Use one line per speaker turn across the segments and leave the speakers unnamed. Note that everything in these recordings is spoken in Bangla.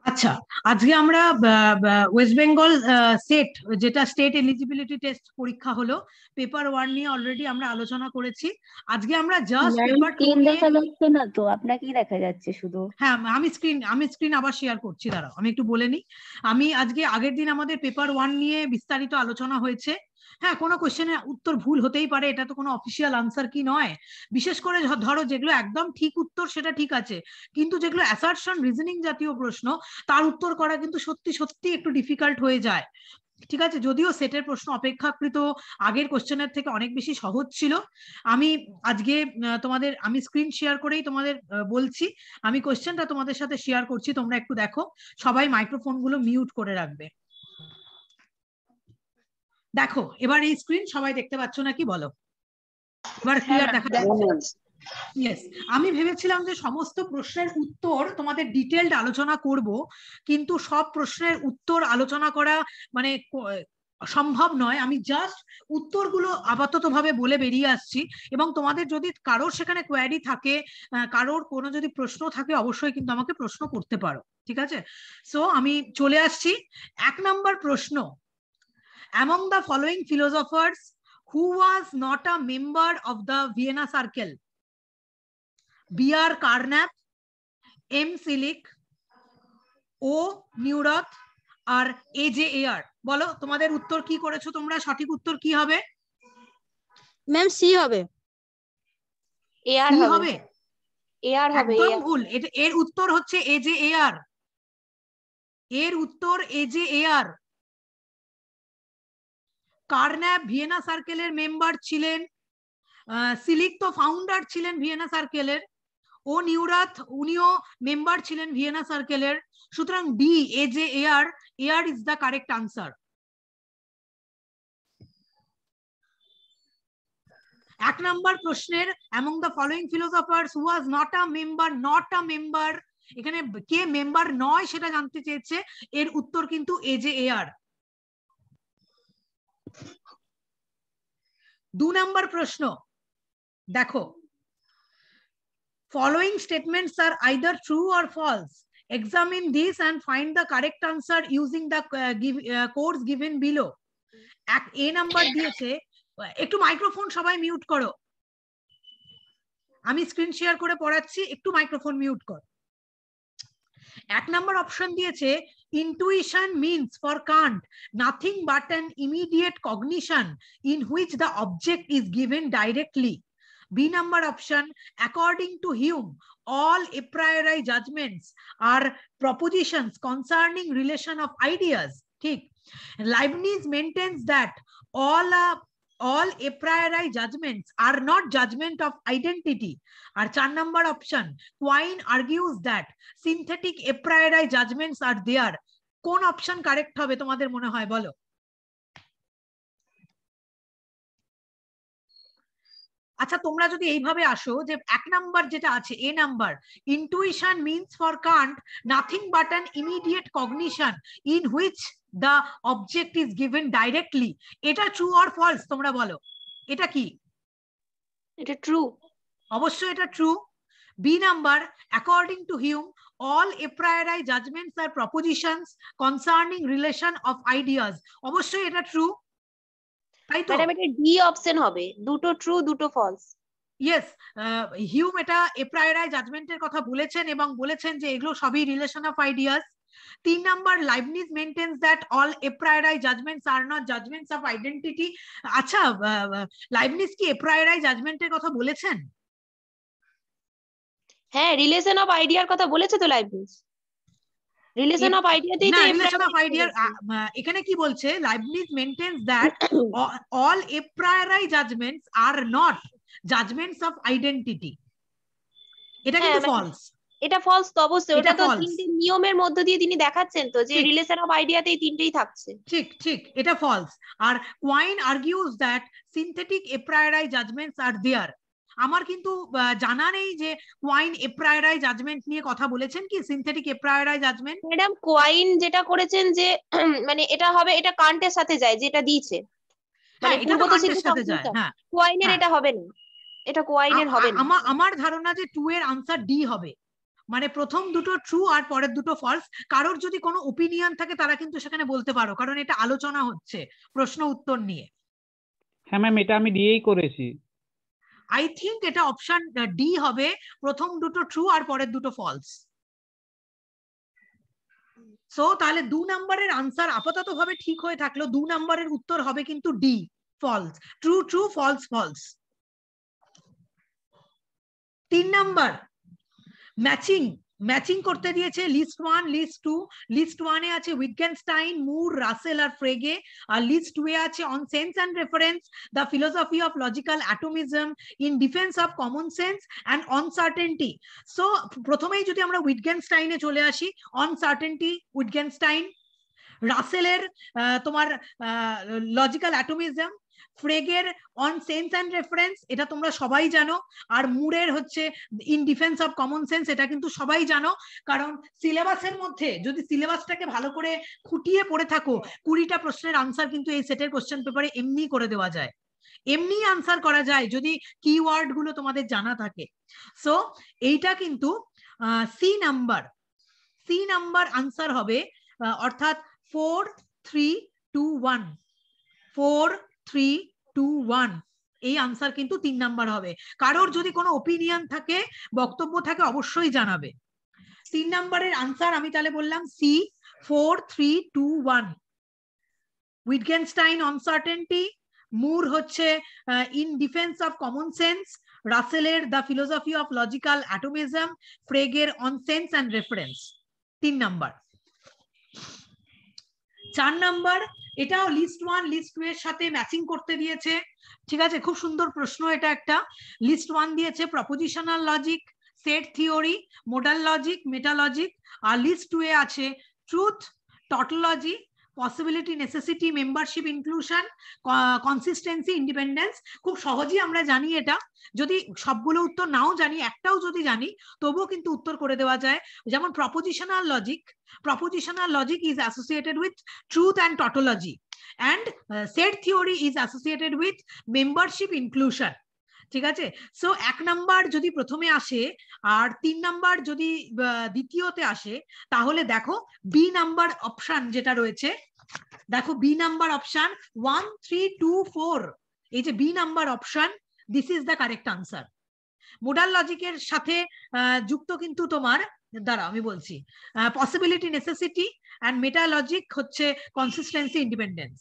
আচ্ছা, আজকে আমরা ওয়েস্ট বেঙ্গল সেট, যেটা স্টেট এলিজিবিলিটি টেস্ট পরীক্ষা হলো, পেপার 1 নিয়ে অলরেডি আমরা আলোচনা করেছি। আজকে আমরা জাস্ট পেপার 2 নিয়ে
দেখা যাচ্ছে না তো, আপনাকেই দেখা যাচ্ছে শুধু।
হ্যাঁ, আমি স্ক্রিন আবার শেয়ার করছি, দাঁড়াও আমি একটু বলে নিই। আমি আজকে আগের দিন আমাদের পেপার 1 নিয়ে বিস্তারিত আলোচনা হয়েছে। হ্যাঁ, কোনো কোশ্চেনের উত্তর ভুল হতেই পারে, এটা তো কোনো অফিসিয়াল আনসার কি নয়। বিশেষ করে ধরো যেগুলো একদম ঠিক উত্তর সেটা ঠিক আছে, কিন্তু যেগুলো অ্যাসার্শন রিজনিং জাতীয় প্রশ্ন, তার উত্তর করা কিন্তু সত্যি সত্যি একটু ডিফিকাল্ট হয়ে যায়। ঠিক আছে, যদিও সেটের প্রশ্ন অপেক্ষাকৃত আগের কোশ্চেনের থেকে অনেক বেশি সহজ ছিল। আমি আজকে তোমাদের আমি স্ক্রিন শেয়ার করেই তোমাদের বলছি। আমি কোশ্চেনটা তোমাদের সাথে শেয়ার করছি, তোমরা একটু দেখো। সবাই মাইক্রোফোন গুলো মিউট করে রাখবে। দেখো, এবার এই স্ক্রিন সবাই দেখতে পাচ্ছ নাকি বলো? এবার ক্লিয়ার দেখা যাচ্ছে? ইয়েস। আমি ভেবেছিলাম যে সমস্ত প্রশ্নের উত্তর তোমাদের ডিটেইলড আলোচনা করব, কিন্তু সব প্রশ্নের উত্তর আলোচনা করা মানে সম্ভব নয়। আমি জাস্ট উত্তরগুলো আপাতত ভাবে বলে বেরিয়ে আসছি, এবং তোমাদের যদি কারোর সেখানে কোয়ারি থাকে, কারোর কোনো যদি প্রশ্ন থাকে, অবশ্যই কিন্তু আমাকে প্রশ্ন করতে পারো। ঠিক আছে, সো আমি চলে আসছি। 1 নম্বর প্রশ্ন: among the following philosophers who was not a member of the Vienna Circle? B.R. Carnap, M. Sillick, O. Neurath R A.J. Ayer? বলো তোমাদের উত্তর কি করেছো তোমরা, সঠিক উত্তর কি হবে?
ম্যাম সি হবে।
এআর হবে। এআর হবে।
একদম ভুল। এর উত্তর হচ্ছে A.J. Ayer। এর উত্তর A.J. Ayer। কার্ন্যাপ ভিয়েনা সার্কেলের মেম্বার ছিলেন, সিলিক তো ফাউন্ডার ছিলেন ভিয়েনা সার্কেলের, ও নিউরাথ উনিও মেম্বার ছিলেন ভিয়েনা সার্কেলের। সুতরাং D, A.J. Ayer, Ayer is the correct answer. 1 নম্বর প্রশ্নের among the following philosophers who was not a member, not a member, এখানে কে মেম্বার নয় সেটা জানতে চেয়েছে। এর উত্তর কিন্তু A.J. Ayer। 2 নম্বর প্রশ্ন দেখো: following statements are either true or false. Examine this and find the correct answer using the codes given below. A number দিয়েছে, একটু মাইক্রোফোন সবাই মিউট করো, আমি স্ক্রিন শেয়ার করে পড়াচ্ছি, একটু মাইক্রোফোন মিউট কর। 1 নম্বর অপশন দিয়েছে intuition means for Kant nothing but an immediate cognition in which the object is given directly. B number option, according to Hume all a priori judgments are propositions concerning relation of ideas. ঠিক। Leibniz maintains that all a priori judgments are not judgment of identity. আর 4 number option, Quine argues that synthetic a priori judgments are there. কোন অপশন কারেক্ট হবে তোমাদের মনে হয় বলো? আচ্ছা, তোমরা যদি এইভাবে আসো যে 1 নাম্বার যেটা আছে A number, intuition means for Kant nothing but an immediate cognition in which the object is given directly, এটা ট্রু অর ফলস তোমরা বলো? এটা কি?
এটা ট্রু।
অবশ্যই এটা true. B number, according to Hume all a priori judgments are propositions concerning relation of ideas, অবশ্যই এটা ট্রু, তাই তো?
ম্যাডাম এটা ডি অপশন হবে, দুটো ট্রু দুটো ফলস।
ইয়েস, হিউম এটা এ প্রায়োরি জাজমেন্টের কথা বলেছেন, এবং বলেছেন যে এগুলো সবই relation of ideas. 3 number, Leibniz maintains that all a priori judgments are not judgments of identity. আচ্ছা, লাইবনিজ কি এ প্রায়োরি জাজমেন্টের কথা বলেছেন?
হ্যাঁ, রিলেশন অফ আইডিয়ার কথা বলেছে তো লাইবনিজ। রিলেশন অফ আইডিয়াতেই তো
রিলেশন অফ আইডিয়া। এখানে কি বলছে? Leibniz maintains that all a priori judgments are not judgments of identity. এটা কিন্তু ফলস।
এটা ফলস তো অবশ্যই, ওটা তো তিনটে নিয়মের মধ্য দিয়ে তিনি দেখাচ্ছেন তো যে রিলেশন অফ আইডিয়াতেই তিনটেই থাকছে।
ঠিক ঠিক, এটা ফলস। আর Quine argues that synthetic a priori judgments are there. আমার কিন্তু জানা নেই যে কোয়াইন এ প্রায়োরি জাজমেন্ট নিয়ে কথা বলেছেন কি, synthetic a priory judgement.
Madam কোয়াইন যেটা করেছেন যে মানে এটা হবে, এটা কান্টের সাথে যায় যেটা দিয়েছে, মানে পূর্বতসিদ্ধ
সাথে যায়। হ্যাঁ,
কোয়াইনের এটা হবে না, এটা কোয়াইনের হবে না।
আমার ধারণা যে 2 এর আনসার ডি হবে, মানে প্রথম দুটো ট্রু আর পরের দুটো ফলস। কারোর যদি কোনো ওপিনিয়ন থাকে তারা কিন্তু সেখানে বলতে পারো, কারণ এটা আলোচনা হচ্ছে প্রশ্ন উত্তর নিয়ে।
হ্যাঁ ম্যাম, এটা আমি দিয়েই করেছি।
আই থিঙ্ক এটা অপশন ডি হবে, প্রথম দুটো ট্রু আর পরের দুটো ফলস। সো তাহলে 2 নম্বরের আনসার আপাতত ভাবে ঠিক হয়ে থাকলো, 2 নম্বরের উত্তর হবে কিন্তু D, false. True true, false false. 3 number matching. Matching করতে দিয়েছে লিস্ট 1, লিস্ট 2। লিস্ট 1 এ আছে উইটগেনস্টাইন, মুর, রাসেল আর ফ্রেগে। আর লিস্ট 2 এ আছে on sense and reference, the philosophy of logical atomism, in defence of common sense and uncertainty. So প্রথমেই যদি আমরা উইটগেনস্টাইনে চলে আসি, আনসার্টেনটি উইটগেনস্টাইন, রাসেলের তোমার লজিক্যাল অ্যাটমিজম, ফ্রেগের অন সেন্স অ্যান্ড রেফারেন্স, এটা তোমরা সবাই জানো। আর মুরের হচ্ছে in defence of common sense, এটা কিন্তু সবাই জানো। কারণ সিলেবাসের মধ্যে যদি সিলেবাসটাকে ভালো করে খুঁটিয়ে পড়ে থাকো, 20টা প্রশ্নের আনসার কিন্তু এই সেটের কোশ্চেন পেপারে এমনি করে দেওয়া যায়, এমনি আনসার করা যায় যদি কিওয়ার্ড গুলো তোমাদের জানা থাকে। সো এইটা কিন্তু সি নাম্বার আনসার হবে, অর্থাৎ 4, 3, 2, 1, 4, 3, 2, 1 এই আনসার কিন্তু 3 নাম্বার হবে। কারোর যদি কোনো ওপিনিয়ন থাকে, বক্তব্য থাকে, অবশ্যই জানাবে। 3 নাম্বারের আনসার আমি তাহলে বললাম সি, 4, 3, 2, 1। উইটগেনস্টাইন আনসার্টেনটি, মুর হচ্ছে in defence of common sense, রাসেলের the philosophy of logical atomism, ফ্রেগের on sense and reference. 3 number. 4 number, এটাও লিস্ট 1 লিস্ট 2 এর সাথে ম্যাচিং করতে দিয়েছে। ঠিক আছে, খুব সুন্দর প্রশ্ন এটা একটা। লিস্ট 1 দিয়েছে propositional logic, set theory, modal logic, meta logic. আর লিস্ট 2 এ আছে truth, tautology, possibility, necessity, membership, inclusion, consistency, independence. খুব সহজেই আমরা জানি এটা, যদি সবগুলো উত্তর নাও জানি, একটাও যদি জানি তবুও কিন্তু উত্তর করে দেওয়া যায়। যেমন propositional logic is associated with truth and tautology, and set theory is associated with membership inclusion. ঠিক আছে, সো 1 নাম্বার যদি প্রথমে আসে আর 3 নাম্বার যদি দ্বিতীয়তে আসে, তাহলে দেখো বি নাম্বার অপশন যেটা রয়েছে, দেখো বি নাম্বার অপশন 1, 3, 2, 4, এই যে B number option, this is the correct answer. Modal লজিকের সাথে যুক্ত কিন্তু তোমার, দাঁড়াও আমি বলছি, possibility, necessity and meta logic হচ্ছে consistency, independence.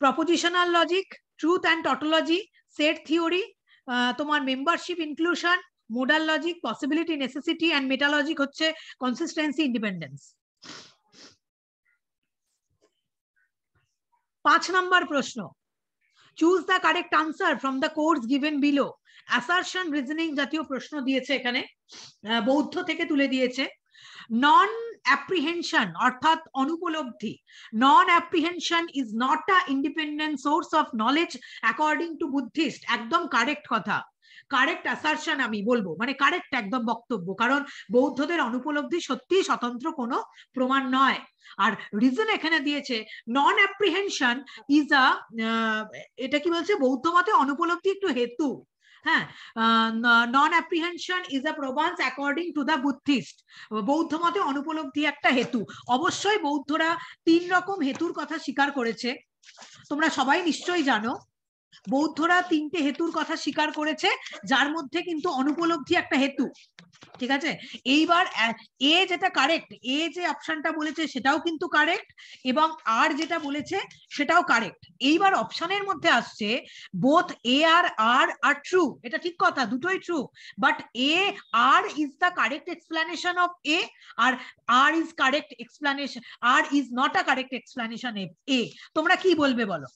Propositional logic, truth and tautology, set theory, তোমার membership, inclusion, modal logic, possibility, necessity and meta logic হচ্ছে কনসিস্টেন্সি, ইন্ডিপেন্ডেন্স। 5 নাম্বার প্রশ্ন, choose the correct answer from the course given below. Assertion, reasoning জাতীয় প্রশ্ন দিয়েছে এখানে, বৌদ্ধ থেকে তুলে দিয়েছে। নন অ্যাপ্রিহেনশন অর্থাৎ অনুপলব্ধি, non apprehension is not a independent source of knowledge according to Buddhist. একদম কারেক্ট কথা, কারেক্ট অ্যাসারশন আমি বলবো, মানে কারেক্ট একদম বক্তব্য, কারণ বৌদ্ধদের অনুপলব্ধি সত্যি স্বতন্ত্র কোনো প্রমাণ নয়। আর রিজন এখানে দিয়েছে নন অ্যাপ্রিহেনশন ইজ আ, এটা কি বলছে, বৌদ্ধ মতে অনুপলব্ধি একটু হেতু। হ্যাঁ, non apprehension is a probans according to the Buddhist. বৌদ্ধ মতে অনুপলব্ধি একটা হেতু। অবশ্যই বৌদ্ধরা 3 রকম হেতুর কথা স্বীকার করেছে, তোমরা সবাই নিশ্চয়ই জানো। বৌদ্ধরা 3টে হেতুর কথা স্বীকার করেছে, যার মধ্যে কিন্তু অনুপলব্ধি একটা হেতু। ঠিক আছে, এইবার এ যেটা কারেক্ট, এ যে অপশনটা বলেছে সেটাও কিন্তু কারেক্ট, এবং আর যেটা বলেছে সেটাও কারেক্ট। এইবার অপশনের মধ্যে আসছে বোথ এ আর আর ট্রু, এটা ঠিক কথা, দুটোই true, but A R is the correct explanation of A, আর R is correct explanation, R is not a correct explanation A. তোমরা কি বলবে বলো?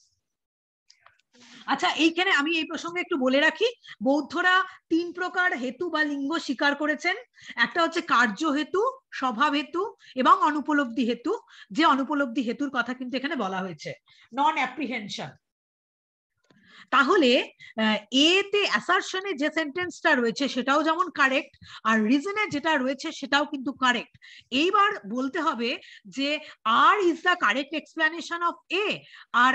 আচ্ছা, এইখানে আমি এই প্রসঙ্গে একটু বলে রাখি, বৌদ্ধরা 3 প্রকার হেতু বা লিঙ্গ স্বীকার করেছেন। একটা হচ্ছে কার্য হেতু, স্বভাব হেতু এবং অনুপলব্ধি হেতু। যে অনুপলব্ধি হেতুর কথা কিন্তু এখানে বলা হয়েছে, নন অ্যাপ্রিহেনশন। তাহলে এতে অ্যাসারশনে যে সেন্টেন্সটা রয়েছে সেটাও যেমন কারেক্ট, আর রিজনে যেটা রয়েছে সেটাও কিন্তু কারেক্ট। এইবার বলতে হবে যে R is the correct explanation of A, আর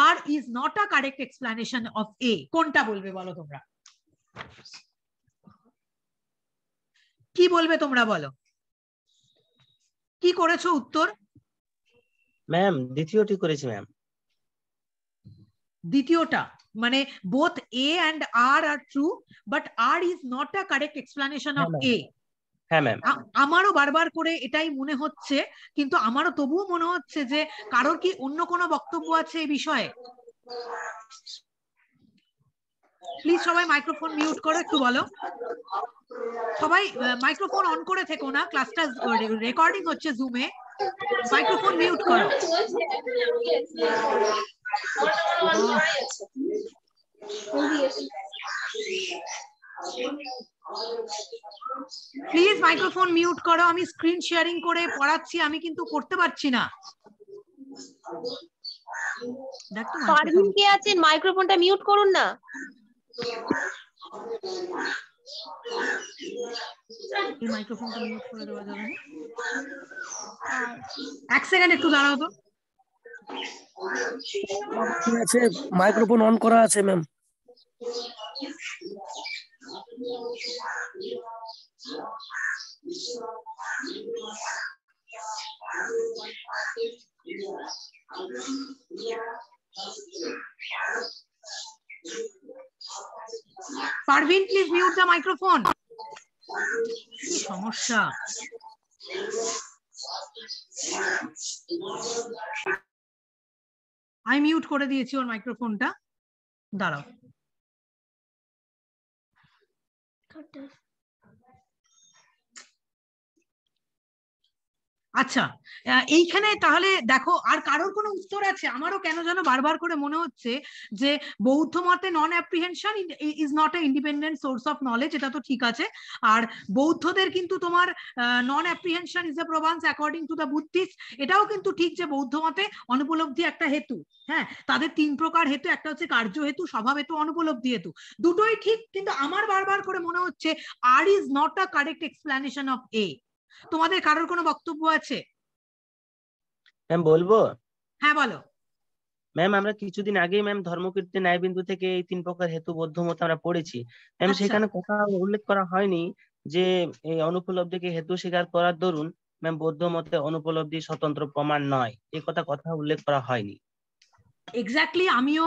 R is not a correct explanation of A. কোনটা বলবে বলো তোমরা? কি বলবে তোমরা, বলো কি করেছো উত্তর?
ম্যাম দ্বিতীয়টি করেছি ম্যাম।
দ্বিতীয়টা মানে both A and R are true, but R is not a correct explanation of A.
হ্যাঁ ম্যাম।
আমারও বারবার করে এটাই মনে হচ্ছে, কিন্তু আমারও তবুও মনে হচ্ছে যে কারোর কি অন্য কোনো বক্তব্য আছে এই বিষয়ে? প্লিজ সবাই মাইক্রোফোন মিউট করো, একটু বলো। সবাই মাইক্রোফোন অন করে থেকো না, ক্লাসটা রেকর্ডিং হচ্ছে জুমে, মাইক্রোফোন মিউট করো। প্লিজ মাইক্রোফোন মিউট করো, আমি স্ক্রিন শেয়ারিং করে পড়াচ্ছি, আমি কিন্তু করতে পারছি না।
পারভিন কে আছেন, মাইক্রোফোনটা মিউট করুন না।
এই মাইক্রোফোনটা মিউট করে দেওয়া যাবে না? এক সেকেন্ড একটু দাঁড়াও তো।
ঠিক আছে, মাইক্রোফোন অন করা আছে ma'am.
Parveen please mute the microphone. কি সমস্যা? আমি মিউট করে দিয়েছি ওর মাইক্রোফোনটা, দাঁড়াও। আচ্ছা, এইখানে তাহলে দেখো আর কারোর কোনো উত্তর আছে? আমারও কেন যেন বারবার করে মনে হচ্ছে যে বৌদ্ধ মতে non apprehension is not a independent source of knowledge, এটা তো ঠিক আছে। আর বৌদ্ধদের কিন্তু তোমার non apprehension is a probans according to the Buddhist, এটাও কিন্তু ঠিক যে বৌদ্ধ মতে অনুপলব্ধি একটা হেতু। হ্যাঁ, তাদের তিন প্রকার হেতু, একটা হচ্ছে কার্য হেতু, স্বভাব হেতু, অনুপলব্ধি হেতু, দুটোই ঠিক। কিন্তু আমার বারবার করে মনে হচ্ছে R is not a correct explanation of A. তোমাদের কারোর কোনো বক্তব্য আছে?
ম্যাম বলবো?
হ্যাঁ বলো।
ম্যাম আমরা কিছুদিন আগেই ম্যাম ধর্মকীর্তি ন্যায়বিন্দু থেকে এই তিন প্রকার হেতু বৌদ্ধ মতে আমরা পড়েছি ম্যাম।
আচ্ছা।
সেখানে কথা উল্লেখ করা হয়নি যে এই অনুপলব্ধিকে হেতু স্বীকার করার দরুন ম্যাম বৌদ্ধ মতে অনুপলব্ধি স্বতন্ত্র প্রমাণ নয়, এই কথা উল্লেখ করা হয়নি।
এক্স্যাক্টলি, আমিও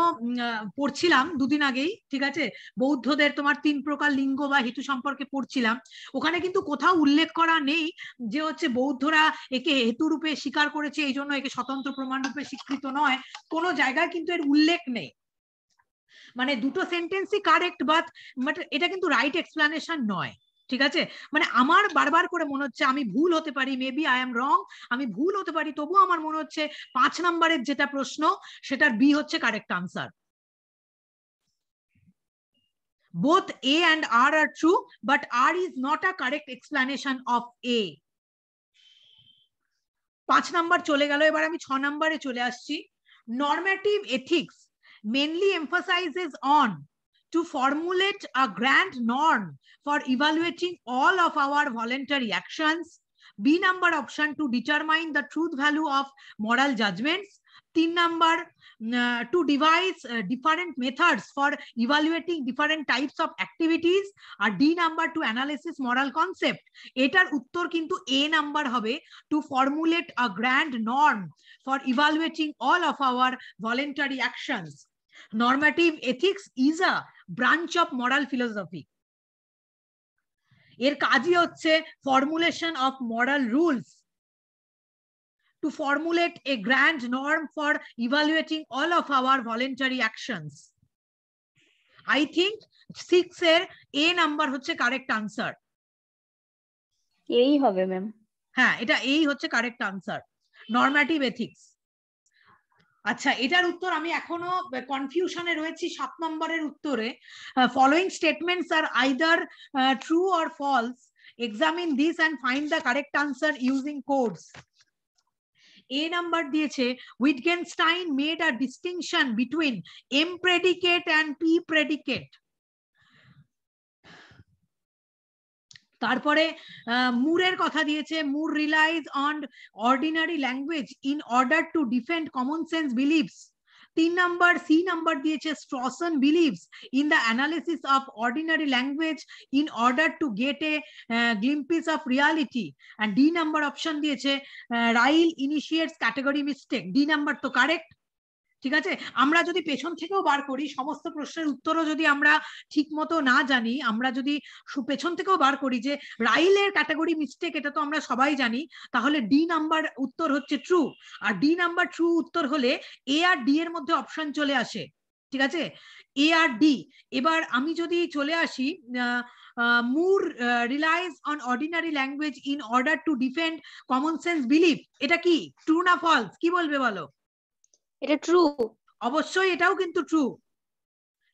পড়ছিলাম দুদিন আগেই, ঠিক আছে, বৌদ্ধদের তোমার তিন প্রকার লিঙ্গ বা হেতু সম্পর্কে পড়ছিলাম। ওখানে কিন্তু কোথাও উল্লেখ করা নেই যে হচ্ছে বৌদ্ধরা একে হেতু রূপে স্বীকার করেছে, এই জন্য একে স্বতন্ত্র প্রমাণ রূপে স্বীকৃত নয়। কোনো জায়গায় কিন্তু এর উল্লেখ নেই। মানে দুটো সেন্টেন্সই কারেক্ট, বাট এটা কিন্তু রাইট এক্সপ্লেনেশন নয়, ঠিক আছে? মানে আমার বারবার করে মনে হচ্ছে, আমি ভুল হতে পারি, মেবি আই এম রং, আমি ভুল হতে পারি, তবুও আমার মনে হচ্ছে 5 নম্বরের যেটা প্রশ্ন সেটার বি হচ্ছে correct answer. Both A and R are true, but R is not a correct explanation of A. 5 number চলে গেল, এবার আমি 6 নম্বরে চলে আসছি। নরমেটিভ ethics mainly emphasizes on to formulate a grand norm for evaluating all of our voluntary actions. B number option, to determine the truth value of moral judgments. 3 number, to devise different methods for evaluating different types of activities. আর D number, to analysis moral concept. এটার উত্তর কিন্তু A number হবে, to formulate a grand norm for evaluating all of our voluntary actions. Normative ethics is a branch of moral philosophy. এর কাজই হচ্ছে formulation of moral rules, to formulate a grand norm for evaluating all of our voluntary actions. I think 6 এর A নাম্বার হচ্ছে কারেক্ট আনসার।
এই হবে ম্যাম।
হ্যাঁ, এটা এই হচ্ছে কারেক্ট আনসার, নরমেটিভ এথিক্স। আচ্ছা, এটার উত্তর আমি এখনো কনফিউশনে রয়েছি 7 নম্বরের উত্তরে। Following statements are either true or false, examine this and find the correct answer using codes. A number দিয়েছে, Wittgenstein made a distinction between M predicate and P predicate. তারপরে মুরের কথা দিয়েছে, Moore relies on ordinary language in order to defend common sense beliefs. 3 number C number দিয়েছে Strawson believes in the analysis of ordinary language in order to get a glimpse of reality. And D number option দিয়েছে Ryle initiates category mistake. D number তো কারেক্ট। ঠিক আছে, আমরা যদি পেছন থেকেও বার করি, সমস্ত প্রশ্নের উত্তরও যদি আমরা ঠিক মতো না জানি, আমরা যদি পেছন থেকেও বার করি যে রাইলের ক্যাটাগরি মিস্টেক, এটা তো আমরা সবাই জানি, তাহলে ডি নাম্বার উত্তর হচ্ছে ট্রু। আর ডি নাম্বার ট্রু উত্তর হলে এ আর ডি এর মধ্যে অপশন চলে আসে। ঠিক আছে, এ আর ডি। এবার আমি যদি চলে আসি, Moore relies on ordinary language in order to defend common sense belief, এটা কি ট্রু না ফলস, কি বলবে বলো?
এটা ট্রু।
অবশ্যই এটাও কিন্তু ট্রু।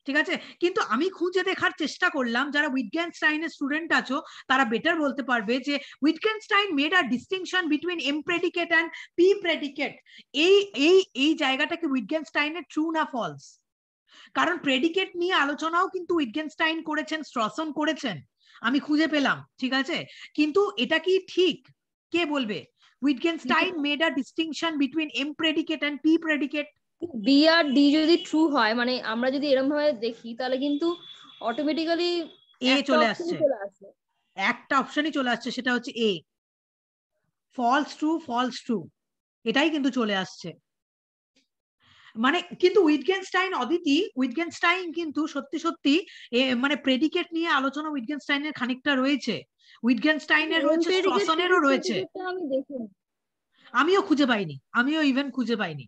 ঠিক আছে, কিন্তু আমি খুঁজে দেখার চেষ্টা করলাম, যারা উইটগেনস্টাইনের স্টুডেন্ট আছো তারা বেটার বলতে পারবে যে Wittgenstein made a distinction between M predicate and P predicate. এই জায়গাটাকে উইটগেনস্টাইনের ট্রু না ফলস? কারণ প্রেডিকেট নিয়ে আলোচনাও কিন্তু উইটগেনস্টাইন করেছেন, স্ট্রসন করেছেন, আমি খুঁজে পেলাম। ঠিক আছে, কিন্তু এটা কি ঠিক? কে বলবে? Wittgenstein made a distinction between M predicate and P predicate.
B আর ডি যদি ট্রু হয়, মানে আমরা যদি এরকম ভাবে দেখি, তাহলে কিন্তু অটোমেটিক্যালি
এ চলে আসছে, একটা অপশনই চলে আসছে, সেটা হচ্ছে এ, ফলস ট্রু ফলস ট্রু, এটাই কিন্তু চলে আসছে। মানে কিন্তু উইটগেনস্টাইন, অদিতি, উইটগেনস্টাইন কিন্তু সত্যি সত্যি মানে প্রেডিকেট নিয়ে আলোচনা উইটগেনস্টাইনের খানিকটা রয়েছে, উইটগেনস্টাইনের রয়েছে, স্ট্রসনেরও রয়েছে। আমিও খুঁজে পাইনি, আমিও ইভেন খুঁজে পাইনি।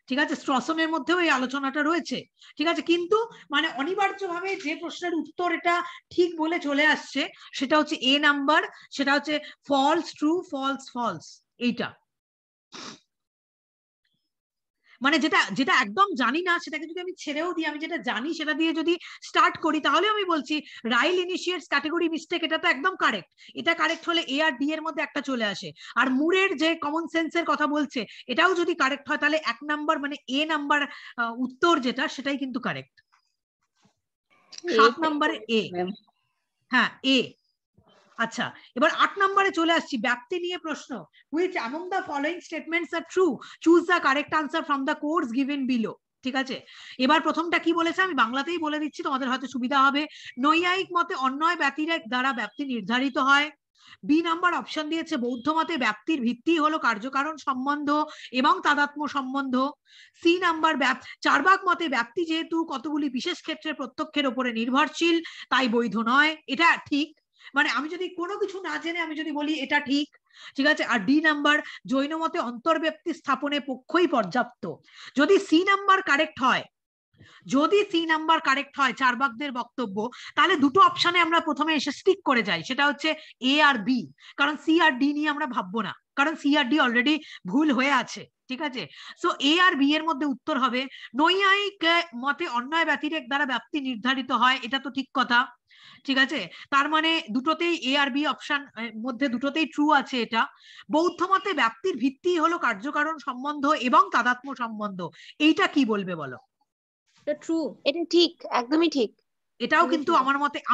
ঠিক আছে, স্ট্রসনের মধ্যেও এই আলোচনাটা রয়েছে। ঠিক আছে, কিন্তু মানে অনিবার্যভাবে যে প্রশ্নের উত্তর এটা ঠিক বলে চলে আসছে সেটা হচ্ছে এ নাম্বার, সেটা হচ্ছে ফলস ট্রু ফলস ফলস। এইটা মানে যেটা যেটা একদম জানি না সেটাকে যদি আমি ছেড়েও দিই, আমি যেটা জানি সেটা দিয়ে যদি স্টার্ট করি, তাহলে আমি বলছি রাইল ইনিশিয়েটস ক্যাটাগরি মিস্টেক, এটা তো একদম কারেক্ট। এটা কারেক্ট হলে এ আর ডি এর মধ্যে একটা চলে আসে। আর মুরের যে কমন সেন্সের কথা বলছে, এটাও যদি কারেক্ট হয়, তাহলে এক নাম্বার মানে এ নাম্বার উত্তর যেটা, সেটাই কিন্তু কারেক্ট। 7 নম্বরে এ, হ্যাঁ এ। আচ্ছা, এবার 8 নম্বরে চলে আসছি, ব্যাপ্তি নিয়ে প্রশ্ন। which among the following statements are true, choose the correct answer from the codes given below। ঠিক আছে, এবার প্রথমটা কি বলেছে আমি বাংলাতেই বলে দিচ্ছি, তোমাদের হয়তো সুবিধা হবে। নৈয়ায়িক মতে অন্যয় ব্যতিরেক দ্বারা ব্যাপ্তি নির্ধারিত হয়। বি নাম্বার অপশন দিয়েছে বৌদ্ধ মতে ব্যাপ্তির ভিত্তি হলো কার্যকারণ সম্বন্ধ এবং তাদাত্ম্য সম্বন্ধ। সি নাম্বার চার্বাক মতে ব্যাপ্তি যেহেতু কতগুলি বিশেষ ক্ষেত্রে প্রত্যক্ষের উপরে নির্ভরশীল তাই বৈধ নয়। এটা ঠিক, মানে আমি যদি কোনো কিছু না জেনে আমি যদি বলি এটা ঠিক। ঠিক আছে, আর ডি নাম্বার জৈন মতে অন্তর্ব্যক্তি স্থাপনে পক্ষই পর্যাপ্ত। যদি সি নাম্বার কারেক্ট হয়, যদি সি নাম্বার কারেক্ট হয় চার্বাকদের বক্তব্য, তাহলে দুটো অপশনে আমরা প্রথমে এসে স্টিক করে যাই, সেটা হচ্ছে এ আর বি। কারণ সি আর ডি নিয়ে আমরা ভাববো না, কারণ সি আর ডি অলরেডি ভুল হয়ে আছে। ঠিক আছে, সো এ আর বি এর মধ্যে উত্তর হবে নৈয়ায়িক মতে অন্যয় ব্যতিরেক দ্বারা ব্যাপ্তি নির্ধারিত হয়, এটা তো ঠিক কথা। ঠিক আছে, তার মানে দুটোতেই এ আর বি অপশন মধ্যে দুটোতেই ট্রু আছে এটা। বৌদ্ধ মতে ব্যাপ্তির ভিত্তি হলো কার্যকারণ সম্বন্ধ এবং তাদাত্ম্য সম্বন্ধ, এইটা কি বলবে বলো?
এটা ট্রু।
এটা ঠিক, একদমই ঠিক।
এটাও কিন্তু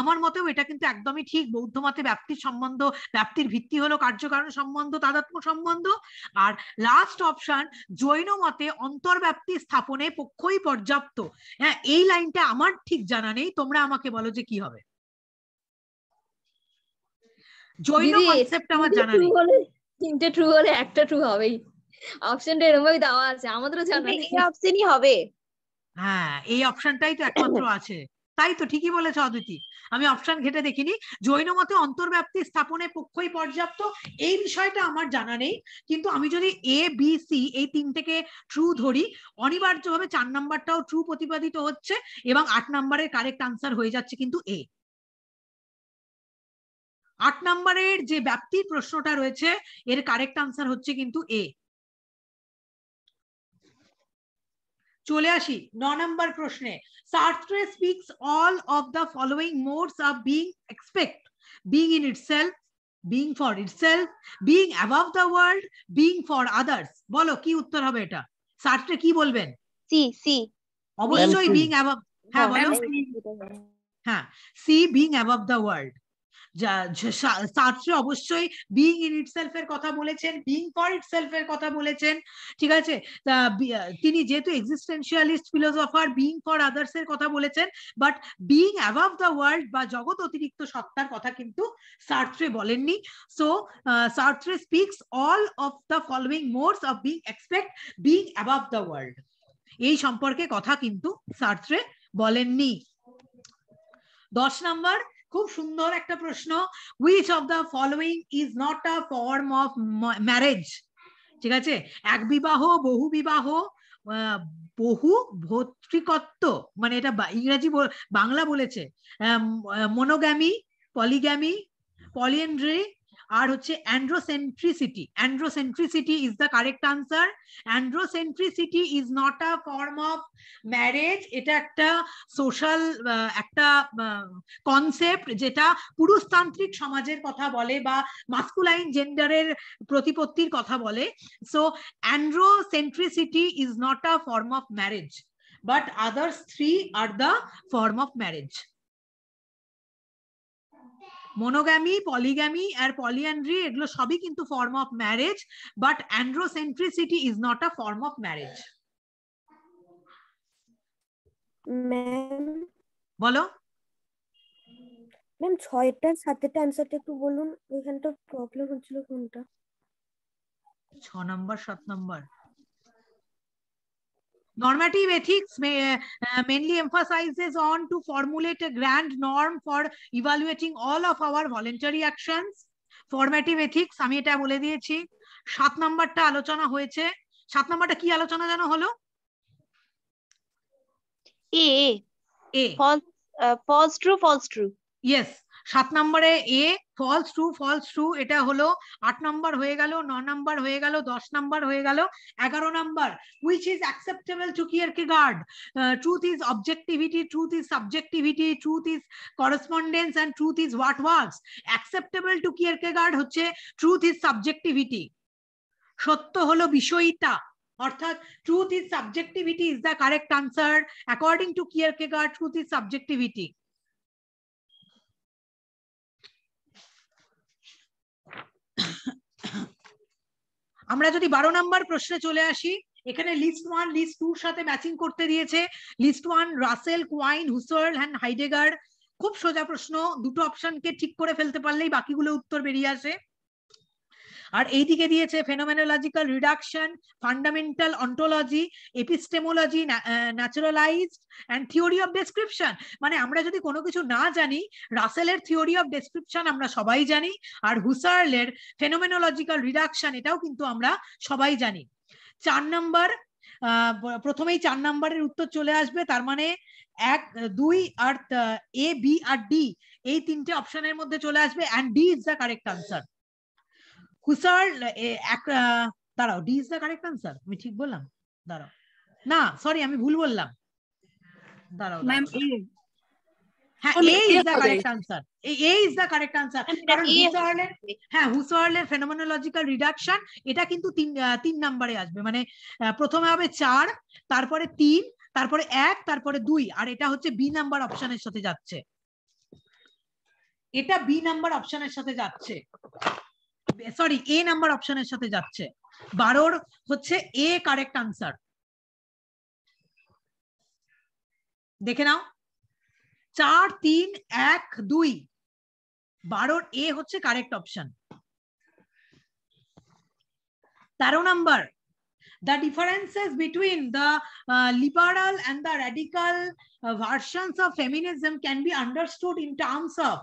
আমার মতেও এটা কিন্তু একদমই ঠিক। বৌদ্ধ মতে ব্যাপ্তির সম্বন্ধ, ব্যাপ্তির ভিত্তি হলো কার্যকারণ সম্বন্ধ, তাদাত্ম্য সম্বন্ধ। আর লাস্ট অপশন জৈন মতে অন্তর্ব্যাপ্তি স্থাপনে পক্ষই পর্যাপ্ত। হ্যাঁ, এই লাইনটা আমার ঠিক জানা নেই, তোমরা আমাকে বলো যে কি হবে। জৈন কনসেপ্ট আমার জানা নেই।
তিনটে ট্রু হলে একটা ট্রু হবেই, অপশনটা এরকমই দেওয়া আছে, আমাদেরও জানা নেই।
এই অপশনই হবে।
হ্যাঁ, এই অপশনটাই তো একমাত্র আছে। তাই তো, ঠিকই বলেছে অদিতি, আমি অপশন ঘেটে দেখিনি। জৈন মতে অন্তর্ব্যাপ্তি স্থাপনে পক্ষই পর্যাপ্ত, এই বিষয়টা আমার জানা নেই। কিন্তু আমি যদি এ বি সি এই তিনটেকে ট্রু ধরি, অনিবার্যভাবে 4 নাম্বারটাও ট্রু প্রতিপাদিত হচ্ছে এবং 8 নাম্বারের কারেক্ট আনসার হয়ে যাচ্ছে কিন্তু এ। 8 নাম্বারের যে ব্যাপ্তির প্রশ্নটা রয়েছে এর কারেক্ট আনসার হচ্ছে কিন্তু এ। চলে আসি 9 নম্বর প্রশ্নে। Sartre speaks all of the following modes of being expect, being in itself, being for itself, being above the world, being for others. বলো কি উত্তর হবে এটা? সার্ত্রে কি বলবেন?
C C.
অবশ্যই বিং অ্যাবভ। হ্যাঁ বলো। হ্যাঁ, C being above the world. Sartre অবশ্যই বিইং ইন ইটসেলফ এর কথা বলেছেন, বিইং ফর ইটসেলফ এর কথা বলেছেন, ঠিক আছে। তিনি যেহেতু এক্সিস্টেন্সিয়ালিস্ট ফিলোসফার, বিইং ফর আদার্স এর কথা বলেছেন, but being above the world বা জগৎ অতিরিক্ত সত্তার কথা কিন্তু সার্ত্রে বলেননি। So Sartre speaks all of the following modes of being expect being above the world, এই সম্পর্কে কথা কিন্তু সার্ত্রে বলেননি। 10 নম্বর, খুব সুন্দর একটা প্রশ্ন, which of the following is not a form of marriage? ঠিক আছে, এক বিবাহ, বহু বিবাহ, বহু ভর্তৃকত্ব, মানে এটা ইংরেজি বাংলা বলেছে, মনোগ্যামি, পলিগ্যামি, পলিএন্ড্রি, আর হচ্ছে androcentricity. Androcentricity is the correct answer. Androcentricity is not a form of marriage, এটা একটা সোশ্যাল একটা কনসেপ্ট যেটা পুরুষতান্ত্রিক সমাজের কথা বলে বা মাস্কুলাইন জেন্ডারের প্রতিপত্তির কথা বলে। So androcentricity is not a form of marriage, but others three are the form of marriage. Monogamy, polygamy আর পলিঅ্যান্ড্রি এগুলো সবই কিন্তু form of marriage, but androcentricity is not a form of marriage.
Ma'am
বলো
ম্যাম 6টার 7টা অ্যানসারটা একটু বলুন, এখানটা প্রবলেম হচ্ছিল কোনটা?
6 নম্বর 7 নম্বর। Normative ethics mainly emphasizes on to formulate a grand norm for evaluating all of our voluntary actions. Formative ethics আমি এটা বলে দিয়েছি। 7 নাম্বারটা আলোচনা হয়েছে। 7 নাম্বারটা কি আলোচনা জানো হলো?
false true false true।
Yes, 7 নম্বরে এ false true এটা হলো। 8 নম্বর হয়ে গেল, 9 নম্বর হয়ে গেল, 10 নম্বর হয়ে গেল, 11 নম্বর which is acceptable to Kierkegaard? Truth is objectivity, truth is subjectivity, truth is correspondence and truth is what was acceptable to Kierkegaard হচ্ছে truth is subjectivity, সত্য হলো বিষয়টা, অর্থাৎ truth is subjectivity is the correct answer according to Kierkegaard. Truth is subjectivity. আমরা যদি 12 নম্বর প্রশ্নে চলে আসি, এখানে লিস্ট 1 লিস্ট 2 এর সাথে ম্যাচিং করতে দিয়েছে। List 1 Russell, Quine, Husserl and Heidegger. খুব সোজা প্রশ্ন, দুটো অপশনকে ঠিক করে ফেলতে পারলেই বাকিগুলো উত্তর বেরিয়ে আসে। আর এইদিকে দিয়েছে phenomenological reduction, fundamental ontology, epistemology, naturalized and theory of description. মানে আমরা যদি কোনো কিছু না জানি, রাসেলের থিওরি অফ ডেসক্রিপশন আমরা সবাই জানি, আর হুসার্লের ফেনোমেনোলজিক্যাল রিডাকশন এটাও কিন্তু আমরা সবাই জানি। 4 নম্বর, প্রথমেই 4 নম্বরের উত্তর চলে আসবে, তার মানে 1, 2 আর এ, বি আর ডি এই তিনটে অপশনের মধ্যে চলে আসবে, and D is the correct answer. Husserl, দাঁড়াও, D is the correct answer, আমি ঠিক বললাম? দাঁড়াও, না সরি আমি ভুল বললাম, দাঁড়াও ম্যাম, হ্যাঁ A is the correct answer, A is the correct answer. কারণ হুসার্লের, হ্যাঁ হুসার্লের ফেনোমেনোলজিক্যাল রিডাকশন এটা কিন্তু 3 নম্বরে আসবে, মানে প্রথমে হবে 4, তারপরে 3, তারপরে 1, তারপরে 2, আর এটা হচ্ছে বি নাম্বার অপশনের সাথে যাচ্ছে, এটা বি নাম্বার অপশনের সাথে যাচ্ছে, সরি এ নাম্বার অপশনের সাথে যাচ্ছে। 12 হচ্ছে এ কারেক্ট আনসার, দেখে নাও, 4, 3, 1, 2, 12 এ হচ্ছে correct option. 13 number, the differences between the liberal and the radical versions of feminism can be understood in terms of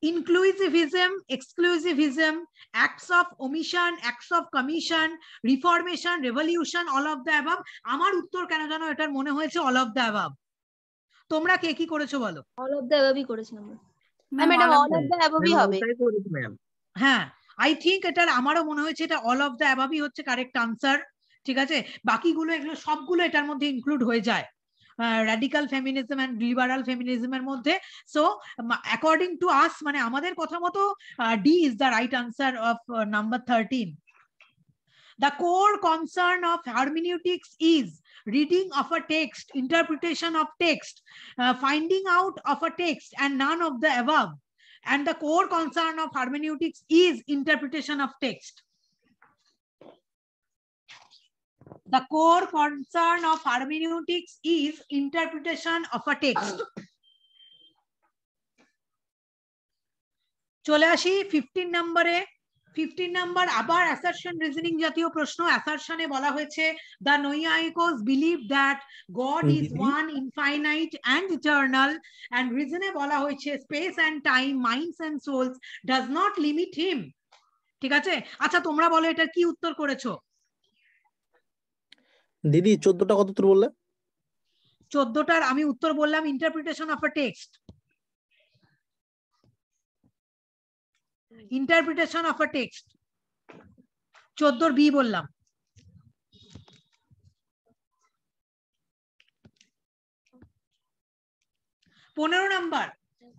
inclusivism, exclusivism, acts of omission, acts of commission, reformation, revolution, all of the above. আমার উত্তর কেন জানো এটার মনে হয়েছে all of the above। তোমরা কে কি করেছো বলো?
all of the above করেছি আমরা।
Madam all of the above হবে।
হ্যাঁ, আই থিংক এটার আমারও মনে হয়েছে এটা all of the above হচ্ছে কারেক্ট আনসার, ঠিক আছে। বাকিগুলো এগুলো সবগুলো এটার মধ্যে ইনক্লুড হয়ে যায়, রাডিক্যাল ফেমিনিজম এন্ড লিবারাল ফেমিনিজমের মধ্যে। সো অ্যাকর্ডিং টু আস, মানে আমাদের কথা মতো D is the right answer of number 13। The core concern of hermeneutics is reading of a text, interpretation of text, finding out of a text, and none of the above. And the core concern of hermeneutics is interpretation of text. The core concern of hermeneutics is interpretation of a text. চলে আসি 15 নম্বরে। 15 নম্বর আবার অ্যাসারশন রিজনিং জাতীয় প্রশ্ন। অ্যাসারশনে বলা হয়েছে the Noaikos believe that God is one, infinite and eternal, and reason-এ বলা হয়েছে space and time, minds and souls does not limit him। ঠিক আছে, আচ্ছা তোমরা বলো এটা কি উত্তর করেছো?
দিদি 14টা কত উত্তর বললে?
14টার আমি উত্তর বললাম interpretation of a text. Interpretation of a text 14 B বললাম। 15 number,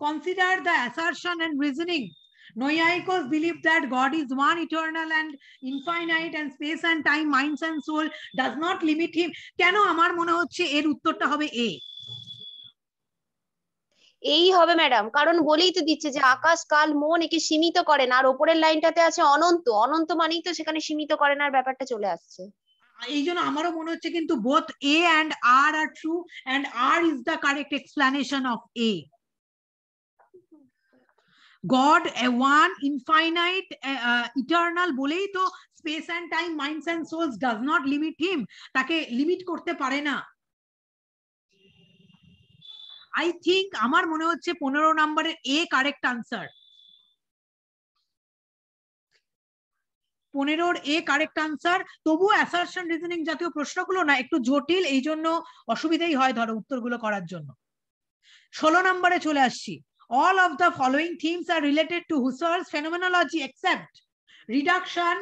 consider the assertion and reasoning. Noaikos believe that God is one, eternal and infinite, and space and time, minds and soul does not limit him। কেন আমার মনে হচ্ছে এর উত্তরটা হবে এ।
এই হবে ম্যাডাম, কারণ বলেই তো দিচ্ছে যে আকাশ কাল মন একে সীমিত করে না, আর ওপরের লাইনটাতে আছে অনন্ত, অনন্ত মানেই তো সেখানে সীমিত করে না ব্যাপারটা চলে আসছে।
এই জন্য আমারও মনে হচ্ছে কিন্তু both A and R are true and R is the correct explanation of A. God a one, infinite, eternal বলেই তো space and time, minds and souls does not limit him, তাকে লিমিট করতে পারে না। I think আমার মনে হচ্ছে 15 নম্বরের A correct answer. 15 A correct answer. তবু অ্যাসারশন রিজনিং জাতীয় প্রশ্নগুলো না একটু জটিল, এই জন্য অসুবিধাই হয় ধরো উত্তরগুলো করার জন্য। 16 নম্বরে চলে আসছি। All of the following themes are related to Husserl's phenomenology except reduction,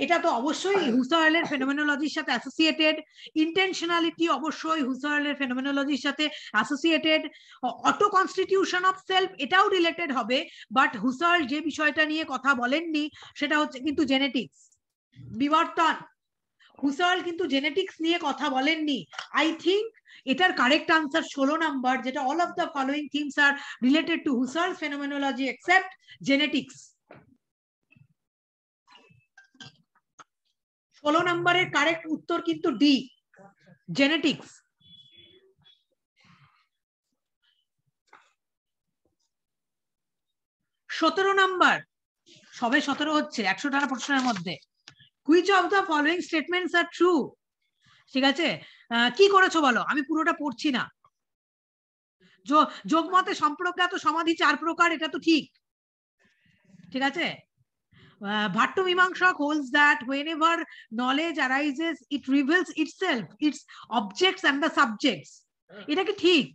এটা তো অবশ্যই হুসার্লের ফেনোমেনোলজির সাথে অ্যাসোসিয়েটেড। ইন্টেনশনালিটি অবশ্যই হুসার্লের ফেনোমেনোলজির সাথে associated. Auto constitution of self এটাও রিলেটেড হবে, বাট হুসার্ল যে বিষয়টা নিয়ে কথা বলেননি সেটা হচ্ছে কিন্তু জেনেটিক্স, বিবর্তন। হুসার্ল কিন্তু জেনেটিক্স নিয়ে কথা বলেননি। আই থিঙ্ক এটার কারেক্ট আনসার 16 নাম্বার, যেটা all of the following themes are related to Husserl's phenomenology except genetics. 16 নম্বরের কারেক্ট উত্তর কিন্তু ডি, জেনেটিক্স। 17 নাম্বার, সবে 17 হচ্ছে 100টা প্রশ্নের মধ্যে। Which of the following statements are true? ঠিক আছে, কি করেছো বলো, আমি পুরোটা পড়ছি না। যোগমতে সম্প্রজ্ঞাত সমাধি 4 প্রকার, এটা তো ঠিক। ঠিক আছে, Bhattu Mimamsak holds that whenever knowledge arises, it reveals itself, its objects and the subjects. এটা কি ঠিক?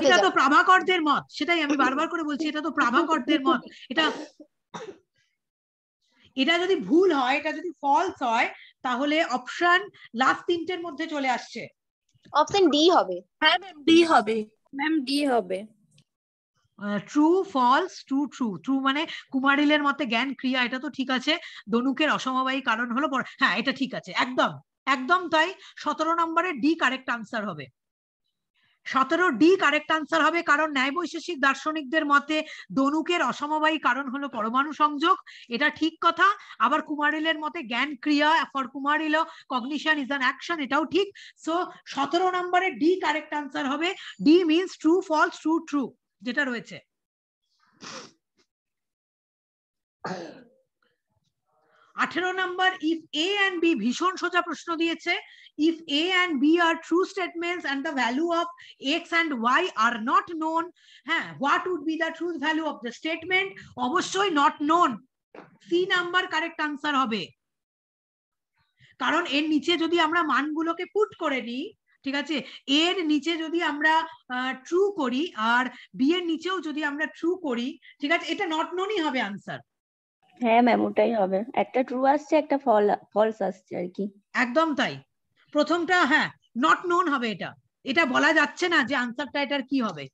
এটা তো প্রাভাকরদের মত, সেটাই আমি বারবার করে বলছি, এটা তো প্রাভাকরদের মত। এটা যদি ভুল হয়, এটা যদি ফলস হয়, তাহলে অপশন লাস্ট তিনটের মধ্যে চলে আসছে।
অপশন ডি হবে।
হ্যাঁ ম্যাম ডি হবে, ম্যাম ডি হবে।
True, false, true, true. True মানে কুমারিলের মতে জ্ঞান ক্রিয়া, এটা তো ঠিক আছে। দনুকের অসমবায়ী কারণ হলো, হ্যাঁ এটা ঠিক আছে, একদম একদম তাই। 17 নম্বরের ডি কারেক্ট আনসার হবে। 17 ডি কারেক্ট আনসার হবে, কারণ ন্যায় বৈশেষিক দার্শনিকদের মতে দনুকের অসমবায়ী কারণ হলো পরমাণু সংযোগ, এটা ঠিক কথা। আবার কুমারিলের মতে জ্ঞান ক্রিয়া, for Kumarila cognition is an action, এটাও ঠিক। সো 17 নম্বরের ডি কারেক্ট আনসার হবে। D means true, false, true, true যেটা রয়েছে। 18 নম্বর, ইফ এ এন্ড বি, ভীষণ সোজা প্রশ্ন দিয়েছে। If A and B are true statements and the value of X and Y are not known, হ্যাঁ, what would be the truth value of the statement? অবশ্যই not known. C number correct answer হবে, কারণ এর নিচে যদি আমরা মানগুলোকে পুট করে নিই, ঠিক আছে, এর নিচে যদি আমরা ট্রু করি আর বি এর নিচেও যদি আমরা ট্রু করি, ঠিক আছে, এটা নট নোনই হবে আনসার।
হ্যাঁ ম্যাম ওটাই হবে, একটা ট্রু আসছে একটা ফলস আসছে আর কি।
একদম তাই, প্রথমটা হ্যাঁ নট নোন হবে। এটা বলা যাচ্ছে না যে আনসারটা এটার কি হবে,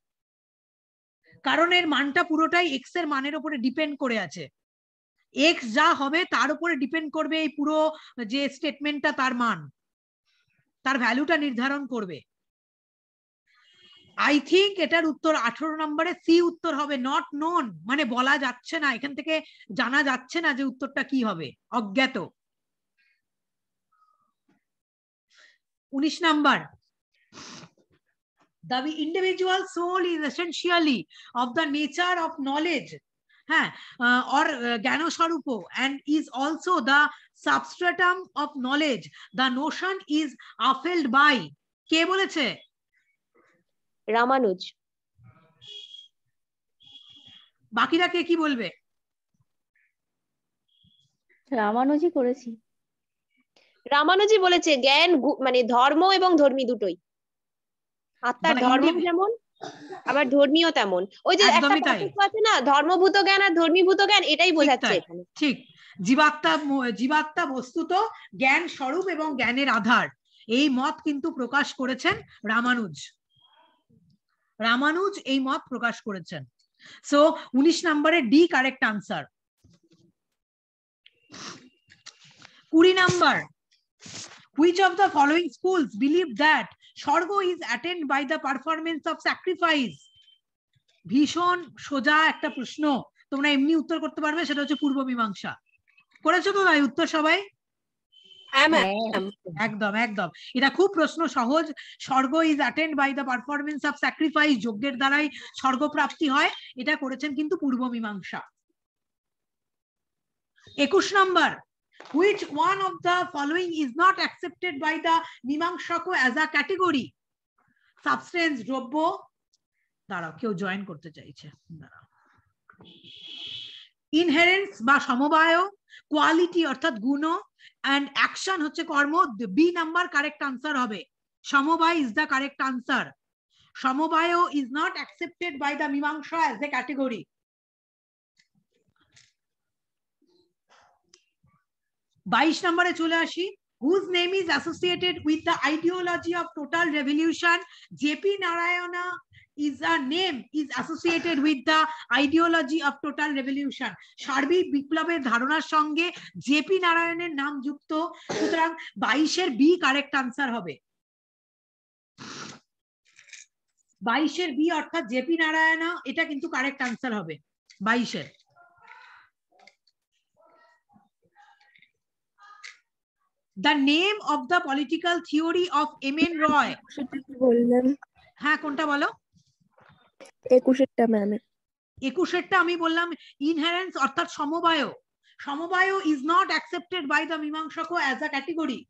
কারণ এর মানটা পুরোটাই এক্স এর মানের উপরে ডিপেন্ড করে আছে। এক্স যা হবে তার উপরে ডিপেন্ড করবে এই পুরো যে স্টেটমেন্টটা, তার মান, তার ভ্যালুটা নির্ধারণ করবে। আই থিঙ্ক এটার উত্তর 18 নম্বরে সি উত্তর হবে, নট নোন, মানে বলা যাচ্ছে না, এখান থেকে জানা যাচ্ছে না যে উত্তরটা কি হবে, অজ্ঞাত। 19 number, the individual soul is essentially of the nature of knowledge, হ্যাঁ, or জ্ঞান স্বরূপ, and is also the substratum of knowledge. The notion is upheld by, কে বলেছে?
রামানুজ।
বাকিরা কে কি বলবে?
রামানুজই করেছি।
রামানুজই বলেছে জ্ঞান মানে ধর্ম এবং ধর্মী দুটোই, আত্মার ধর্ম যেমন আবার ধর্মীয় তেমন। ওই যে একটা পার্থক্য আছে না, ধর্মভূত জ্ঞান আর ধর্মীভূত জ্ঞান, এটাই বোঝাচ্ছে এখানে।
ঠিক, জীবাত্মা বস্তুত জ্ঞান স্বরূপ এবং জ্ঞানের আধার, এই মত কিন্তু প্রকাশ করেছেন রামানুজ। রামানুজ এই মত প্রকাশ করেছেন। সো 19 নম্বরে D correct answer. 20 number, which of the following schools believe that স্বর্গ is attained by the performance of sacrifice? ভীষণ সোজা একটা প্রশ্ন, তোমরা এমনি উত্তর করতে পারবে, সেটা হচ্ছে পূর্ব মীমাংসা। করেছো তো ভাই উত্তর সবাই? একদম একদম, এটা খুব প্রশ্ন সহজ। স্বর্গ is attend by the performance of sacrifice, যজ্ঞের দ্বারাই স্বর্গ প্রাপ্তি হয়, এটা করেছেন কিন্তু পূর্ব মীমাংসা। 21 নম্বর, which one of the following is not accepted by the মীমাংসকো as a category? Substance, দ্রব্য, দাঁড়াও কেউ জয়েন করতে চাইছে, দাঁড়াও, ইনহেরেন্স বা সমবায়, কোয়ালিটি অর্থাৎ গুণ, and action হচ্ছে কর্ম। বি নাম্বার কারেক্ট আনসার হবে, samavaya is the correct answer. Samavaya is not accepted by the Mimamsa as a category. 22 নম্বরে চলে আসি, whose name is associated with the ideology of total revolution? JP Narayana is a name is associated with the ideology of total revolution. সার্বিক বিপ্লবের ধারণার সঙ্গে জেপি নারায়ণের নাম যুক্ত, সুতরাং 22 এর বি কারেক্ট আনসার হবে। 22 এর বি অর্থাৎ জেপি নারায়ণ, এটা কিন্তু কারেক্ট আনসার হবে 22 এর। The name of the political theory of M.N. Roy. হ্যাঁ কোনটা বলো?
21টা ম্যাম।
21টা আমি বললাম ইনহেরেন্স অর্থাৎ সমবায়। সমবায় is not accepted by the মীমাংসকো as a category.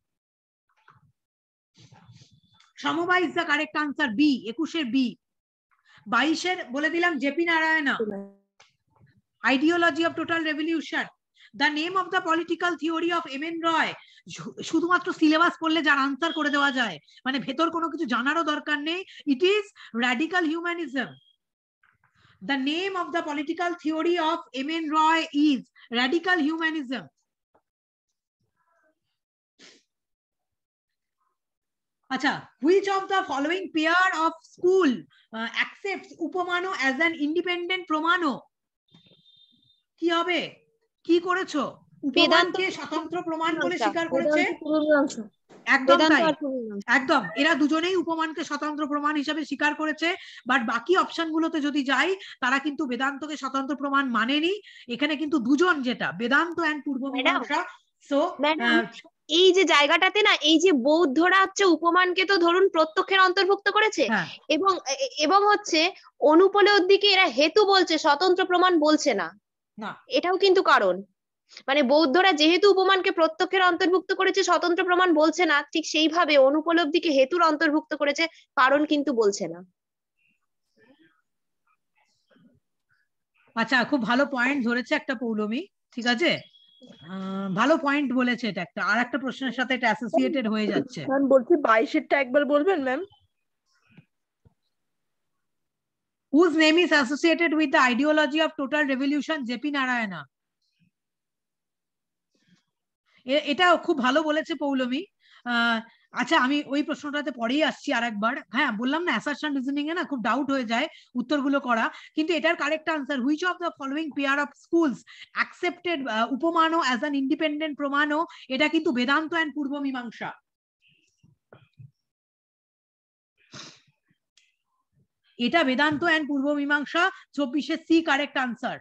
সমবায় is the correct answer, B, 21 এর বি। 22 এর বলে দিলাম JP Narayan, ideology of total revolution. The name of the political theory of M.N. Roy. শুধুমাত্র সিলেবাস পড়লে যার আনসার করে দেওয়া যায়, মানে ভেতর কোনো কিছু জানারও দরকার নেই। It is radical humanism. The name of the political theory of M.N. Roy is radical humanism. আচ্ছা, which of the following pair of school accepts উপমানো as an independent প্রমাণও? কি হবে? কি করেছো? উপমানকে স্বতন্ত্র প্রমাণ বলে স্বীকার করেছে। একদম তাই, একদম, এরা দুজনেই উপমানকে স্বতন্ত্র প্রমাণ হিসেবে স্বীকার করেছে। বাট বাকি অপশন গুলোতে যদি যাই, তারা কিন্তু বেদান্তকে স্বতন্ত্র প্রমাণ মানেনি। এখানে কিন্তু দুজন, যেটা বেদান্ত এন্ড পূর্ব মীমাংসা। সো
এই যে জায়গাটাতে না, এই যে বৌদ্ধরা হচ্ছে উপমানকে তো ধরুন প্রত্যক্ষের অন্তর্ভুক্ত করেছে, এবং হচ্ছে অনুপলব্ধিকে এরা হেতু বলছে, স্বতন্ত্র প্রমাণ বলছে না। এটাও কিন্তু কারণ, মানে বৌদ্ধরা যেহেতু উপমানকে প্রত্যক্ষের অন্তর্ভুক্ত করেছে, স্বতন্ত্র প্রমাণ বলছে না, ঠিক সেইভাবে অনুপলব্ধিকে হেতুর অন্তর্ভুক্ত করেছে, কারণ কিন্তু বলছে না।
আচ্ছা, খুব ভালো পয়েন্ট ধরেছে একটা পৌলমী, ঠিক আছে, ভালো পয়েন্ট বলেছে। এটা একটা আর একটা প্রশ্নের সাথে এটা অ্যাসোসিয়েটেড হয়ে যাচ্ছে।
ম্যাম বলছি 22 এরটা একবার বলবেন ma'am?
Whose name is associated with the ideology of total revolution? JP Narayana. এটা খুব ভালো বলেছে পৌলমী। আচ্ছা আমি ওই প্রশ্নটাতে পরেই আসছি আরেকবার। হ্যাঁ বললাম না অ্যাসারশন রিজনিং এ না খুব ডাউট হয়ে যায় উত্তরগুলো করা, কিন্তু এটার correct answer which of the following pair of schools accepted upamana as an independent pramana, এটা কিন্তু বেদান্ত এন্ড পূর্ব মীমাংসা। এটা বেদান্ত এন্ড পূর্ব মীমাংসা, 24 সি কারেক্ট আনসার।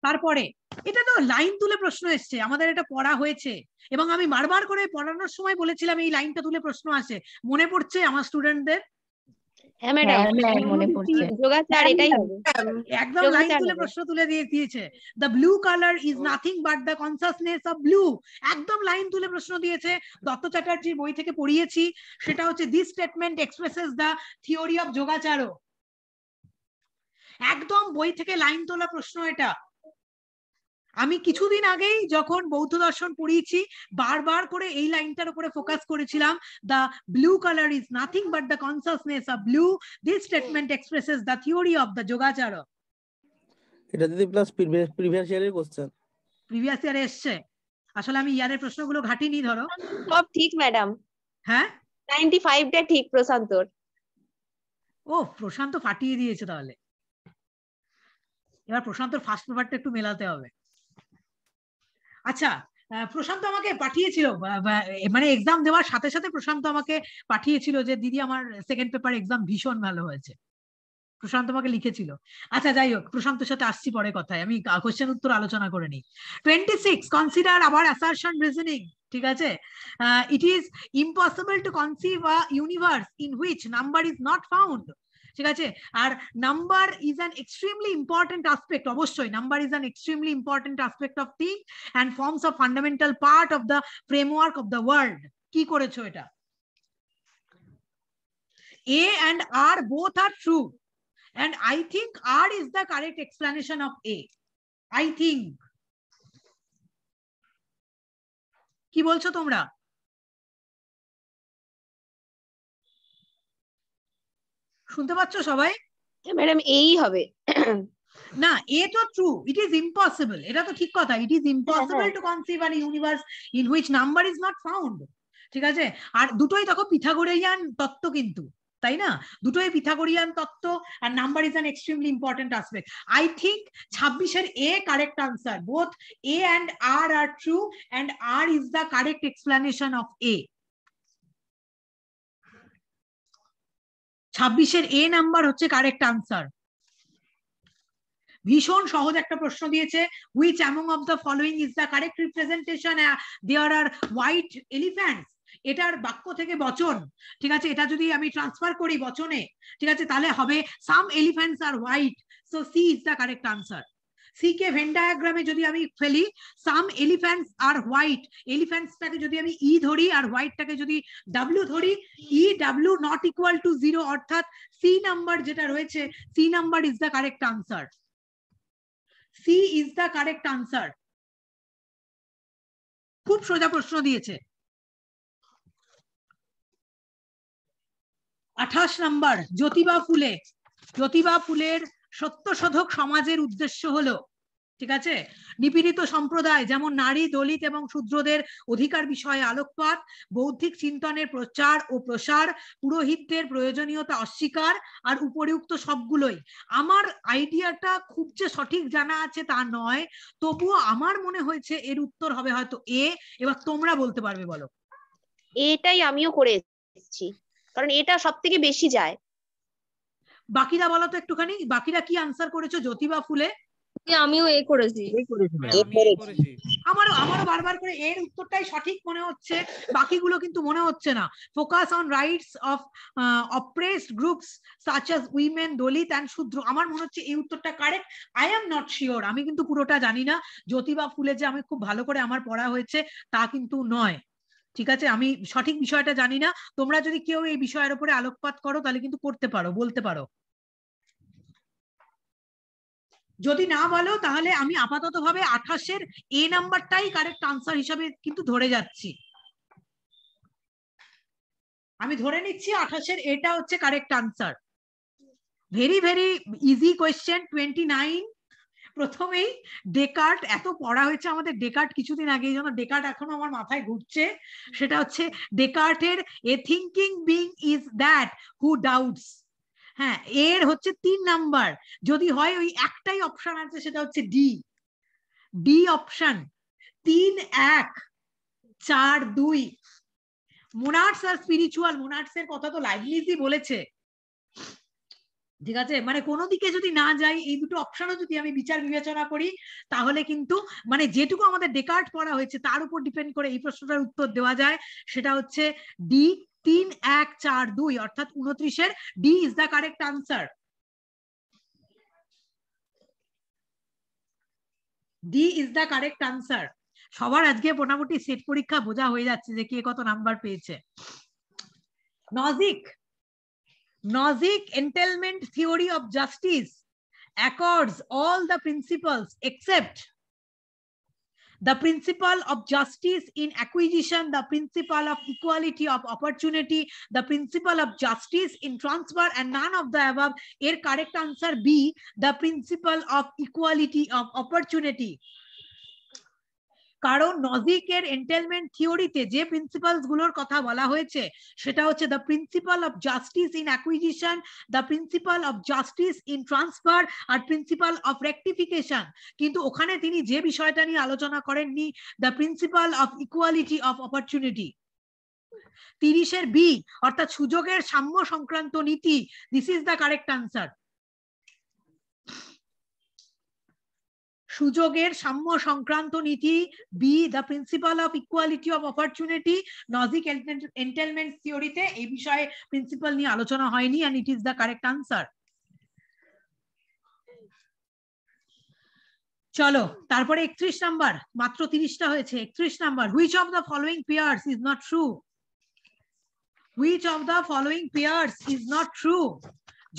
তারপরে এটা তো লাইন তুলে প্রশ্ন এসছে, আমাদের এটা পড়া হয়েছে এবং আমি বারবার করে পড়ানোর সময় বলেছিলাম এই লাইনটা তুলে প্রশ্ন আসে, মনে পড়ছে আমার স্টুডেন্টদের?
হ্যাঁ ম্যাডাম মনে পড়ছে, যোগাচার এটাই হবে
একদম লাইন তুলে প্রশ্ন তুলে দিয়েছে। The blue colour is nothing but the consciousness of blue, একদম লাইন তুলে প্রশ্ন দিয়েছে। দত্ত চ্যাটার্জির বই থেকে পড়িয়েছি, সেটা হচ্ছে this statement expresses the theory of যোগাচারও, একদম বই থেকে লাইন তোলা প্রশ্ন এটা। আমি কিছুদিন আগেই যখন বৌদ্ধ দর্শন পড়িয়েছি বারবার করে এই লাইনটার উপরে ফোকাস করেছিলাম, the blue colour is nothing but the consciousness of blue, this statement expresses the theory of the Yogacara.
এটা দিদি প্লাস প্রিভিয়াস ইয়ারের কোশ্চেন,
প্রিভিয়াস ইয়ারে এসছে। আসলে আমি ইয়ারের প্রশ্নগুলো ঘাটিনি ধরো।
সব ঠিক ম্যাডাম।
হ্যাঁ
95টা ঠিক প্রশান্তর।
ও প্রশান্ত ফাটিয়ে দিয়েছে তাহলে, এবার প্রশান্তর ফার্স্ট পেপারটা একটু মেলাতে হবে। আচ্ছা প্রশান্ত আমাকে পাঠিয়েছিল, মানে এক্সাম দেওয়ার সাথে সাথে প্রশান্ত আমাকে পাঠিয়েছিল যে দিদি আমার সেকেন্ড পেপার এক্সাম ভীষণ ভালো হয়েছে, প্রশান্ত আমাকে লিখেছিল। আচ্ছা যাই হোক, প্রশান্তের সাথে আসছি পরে কথায়, আমি কোশ্চেন উত্তর আলোচনা করে নিই। 26 কনসিডার আবার অ্যাসারশন রিজনিং, ঠিক আছে। It is impossible to conceive a universe in which number is not found, ঠিক আছে। R number is an extremely important aspect, অবশ্যই number is an extremely important aspect of thing and forms a fundamental part of the framework of the world. কি করেছো এটা? A and R both are true, and I think R is the correct explanation of A. I think. কি বলছো তোমরা? শুনতে পাচ্ছ সবাই?
ম্যাডাম এই হবে
না, এ তো ট্রু, ইট ইজ ইম্পসিবল, এটা তো ঠিক কথা, ইট is impossible to conceive an universe in which number is not found, ঠিক আছে। আর দুটোই দেখো পিথাগোরিয়ান তত্ত্ব কিন্তু, তাই না? দুটোই পিথাগোরিয়ান তত্ত্ব, আর number is an extremely important aspect. I think 26-এর A correct answer, both A and R are true and R is the correct explanation of A. 26-এর এ নাম্বার হচ্ছে কারেক্ট আনসার। ভীষণ সহজ একটা প্রশ্ন দিয়েছে, which among of the following is the correct representation there are white elephants, এটার বাক্য থেকে বচন, ঠিক আছে। এটা যদি আমি ট্রান্সফার করি বচনে, ঠিক আছে, তাহলে হবে some elephants are white, so C is the correct answer. C কে ভেন ডায়াগ্রামে যদি আমি ফেলি, some elephants are white, এলিফ্যান্টসটাকে যদি আমি E ধরি আর হোয়াইটটাকে যদি W ধরি, E W not equal to 0, অর্থাৎ C নাম্বার যেটা রয়েছে, C number is the correct answer. C is the correct answer. খুব সোজা প্রশ্ন দিয়েছে। 28 নাম্বার, জ্যোতিবা ফুলে। জ্যোতিবা ফুলের সত্যশোধক সমাজের উদ্দেশ্য হলো, ঠিক আছে, নিপীড়িত সম্প্রদায় যেমন নারী, দলিত এবং শূদ্রদের অধিকার বিষয়ে আলোকপাত, বৌদ্ধিক চিন্তনের প্রচার ও প্রসার, পুরোহিতদের প্রয়োজনীয়তা অস্বীকার, আর উপরিউক্ত সবগুলোই। আমার আইডিয়াটা খুব যে সঠিক জানা আছে তা নয়, তবুও আমার মনে হয়েছে এর উত্তর হবে হয়তো এ। এবার তোমরা বলতে পারবে, বলো।
এটাই আমিও করে এসেছি, কারণ এটা সব থেকে বেশি যায়।
বাকিরা বলো তো একটুখানি, বাকিরা কি আনসার করেছো? জ্যোতিবা ফুলে।
আমিও এ করেছি।
আমারও বারবার করে এর উত্তরটাই সঠিক মনে হচ্ছে, বাকিগুলো কিন্তু মনে হচ্ছে না। Focus on rights of oppressed groups such as women, Dalit and Shudra. আমার মনে হচ্ছে এই উত্তরটা correct. I am not sure, আমি কিন্তু পুরোটা জানি না। জ্যোতিবা ফুলে যে আমি খুব ভালো করে আমার পড়া হয়েছে তা কিন্তু নয়, ঠিক আছে। আমি সঠিক বিষয়টা জানি না। তোমরা যদি কেউ এই বিষয়ের উপরে আলোকপাত করো তাহলে কিন্তু করতে পারো, বলতে পারো। যদি না বলো তাহলে আমি আপাতত ভাবে 28-এর এ নাম্বারটাই কারেক্ট আনসার হিসাবে কিন্তু ধরে যাচ্ছি। আমি ধরে নিচ্ছি 28-এর এটা হচ্ছে correct answer. Very very easy question. 29 প্রথমেই ডেকার্ট, এত পড়া হয়েছে আমাদের ডেকার্ট কিছুদিন আগে, এই জন্য ডেকার্ট এখনো আমার মাথায় ঘুরছে। সেটা হচ্ছে ডেকার্টের a thinking being is that who doubts. হ্যাঁ, এর হচ্ছে 3 নাম্বার, যদি হয় ওই একটাই অপশন আছে, সেটা হচ্ছে ডি। D option 3, 1, 4, 2। মোনার্স আর স্পিরিচুয়াল, মোনার্স এর কথা তো লাইবনিজই বলেছে, ঠিক আছে? মানে কোনো দিকে যদি না যাই, এই দুটো অপশনও যদি আমি বিচার বিবেচনা করি, তাহলে কিন্তু মানে যেটুকু আমাদের ডেকার্ট পড়া হয়েছে তার উপর ডিপেন্ড করে এই প্রশ্নটার উত্তর দেওয়া যায়। সেটা হচ্ছে ডি, 3, 1, 4, 2, অর্থাৎ 29-এর D is the correct answer. D is the correct answer. সবার আজকে মোটামুটি সেট পরীক্ষা বোঝা হয়ে যাচ্ছে যে কে কত নাম্বার পেয়েছে। Nozick entailment theory of justice accords all the principles except the principle of justice in acquisition, the principle of equality of opportunity, the principle of justice in transfer, and none of the above. এর correct answer B, the principle of equality of opportunity. কারণ নজিকের এন্টেলমেন্ট থিওরিতে যে প্রিন্সিপালস গুলোর কথা বলা হয়েছে সেটা হচ্ছে the principle of justice in acquisition, the principle of justice in transfer, আর প্রিন্সিপাল অফ রেকটিফিকেশন। কিন্তু ওখানে তিনি যে বিষয়টা নিয়ে আলোচনা করেননি, the principle of equality of opportunity. 30-এর বি অর্থাৎ সুযোগের সাম্য সংক্রান্ত নীতি, this is the correct answer. সুযোগের সাম্য সংক্রান্ত নীতি, B, the principle of equality of opportunity. Nozick entitlement থিওরিতে এই বিষয়ে প্রিন্সিপাল নিয়ে আলোচনা হয়নি, and it is the correct answer. চলো তারপরে 31 নাম্বার, মাত্র 30টা হয়েছে। 31 number, which of the following pairs is not true? Which of the following pairs is not true?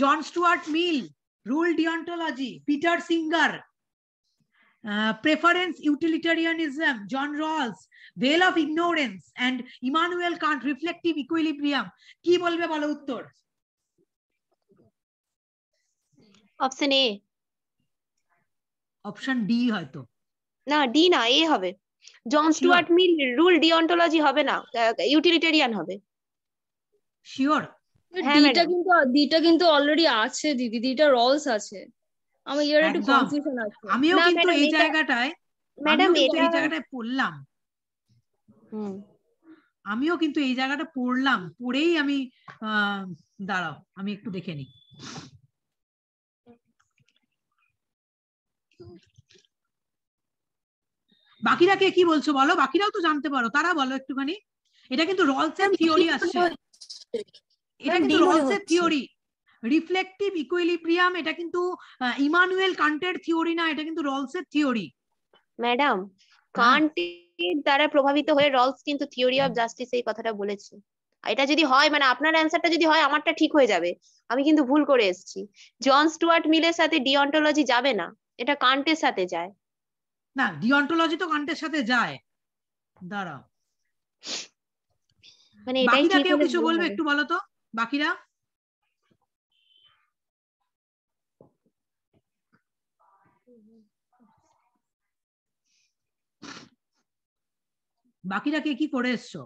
John Stuart Mill, rule deontology, Peter Singer, preference utilitarianism, John Rawls, veil of ignorance, and Immanuel Kant, reflective equilibrium. কি বলবে বলো উত্তর?
Option A.
অপশন ডি হয়তো
না, ডি না, এ হবে। জন স্টুয়ার্ট মিল রুল ডিওন্টোলজি হবে না, ইউটিলিটেরিয়ান হবে।
শিওর?
ডিটা কিন্তু অলরেডি আছে দিদি, ডিটা রলস আছে। আমিও কিন্তু এই জায়গাটায়
পড়লাম, আমিও কিন্তু এই জায়গাটা পড়লাম, পড়েই আমি দাঁড়াও আমি একটু দেখে নিই। বাকিরা কে কি বলছো বলো, বাকিরাও তো জানতে পারো, তারা বলো একটুখানি। এটা কিন্তু রলসের থিওরি আসছে, এটা কিন্তু রলসের থিওরি। রিফ্লেকটিভ ইকুইলিব্রিয়াম এটা কিন্তু ইমানুয়েল কান্টের থিওরি না, এটা কিন্তু রলসের থিওরি।
ম্যাডাম, কান্টের দ্বারা প্রভাবিত হয়ে রলস কিন্তু থিওরি অফ জাস্টিস এই কথাটা বলেছে। এটা যদি হয়, মানে আপনার অ্যানসারটা যদি হয়, আমারটা ঠিক হয়ে যাবে। আমি কিন্তু ভুল করে এসেছি। জন স্টুয়ার্ট মিলের সাথে ডিওন্টোলজি যাবে না, এটা কান্টের সাথে যায়।
না, ডিওন্টোলজি তো কান্টের সাথে যায়। দাঁড়াও, মানে বাকিরা কেউ কিছু বলবে একটু বলো তো, বাকিরা। বাকিরা কে কি করে এসছো?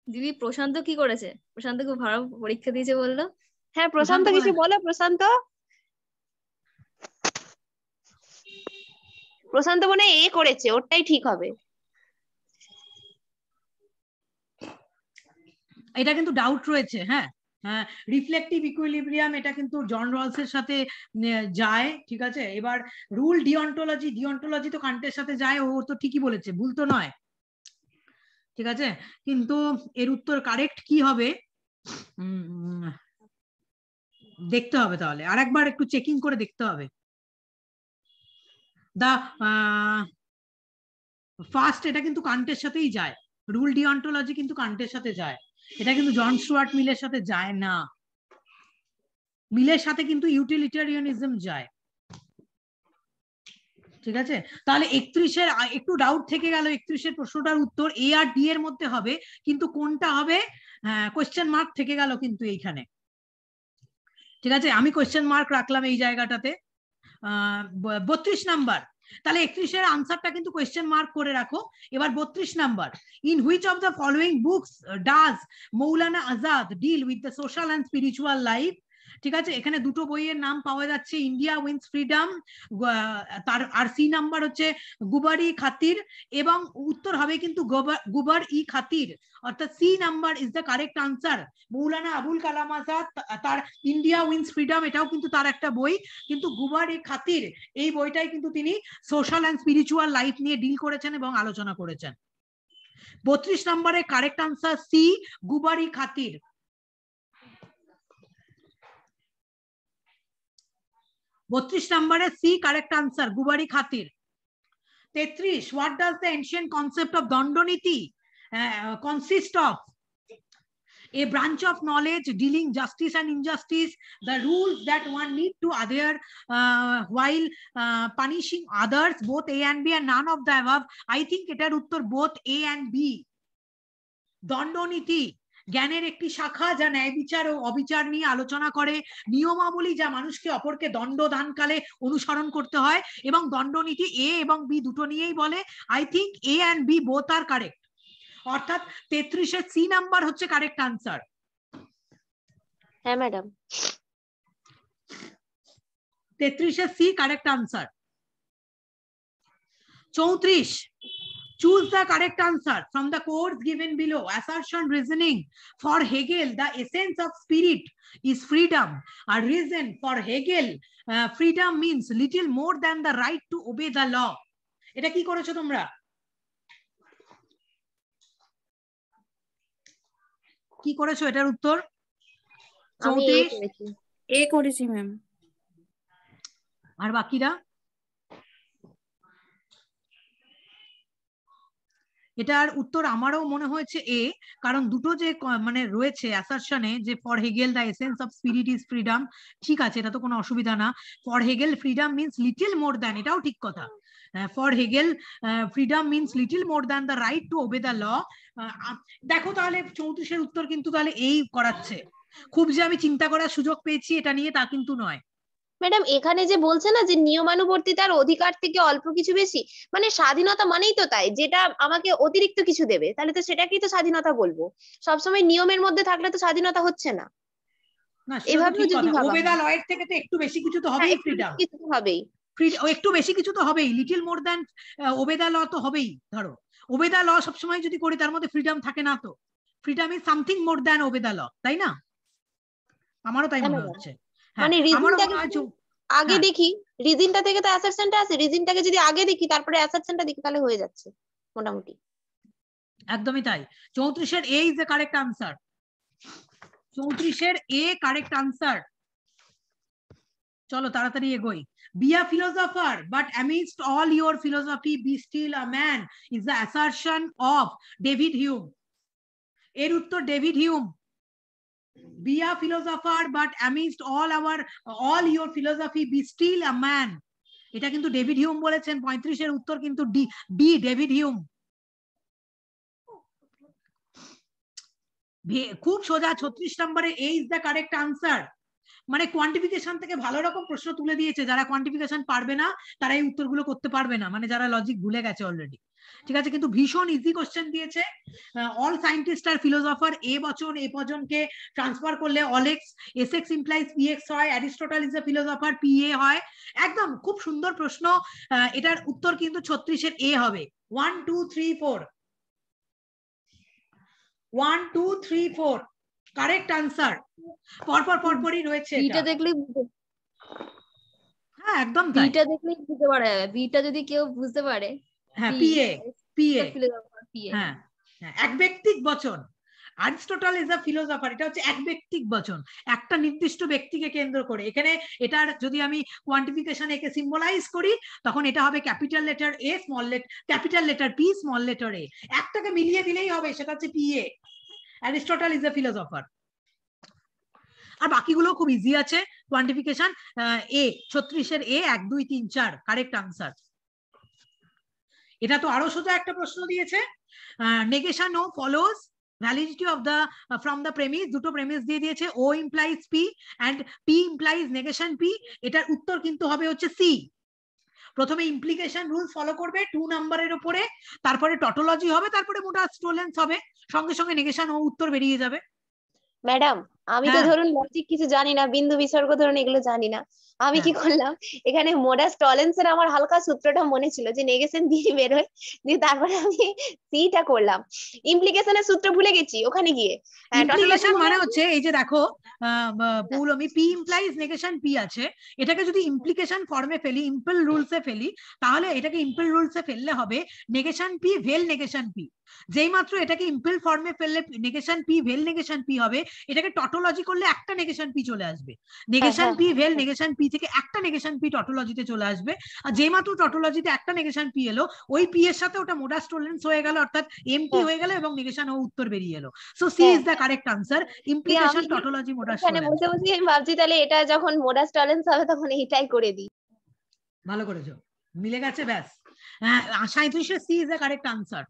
দিদি প্রশান্ত কি করেছে? প্রশান্ত খুব ভালো পরীক্ষা দিয়েছে বললো।
হ্যাঁ, প্রশান্ত কিছু বলো। প্রশান্ত মনে এ করেছে, ওটাই ঠিক হবে।
এটা কিন্তু ডাউট রয়েছে। হ্যাঁ হ্যাঁ, রিফ্লেকটিভ ইকুইলিব্রিয়াম এটা কিন্তু জন রলসের সাথে যায়, ঠিক আছে। এবার রুল ডিওন্টোলজি, ডিওন্টোলজি তো কান্টের সাথে যায়, ও তো ঠিকই বলেছে, ভুল তো নয়, ঠিক আছে। কিন্তু এর উত্তর কারেক্ট কি হবে দেখতে হবে, তাহলে আরেকবার একটু চেকিং করে দেখতে হবে। দা ফার্স্ট এটা কিন্তু কান্টের সাথেই যায়, রুল ডিওন্টোলজি কিন্তু কান্টের সাথে যায়, এটা কিন্তু জন স্টুয়ার্ট মিলের সাথে যায় না। মিলের সাথে কিন্তু ইউটিলিটারিয়ানিজম যায়, ঠিক আছে। তাহলে 31-এর একটু ডাউট থেকে গেল, 31-এর প্রশ্নটার উত্তর এ আর ডি এর মধ্যে হবে, কিন্তু কোনটা হবে কোয়েশ্চেন মার্ক থেকে গেল কিন্তু এইখানে। ঠিক আছে, আমি কোয়েশ্চেন মার্ক রাখলাম এই জায়গাটাতে। 32 নাম্বার, তাহলে 31 এর আনসারটা কিন্তু কোয়েশ্চেন মার্ক করে রাখো। এবার 32 number, in which of the following books does Maulana Azad deal with the social and spiritual life? ঠিক আছে, এখানে দুটো বইয়ের নাম পাওয়া যাচ্ছে, ইন্ডিয়া উইন্স ফ্রিডম, তার আর সি নাম্বার হচ্ছে গুবার ই খাতির, এবং উত্তর হবে কিন্তু গুবার ই খাতির, অর্থাৎ C number is the correct answer. Maulana Abul Kalam Azad তার ইন্ডিয়া উইন্স ফ্রিডম, এটাও কিন্তু তার একটা বই, কিন্তু গুবার ই খাতির এই বইটাই কিন্তু তিনি সোশ্যাল অ্যান্ড স্পিরিচুয়াল লাইফ নিয়ে ডিল করেছেন এবং আলোচনা করেছেন। 32 নম্বরে কারেক্ট আনসার সি, গুবার ই খাতির। 32 নম্বরে সি কারেক্ট আনসার, গুবারি খাতির। 33, what does the ancient concept of Dandoniti consist of? A branch of knowledge dealing justice and injustice, the rules that one need to adhere while punishing others, both A and B, and none of the above. I think etar uttor both A and B. দণ্ডনীতি জ্ঞানের একটি শাখা যা ন্যায় বিচার ও অবিচার নিয়ে আলোচনা করে, নিয়মাবলী যা মানুষকে অপরকে দণ্ড দানকালে অনুসরণ করতে হয়, এবং দণ্ডনীতি এ এবং বি দুটো নিয়েই বলে। I think A and B both are correct, অর্থাৎ 33 এর সি নাম্বার হচ্ছে কারেক্ট আনসার।
হ্যাঁ ম্যাডাম,
33 এর C correct answer. 34, choose the correct answer from the codes given below. Assertion, reasoning. For Hegel, the essence of spirit is freedom. A reason for Hegel, freedom means little more than the right to obey the law. এটা কি করেছো তোমরা? কি করেছো এটার উত্তর?
আমি এ করেছি ম্যাম।
আর বাকিরা? এটার উত্তর আমারও মনে হয়েছে এ, কারণ দুটো যে মানে রয়েছে অ্যাসারশনে, যে for Hegel the essence of spirit is freedom, ঠিক আছে, এটা তো কোনো অসুবিধা না। For Hegel freedom means little more than, এটাও ঠিক কথা। For Hegel freedom means little more than the right to obey the law. দেখো তাহলে 34 এর উত্তর কিন্তু তাহলে এই করাচ্ছে। খুব যে আমি চিন্তা করার সুযোগ পেয়েছি এটা নিয়ে তা কিন্তু নয়।
ম্যাডাম এখানে যে বলছে না যে নিয়মানুবর্তিতার অধিকার থেকে অল্প কিছু বেশি, মানে স্বাধীনতা মানেই তো তাই, যেটা আমাকে অতিরিক্ত কিছু দেবে, তাহলে তো সেটাকেই তো স্বাধীনতা বলবো। সবসময় নিয়মের মধ্যে থাকলে তো স্বাধীনতা হচ্ছে না। এভাবেও যদি
ওবে দ্য ল এর থেকে তো একটু বেশি কিছু তো হবেই, ফ্রিডম
কিছু তো হবেই,
একটু বেশি কিছু তো হবেই, little more than obey the law তো হবেই। ধরো ওবে দ্য ল সবসময় যদি করি তার মধ্যে ফ্রিডম থাকে না, তো freedom is something more than obey the law, তাই না? আমারও তাই মনে হচ্ছে।
মানে আগে দেখি রিজনটা থেকে তো অ্যাসারশনটা আছে, রিজনটাকে যদি আগে দেখি তারপরে অ্যাসারশনটা দেখি তাহলে হয়ে যাচ্ছে মোটামুটি।
একদমই তাই। 34 এর এ ইজ দ্য কারেক্ট আনসার। 34 এর এ কারেক্ট আনসার। চলো তাড়াতাড়ি এগোই। Be a philosopher, but amidst all your philosophy, be still a man is the assertion of David Hume. এর উত্তর David Hume. Be a philosopher, but amidst all your philosophy, be still a man. এটা কিন্তু ডেভিড হিউম বলেছেন। 35 এর উত্তর কিন্তু ডি, ডেভিড হিউম। খুব সোজা। 36 নম্বরে এ ইজ দ্য কারেক্ট আনসার। মানে কোয়ান্টিফিকেশন থেকে ভালো রকম প্রশ্ন তুলে দিয়েছে, যারা কোয়ান্টিফিকেশন পারবে না তারা এই উত্তরগুলো করতে পারবে না, মানে যারা লজিক ভুলে গেছে অলরেডি। ঠিক আছে, কিন্তু ভীষণ ইজি কোশ্চেন দিয়েছে। All scientist are philosopher, A বচনকে transfer করলে অলেক্স, এসএক্স ইমপ্লাইজ পিএক্স হয়, Aristotle is a philosopher, PA হয়। একদম খুব সুন্দর প্রশ্ন। এটার উত্তর কিন্তু 36 এর এ হবে। 1 2 3 4 1 2 3 4 কারেক্ট আনসার। পরপরই রয়েছে।
বিটা দেখলেই,
হ্যাঁ একদম তাই,
বিটা দেখলেই বুঝতে পারা যাবে। বিটা যদি কেউ বুঝতে পারে,
হ্যাঁ পিএ, হ্যাঁ এক ব্যক্তিক বচন। অ্যারিস্টটল ইজ আ ফিলোসফার, এটা হচ্ছে এক ব্যক্তিক বচন, একটা নির্দিষ্ট ব্যক্তিকে কেন্দ্র করে। এখানে এটার যদি আমি কোয়ান্টিফিকেশন একে সিম্বলাইজ করি তখন এটা হবে capital letter A, capital letter P, small letter A. একটাকে মিলিয়ে দিলেই হবে, সেটা হচ্ছে PA. Aristotle is a philosopher. আর বাকিগুলো খুব ইজি আছে কোয়ান্টিফিকেশন। এ 36 এর এ 1 2 3 4 কারেক্ট আনসার। এটা তো আরো সোজা একটা প্রশ্ন দিয়েছে। Negation O follows validity of the from the premise, দুটো প্রেমিস দিয়ে দিয়েছে, O implies P and P implies negation P. এটার উত্তর কিন্তু হবে হচ্ছে সি। প্রথমে ইমপ্লিকেশন রুলস ফলো করবে 2 নাম্বারের উপরে, তারপরে টটোলজি হবে, তারপরে মোটা স্টোলেন্স হবে, সঙ্গে সঙ্গে নেগেশন ও উত্তর বেরিয়ে যাবে।
ম্যাডাম আমি তো ধরুন লজিক কিছু জানি না, বিন্দু বিসর্গ ধরুন এগুলো জানি না, আমি কি করলাম এখানে মোডাস টলেন্সের আমার হালকা সূত্রটা মনে ছিল যে নেগেশন দিয়ে বেরোয়, দিয়ে তারপরে আমি সিটা করলাম, ইমপ্লিকেশনের সূত্র ভুলে গেছি ওখানে গিয়ে।
ইমপ্লিকেশন মানে হচ্ছে এই যে দেখো Paulomi, P implies negation P আছে, এটাকে যদি ইমপ্লিকেশন ফর্মে ফেলি, ইম্পল রুলসে ফেলি, তাহলে এটাকে ইম্পল রুলসে ফেললে হবে negation P vel negation P. যেই মাত্র এটাকে ইম্পল ফর্মে ফেললে negation P vel negation P হবে, এটাকে টটোলজি করলে একটা নেগেশন পি চলে আসবে, negation P vel negation P থেকে একটা নেগেশন পি টটোলজিতে চলে আসবে। আর যেই মাত্র টটোলজিতে একটা নেগেশন পি এলো, ওই পি এর সাথে ওটা মোডাস টোলেন্স হয়ে গেল, অর্থাৎ এমপি হয়ে গেল এবং নেগেশন ও উত্তর বেরিয়ে এলো। So C is the correct answer, implication tautology modus tollens.
এখানে বসে বসে আমি ভাবছি তাহলে এটা যখন মোডাস টোলেন্স হবে তখন এইটাই করে দিই।
ভালো করেছো, মিলে গেছে, ব্যাস। হ্যাঁ, 37 C is the correct answer.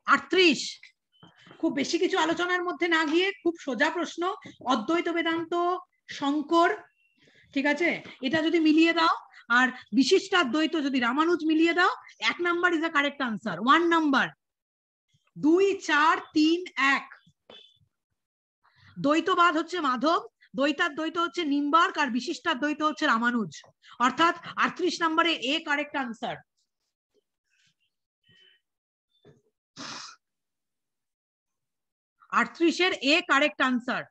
38, খুব বেশি কিছু আলোচনার মধ্যে না গিয়ে খুব সোজা প্রশ্ন, অদ্বৈত বেদান্ত শঙ্কর, ঠিক আছে, এটা যদি মিলিয়ে দাও আর বিশিষ্টাদ্বৈত যদি রামানুজ মিলিয়ে দাও, 1 number is the correct answer. 1 number, 2 4 3 1। দ্বৈতবাদ হচ্ছে মাধব, দ্বৈতাদ্বৈত হচ্ছে নিম্বার্ক, আর বিশিষ্টাদ্বৈত হচ্ছে রামানুজ, অর্থাৎ 38 নম্বরে A correct answer. 38 A correct answer.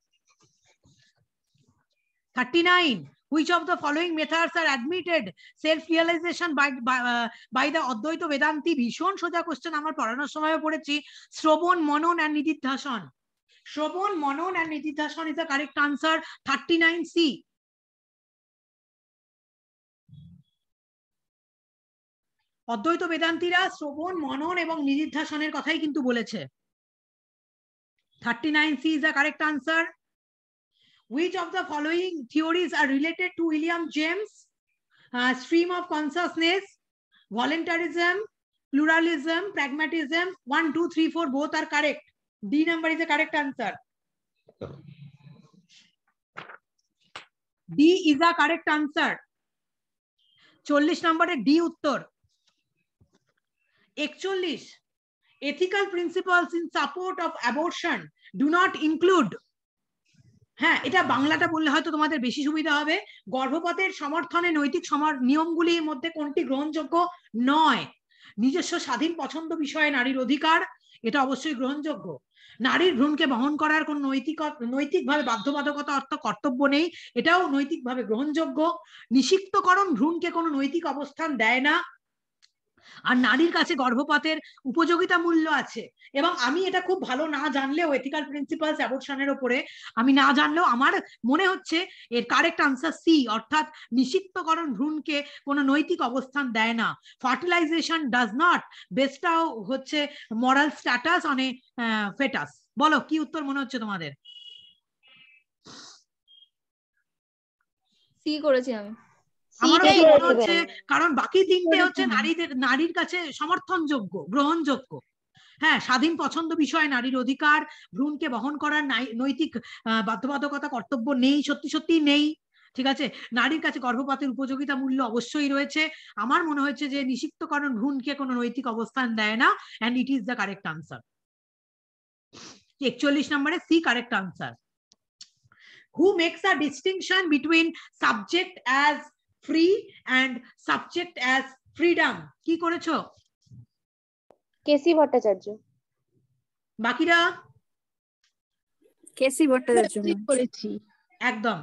39, which of the following methods are admitted self realization by the Advaita Vedanti? ভীষণ সোজা কোশ্চেন, আমার পড়ানোর সময় পড়েছি। শ্রবণ, মনন and নিদিধ্যাসন। শ্রবণ, মনন and নিদিধ্যাসন is the correct answer. 39C. অদ্বৈত বেদান্তীরা শ্রবণ, মনন এবং নিদিধ্যাসনের কথাই কিন্তু বলেছে। 39C is the correct answer. Which of the following theories are related to William James? Stream of consciousness, voluntarism, pluralism, pragmatism. 1 2 3 4 both are correct. D number is the correct answer. D is the correct answer. 40 নম্বরে D উত্তর। 41, ethical principles in support of abortion do not include. হ্যাঁ, এটা বাংলাটা বললে হয়তো তোমাদের বেশি সুবিধা হবে। গর্ভপাতের সমর্থনে নৈতিক নিয়মগুলির মধ্যে কোনটি গ্রহণযোগ্য নয়? নিজস্ব স্বাধীন পছন্দ বিষয়ে নারীর অধিকার, এটা অবশ্যই গ্রহণযোগ্য। নারীর ভ্রূণকে বহন করার কোন নৈতিকভাবে বাধ্যবাধকতা অর্থ কর্তব্য নেই, এটাও নৈতিকভাবে গ্রহণযোগ্য। নিষিক্তকরণ ভ্রূণকে কোনো নৈতিক অবস্থান দেয় না। আর নারীর কাছে গর্ভপাতের উপযোগিতা মূল্য আছে। এবং আমি এটা খুব ভালো না জানলেও, এথিক্যাল প্রিন্সিপালস অ্যাবর্শনের উপরে আমি না জানলেও আমার মনে হচ্ছে এর কারেক্ট আনসার সি, অর্থাৎ নিষিক্তকরণ ভ্রূণকে কোনো নৈতিক অবস্থান দেয় না। ফার্টিলাইজেশন ডাজ নট বেস্টাও হচ্ছে মরাল স্ট্যাটাস অন এ ফেটাস। বলো কি উত্তর মনে হচ্ছে তোমাদের?
সি করেছি আমি।
আমারও মনে হচ্ছে, কারণ বাকি তিনটে হচ্ছে নারীর কাছে সমর্থনযোগ্য, গ্রহণযোগ্য। হ্যাঁ, স্বাধীন পছন্দ বিষয়ে নারীর অধিকার, ভ্রূণকে বহন করার নৈতিক বাধ্যবাধকতা কর্তব্য নেই, সত্যি সত্যি নেই, ঠিক আছে। নারীর কাছে গর্ভপাতের উপযোগিতা মূল্য অবশ্যই রয়েছে। আমার মনে হচ্ছে যে নিষিক্তকরণ ভ্রূণকে কোনো নৈতিক অবস্থান দেয় না, and it is the correct answer. 41 নম্বরে C correct answer. Who makes a distinction between subject as free and subject as freedom? কি করেছো?
কেসি ভট্টাচার্য।
বাকিরা?
কেসি ভট্টাচার্য
করেছি
একদম,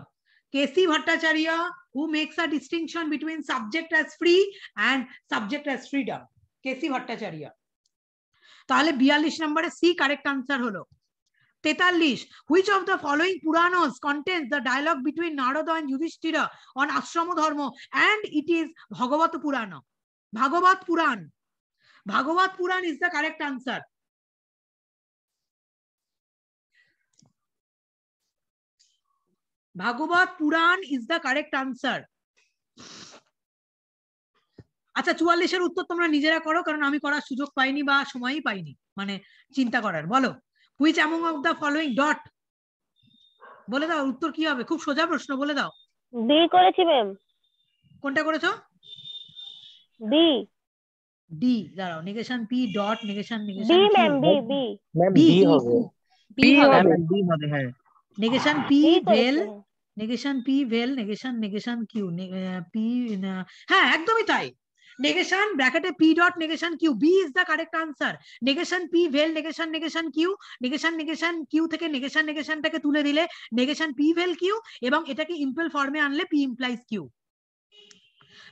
কেসি Bhattacharya. Who makes a distinction between subject as free and subject as freedom? কেসি ভট্টাচার্য। তাহলে 42 নম্বরে সি কারেক্ট আনসার হলো। 43, which of the following Puranas contains the dialogue between Narada and Yudhishthira on Ashrama Dharma? And it is Bhagavat Purana. Bhagavat Puran. Bhagavat Puran is the correct answer. Bhagavat Puran is the correct answer. আচ্ছা 44-এর উত্তর তোমরা নিজেরা করো, কারণ আমি করার সুযোগ পাইনি বা সময়ই পাইনি মানে চিন্তা করার। বলো, which among of the following dot, বলে দাও উত্তর কি হবে, খুব সোজা প্রশ্ন, বলে দাও।
বি করেছি ম্যাম।
কোনটা করেছো?
বি।
ডি, দাঁড়াও, negation P dot negation
B ma'am, B B
ma'am B হবে,
বি হবে, বি হবে, হ্যাঁ।
Negation P vel, negation P vel, negation negation Q, P, হ্যাঁ একদমই তাই। নেগেশন ব্র্যাকেটে P dot negation Q, B is the correct answer. Negation P vel negation negation Q, negation negation Q থেকে নেগেশন নেগেশনটাকে তুলে দিলে নেগেশন পি ভেল কিউ, এবং এটাকে ইম্পেল ফর্মে আনলে পি ইমপ্লাইজ কিউ।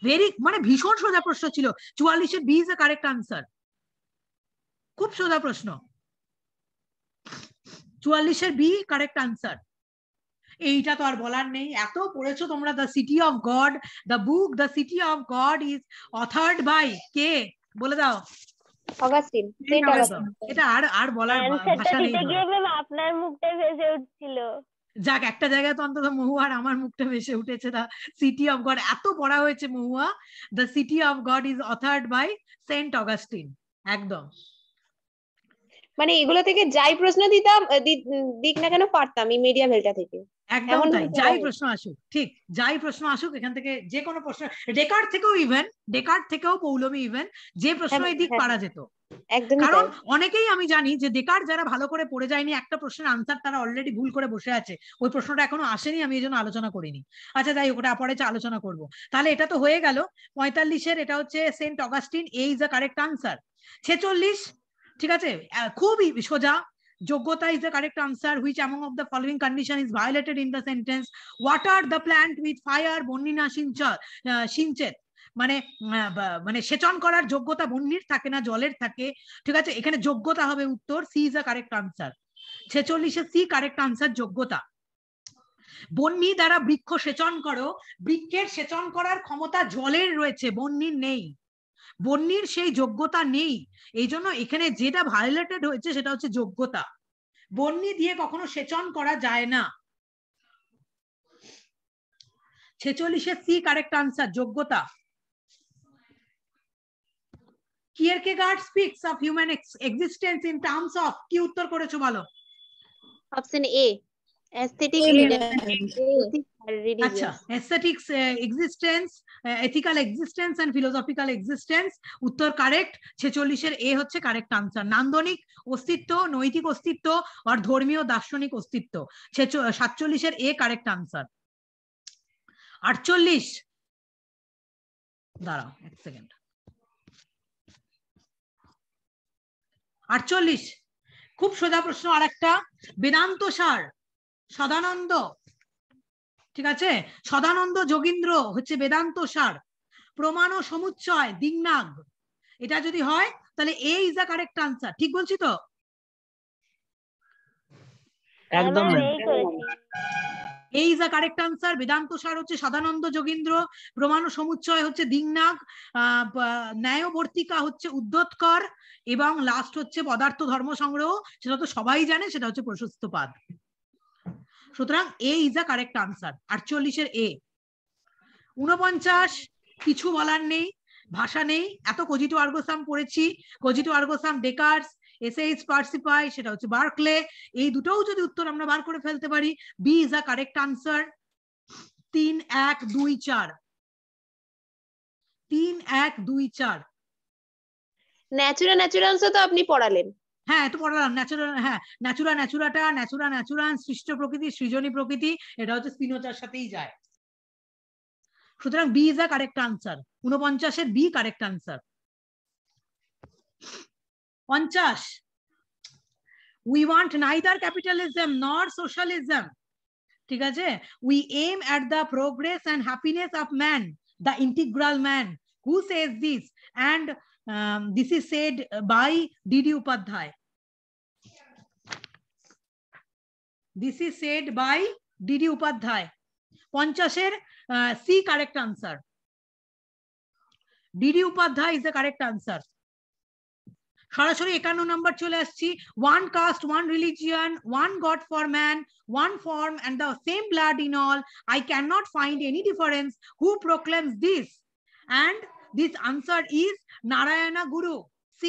ভেরি মানে ভীষণ সোজা প্রশ্ন ছিল। 44-এর B is the correct answer, খুব সোজা প্রশ্ন। 44-এর বি কারেক্ট আনসার। এইটা তো আর বলার নেই, এত পড়েছো তোমরা। The city of God, the book the city of God is authored by কে, বলে দাও।
অগাস্টিন।
এটা আর বলার ভাষা নেই।
আপনার মুখটা ভেসে উঠছিল।
যাক, একটা জায়গায় তো অন্তত মহুয়ার আমার মুখটা ভেসে উঠেছে। দ্য সিটি অফ গড, এত পড়া হয়েছে Mahua. The city of God is authored by Saint Augustine, একদম।
মানে এগুলো থেকে যাই প্রশ্ন দিতাম দিক না কেন পারতাম এই মিডিয়া ভেলটা থেকে।
একদম তাই, যাই প্রশ্ন আসুক, ঠিক যাই প্রশ্ন আসুক এখান থেকে, যে কোনো প্রশ্ন, ডেকার্ট থেকেও পৌলমী ইভেন, যে প্রশ্ন এই দিক পারা যেত। কারণ অনেকেই আমি জানি যে ডেকার্ট যারা ভালো করে পড়ে যায়নি, একটা প্রশ্নের আনসার তারা অলরেডি ভুল করে বসে আছে, ওই প্রশ্নটা এখনো আসেনি, আমি এই জন্য আলোচনা করিনি। আচ্ছা যাই হোক, ওটা পরে আলোচনা করব। তাহলে এটা তো হয়ে গেল 45-এর, এটা হচ্ছে Saint Augustine, A is the correct answer. 46, ঠিক আছে, খুবই সোজা। যোগ্যতা is the correct answer. Which among of the following condition is violated in the sentence? Water the plant with fire বন্যিনা সিঞ্চেত, মানে সেচন করার যোগ্যতা বন্যির থাকে না, জলের থাকে। ঠিক আছে, এখানে যোগ্যতা হবে উত্তর, C is the correct answer. 46-এ সি কারেক্ট আনসার, যোগ্যতা। বন্যি দ্বারা বৃক্ষ সেচন করো, বৃক্ষের সেচন করার ক্ষমতা জলের রয়েছে, বন্যির নেই, বন্যির সেই যোগ্যতা নেই। এই জন্য এখানে যেটা ভায়োলেটেড হয়েছে সেটা হচ্ছে যোগ্যতা। বন্যি দিয়ে কখনো সেচন করা যায় না। 46-এর সি কারেক্ট আনসার, যোগ্যতা। Kierkegaard speaks of human existence in terms of, কি উত্তর করেছো বলো?
অপশন এ, aesthetic,
আচ্ছা, aesthetics, existence, ethical existence and philosophical existence, উত্তর কারেক্ট। 46-এর এ হচ্ছে কারেক্ট আনসার। নান্দনিক অস্তিত্ব, নৈতিক অস্তিত্ব আর ধর্মীয় দার্শনিক অস্তিত্ব। 47-এর এ কারেক্ট আনসার। 48, দাঁড়াও এক সেকেন্ড, 48 খুব সোজা প্রশ্ন। আর একটা, বেদান্ত সার সদানন্দ, ঠিক আছে, সদানন্দ যোগীন্দ্র হচ্ছে বেদান্ত সার, প্রমাণ ও সমুচ্চয় দিংনাগ, এটা যদি হয় তাহলে A is the correct answer. ঠিক বলছি তো?
একদম
A is the correct answer. Vedanta Sar হচ্ছে সদানন্দ যোগীন্দ্র, প্রমাণ ও সমুচ্চয় হচ্ছে দিংনাগ, ন্যায়বর্তিকা হচ্ছে উদ্যোতকর, এবং লাস্ট হচ্ছে পদার্থ ধর্ম সংগ্রহ, সেটা তো সবাই জানে, সেটা হচ্ছে প্রশস্তপাদ। সুতরাং এ ইজ দ্য কারেক্ট আনসার, 48-এর এ। 49, কিছু বলার নেই, ভাষা নেই, এত কজিটো আর্গো সাম পড়েছি। কজিটো আর্গো সাম ডেকার্টস, এসএইচ পার্সিপাই, সেটা হচ্ছে বার্কলে। এই দুটোও যদি উত্তর আমরা বার করে ফেলতে পারি, B is the correct answer. 3, 1, 2, 4, 3, 1, 2, 4।
Naturals তো আপনি পড়ালেন।
হ্যাঁ, এত পড়ালাম। ন্যাচুরাল, হ্যাঁ, ন্যাচুরাল, সৃষ্ট প্রকৃতি, সৃজনী প্রকৃতি, এটা হচ্ছে স্পিনোজার সাথেই যায়। সুতরাং B is the correct answer. 49-এর B correct answer. 50, we want neither capitalism nor socialism, ঠিক আছে, we aim at the progress and happiness of man, the integral man. Who says this? And this is said by D.D. Upadhyay. This is said by D.D. Upadhyay. 50-এর C correct answer. D.D. Upadhyay is the correct answer. সরাসরি 51 নম্বর চলে আসছি। One caste, one religion, one God for man, one form and the same blood in all, I can not find any difference, who proclaims this? And This answer is Narayana Guru. C.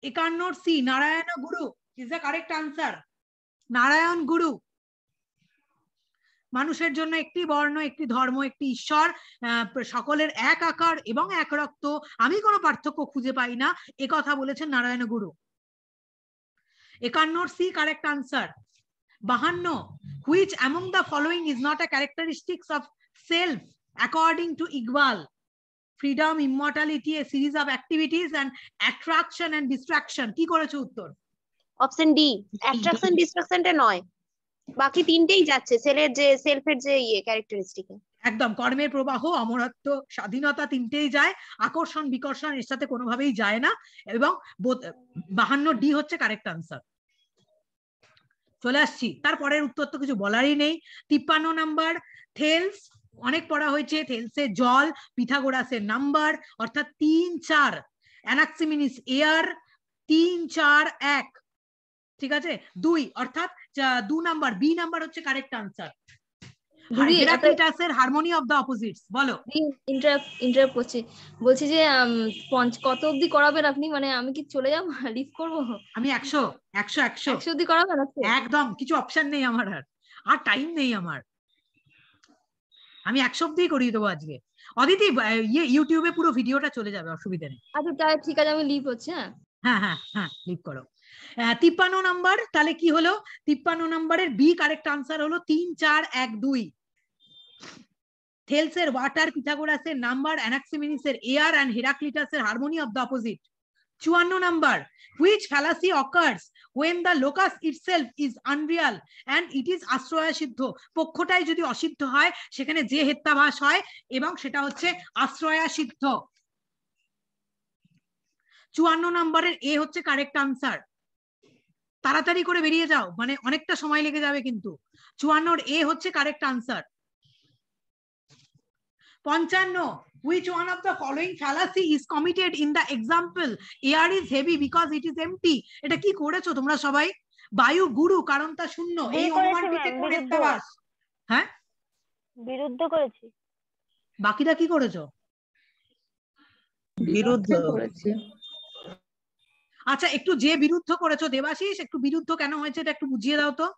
51 C. Narayana Guru is the correct answer. Narayan গুরু। মানুষের জন্য একটি বর্ণ, একটি ধর্ম, একটি ঈশ্বর, সকলের এক আকার এবং এক রক্ত, আমি কোনো পার্থক্য খুঁজে পাই না, এ কথা বলেছেন Narayana Guru. 51 C correct answer. 52 which among the following is not a characteristics of self according to Iqbal? Freedom, immortality, a series of activities and attraction and distraction. কি করেছে উত্তর?
অপশন ডি, অ্যাট্রাকশন ডিস্ট্রাকশনটা নয়, বাকি তিনটেই যাচ্ছে সেলের যে সেলফের যে ক্যারেক্টারিস্টিক।
একদম, কর্মের প্রবাহ, অমরত্ব, স্বাধীনতা তিনটেই যায়, আকর্ষণ বিকর্ষণ এর সাথে কোনোভাবেই যায় না, এবং 52 ডি হচ্ছে কারেক্ট আনসার। চলে আসছি, তারপরের উত্তর তো কিছু বলারই নেই। 53 নাম্বার, থেলস, অনেক পড়া হয়েছে, থেলসের জল, পিথাগোরাসের নাম্বার অর্থাৎ 3 4, অ্যানাক্সিমিনিস এয়ার 3 4 1, ঠিক আছে 2 অর্থাৎ 2 নাম্বার, বি নাম্বার হচ্ছে কারেক্ট আনসার। হেরাক্লিটাসের হারমোনি অফ দ্য অপোজিটস, বলো।
ইন্টারাপ্ট করছি, বলছি যে কত অবধি করাবেন আপনি, মানে আমি কি চলে যাব, লিভ করব? আমি 100 অবধি করাবেন?
একদম, কিছু অপশন নেই আমার, আর টাইম নেই আমার, আমি 100 অবধি করিয়ে দেবো আজকে। অদিতি, ইউটিউবে পুরো ভিডিওটা চলে যাবে, অসুবিধা নেই।
আচ্ছা ঠিক আছে, আমি লিভ হচ্ছে।
হ্যাঁ লিভ করো। 53 নাম্বার, তাহলে কি হলো? 53 নাম্বারের বি কারেক্ট আনসার হলো 3 4 1 2। থেলসের ওয়াটার, পিথাগোরাসের নাম্বার, অ্যানাক্সিমিনিসের এয়ার এন্ড হেরাক্লিটাসের harmony of the opposite. 54 number, which fallacy occurs when the locus itself is unreal and it is আশ্রয় সিদ্ধ? পক্ষটাই যদি অসিদ্ধ হয় সেখানে যে হেত্যাভাস হয় এবং সেটা হচ্ছে আশ্রয় সিদ্ধ। 54 নাম্বারের এ হচ্ছে কারেক্ট আনসার। তাড়াতাড়ি করে বেরিয়ে যাও, মানে অনেকটা সময় লেগে যাবে কিন্তু। 54 এ হচ্ছে correct answer. 55 which one of the following fallacy is committed in the example air is heavy because it is empty? এটা কি করেছো তোমরা সবাই? বায়ু গুরু কারণ তা শূন্য, এই অনুমানটিতে কোন হেত্যাভাস? হ্যাঁ, বিরুদ্ধ করেছি। বাকিটা কি করেছো?
বিরুদ্ধ করেছি।
আচ্ছা, একটু যে বিরুদ্ধ করেছো দেবাশিস, একটু বিরুদ্ধ কেন হয়েছে এটা একটু বুঝিয়ে দাও তো।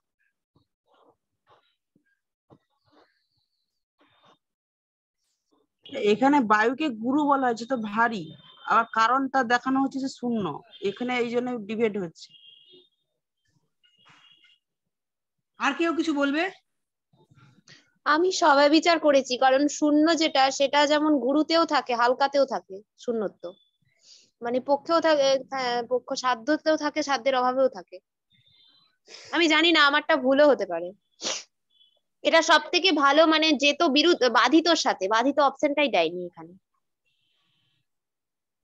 এখানে বায়ুকে গুরু বলা হয়েছে তো ভারী, আবার কারণটা দেখানো হচ্ছে যে শূন্য, এখানে এই জন্য ডিবেট হচ্ছে।
আর কেউ কিছু বলবে?
আমি সবাই বিচার করেছি, কারণ শূন্য যেটা সেটা যেমন গুরুতেও থাকে হালকাতেও থাকে শূন্যত্ব, মানে পক্ষেও থাকে, পক্ষ সাধ্যতেও থাকে, সাধ্যের অভাবেও থাকে। আমি জানি না, আমারটা ভুলও হতে পারে। এটা সব থেকে ভালো, মানে যেহেতু বিরুদ্ধ বাধিতর সাথে, বাধিত অপশনটাই দেয়নি এখানে।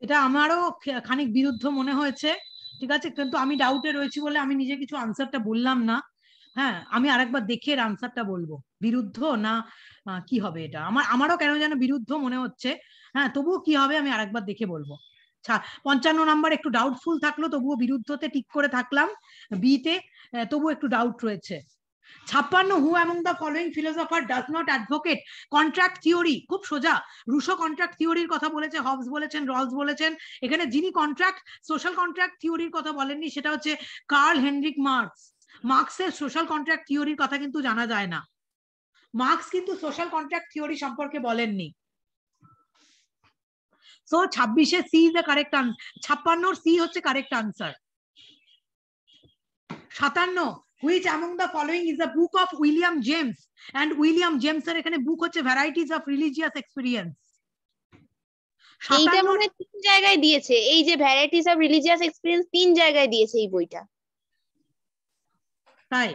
এটা আমারও খানিক বিরুদ্ধ মনে হয়েছে, ঠিক আছে, কিন্তু আমি ডাউটে রয়েছি বলে আমি নিজে কিছু আনসারটা বললাম না। হ্যাঁ, আমি আরেকবার দেখে এর আনসারটা বলবো, বিরুদ্ধ না কি হবে এটা। আমারও কেন যেন বিরুদ্ধ মনে হচ্ছে। হ্যাঁ, তবুও কি হবে আমি আরেকবার দেখে বলবো। 55 নাম্বার একটু ডাউটফুল থাকলো, তবুও বিরুদ্ধতে টিক করে থাকলাম। বিতে তবুও একটু ডাউট রয়েছে। 56 হু among the following philosopher does not advocate contract theory? খুব সোজা, রুশো কন্ট্রাক্ট থিওরির কথা বলেছে, হবস বলেছেন, রলস বলেছেন। এখানে যিনি সোশ্যাল কন্ট্রাক্ট থিওরির কথা বলেননি সেটা হচ্ছে কার্ল হেনরিক মার্কস। মার্কসের সোশ্যাল কন্ট্রাক্ট থিওরির কথা কিন্তু জানা যায় না। মার্কস কিন্তু সোশ্যাল কন্ট্রাক্ট থিওরি সম্পর্কে বলেননি। So 26 C is the correct answer. 56 C হচ্ছে correct answer. 57 which among the following is a book of William James? and William James এর এখানে বুক হচ্ছে ভ্যারাইটিজ অফ রিলিজিয়াস এক্সপেরিয়েন্স।
এইটা মনে হয় 3 জায়গায় দিয়েছে, এই যে ভ্যারাইটিজ অফ রিলিজিয়াস এক্সপেরিয়েন্স 3 জায়গায় দিয়েছে এই বইটা।
তাই?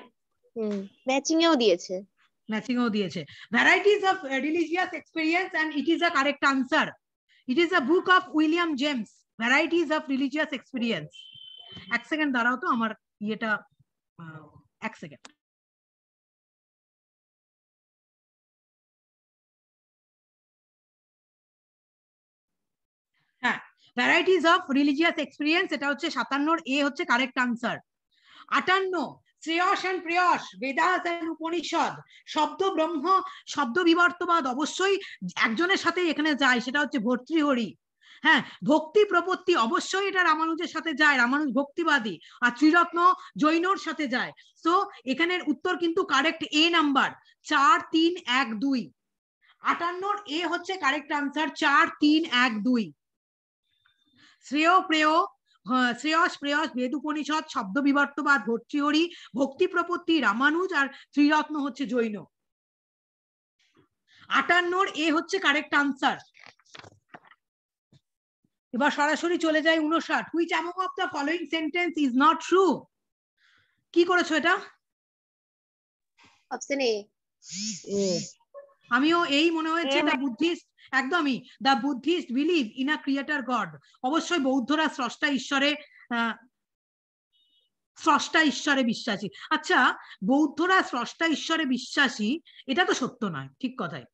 ম্যাচিং এও দিয়েছে।
Varieties of religious experience and it is a correct answer. It is a book of William James, varieties of religious experience. এক সেকেন্ড দাঁড়াও তো, আমার ইয়েটা এক সেকেন্ড। হ্যাঁ, ভ্যারাইটিজ অফ রিলিজিয়াস এক্সপেরিয়েন্স, এটা হচ্ছে 57 এ হচ্ছে correct answer. 58 Shreyas and Preyas, Vedas and Upanishad, Shabda Brahma, শব্দ বিবর্তবাদ অবশ্যই একজনের সাথে এখানে যায়, সেটা হচ্ছে ভর্তৃহরি। হ্যাঁ, ভক্তি প্রপত্তি অবশ্যই এটা রামানুজের সাথে যায়, রামানুজ ভক্তিবাদী। আর ত্রিরত্ন জৈনর সাথে যায়। সো এখানের উত্তর কিন্তু কারেক্ট এ নাম্বার 4 3 1 2। 58 এ হচ্ছে কারেক্ট আনসার 4 3 1 2। শ্রেয় প্রেয়, শ্রেয়স প্রেয়স, বেদ উপনিষদ, শব্দ বিবর্তবাদ ভর্তৃহরি, ভক্তি প্রপত্তি রামানুজ, আর ত্রিরত্ন হচ্ছে জৈন। 58 এ হচ্ছে কারেক্ট আনসার। এবার সরাসরি চলে যায় 59। Which among of the following sentence is not true? কি করেছো এটা?
Option A.
আমিও এই মনে হয়েছে। দ্য বুদ্ধিস্ট, একদমই, the Buddhist believe in a creator god. অবশ্যই বৌদ্ধরা স্রষ্টা ঈশ্বরে বিশ্বাসী। আচ্ছা, বৌদ্ধরা স্রষ্টা ঈশ্বরে বিশ্বাসী, এটা তো সত্য নয়। ঠিক কথাই,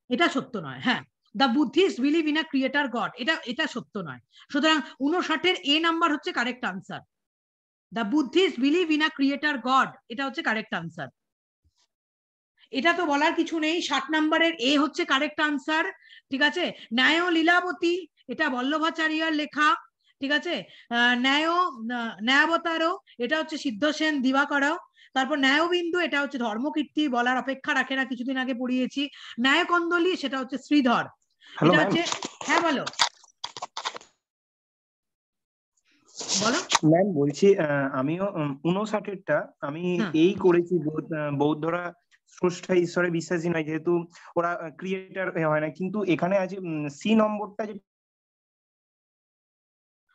এটা সত্য নয়। হ্যাঁ, the Buddhist believe in a creator god, এটা সত্য নয়। সুতরাং 59 এ নাম্বার হচ্ছে correct answer. The Buddhist believe in a creator god, এটা হচ্ছে কারেক্ট আনসার। এটা তো বলার কিছু নেই। 60 নম্বরের এ হচ্ছে কারেক্ট আনসার। ঠিক আছে। ন্যায় লীলাবতী, এটা বল্লভাচার্যের লেখা। ঠিক আছে। ন্যায়াবতারও, এটা হচ্ছে সিদ্ধ সেন দিবাকর। তারপর ন্যায়বিন্দু, এটা হচ্ছে ধর্মকীর্তি, বলার অপেক্ষা রাখে না, কিছুদিন আগে পড়িয়েছি। ন্যায়কন্দলী, সেটা হচ্ছে শ্রীধর। এটা হচ্ছে, হ্যাঁ বলো বলো।
ম্যাম বলছি, আমিও 59টা আমি এই করেছি। বৌদ্ধরা স্রষ্টা ঈশ্বরে বিশ্বাসী নয়, যেহেতু ওরা ক্রিয়েটার হয় না। কিন্তু এখানে আছে সি নম্বরটা, যে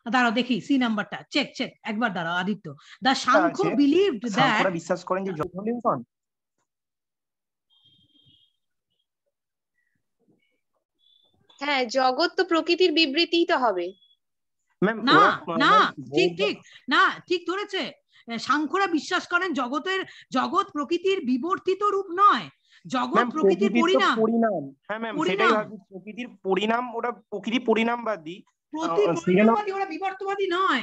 দাঁড়াও দেখি সি নাম্বারটা, চেক একবার দাঁড়াও আদিত্য। দা সাংখ্য বিলিভড দ্যাট,
সাংখ্যরা বিশ্বাস করেন যে জগৎ,
হ্যাঁ, জগৎ তো প্রকৃতির বিবৃতিই তো হবে।
না না, ঠিক না, ঠিক ধরেছে। সাংখ্যরা বিশ্বাস করেন জগৎ প্রকৃতির বিবর্তিত রূপ নয়, জগৎ প্রকৃতির পরিণাম।
হ্যাঁ ম্যাম, সেটাই ভাবছি, প্রকৃতির পরিণাম। ওরা প্রকৃতি পরিণামবাদী,
ওরা বিবর্তবাদী নয়।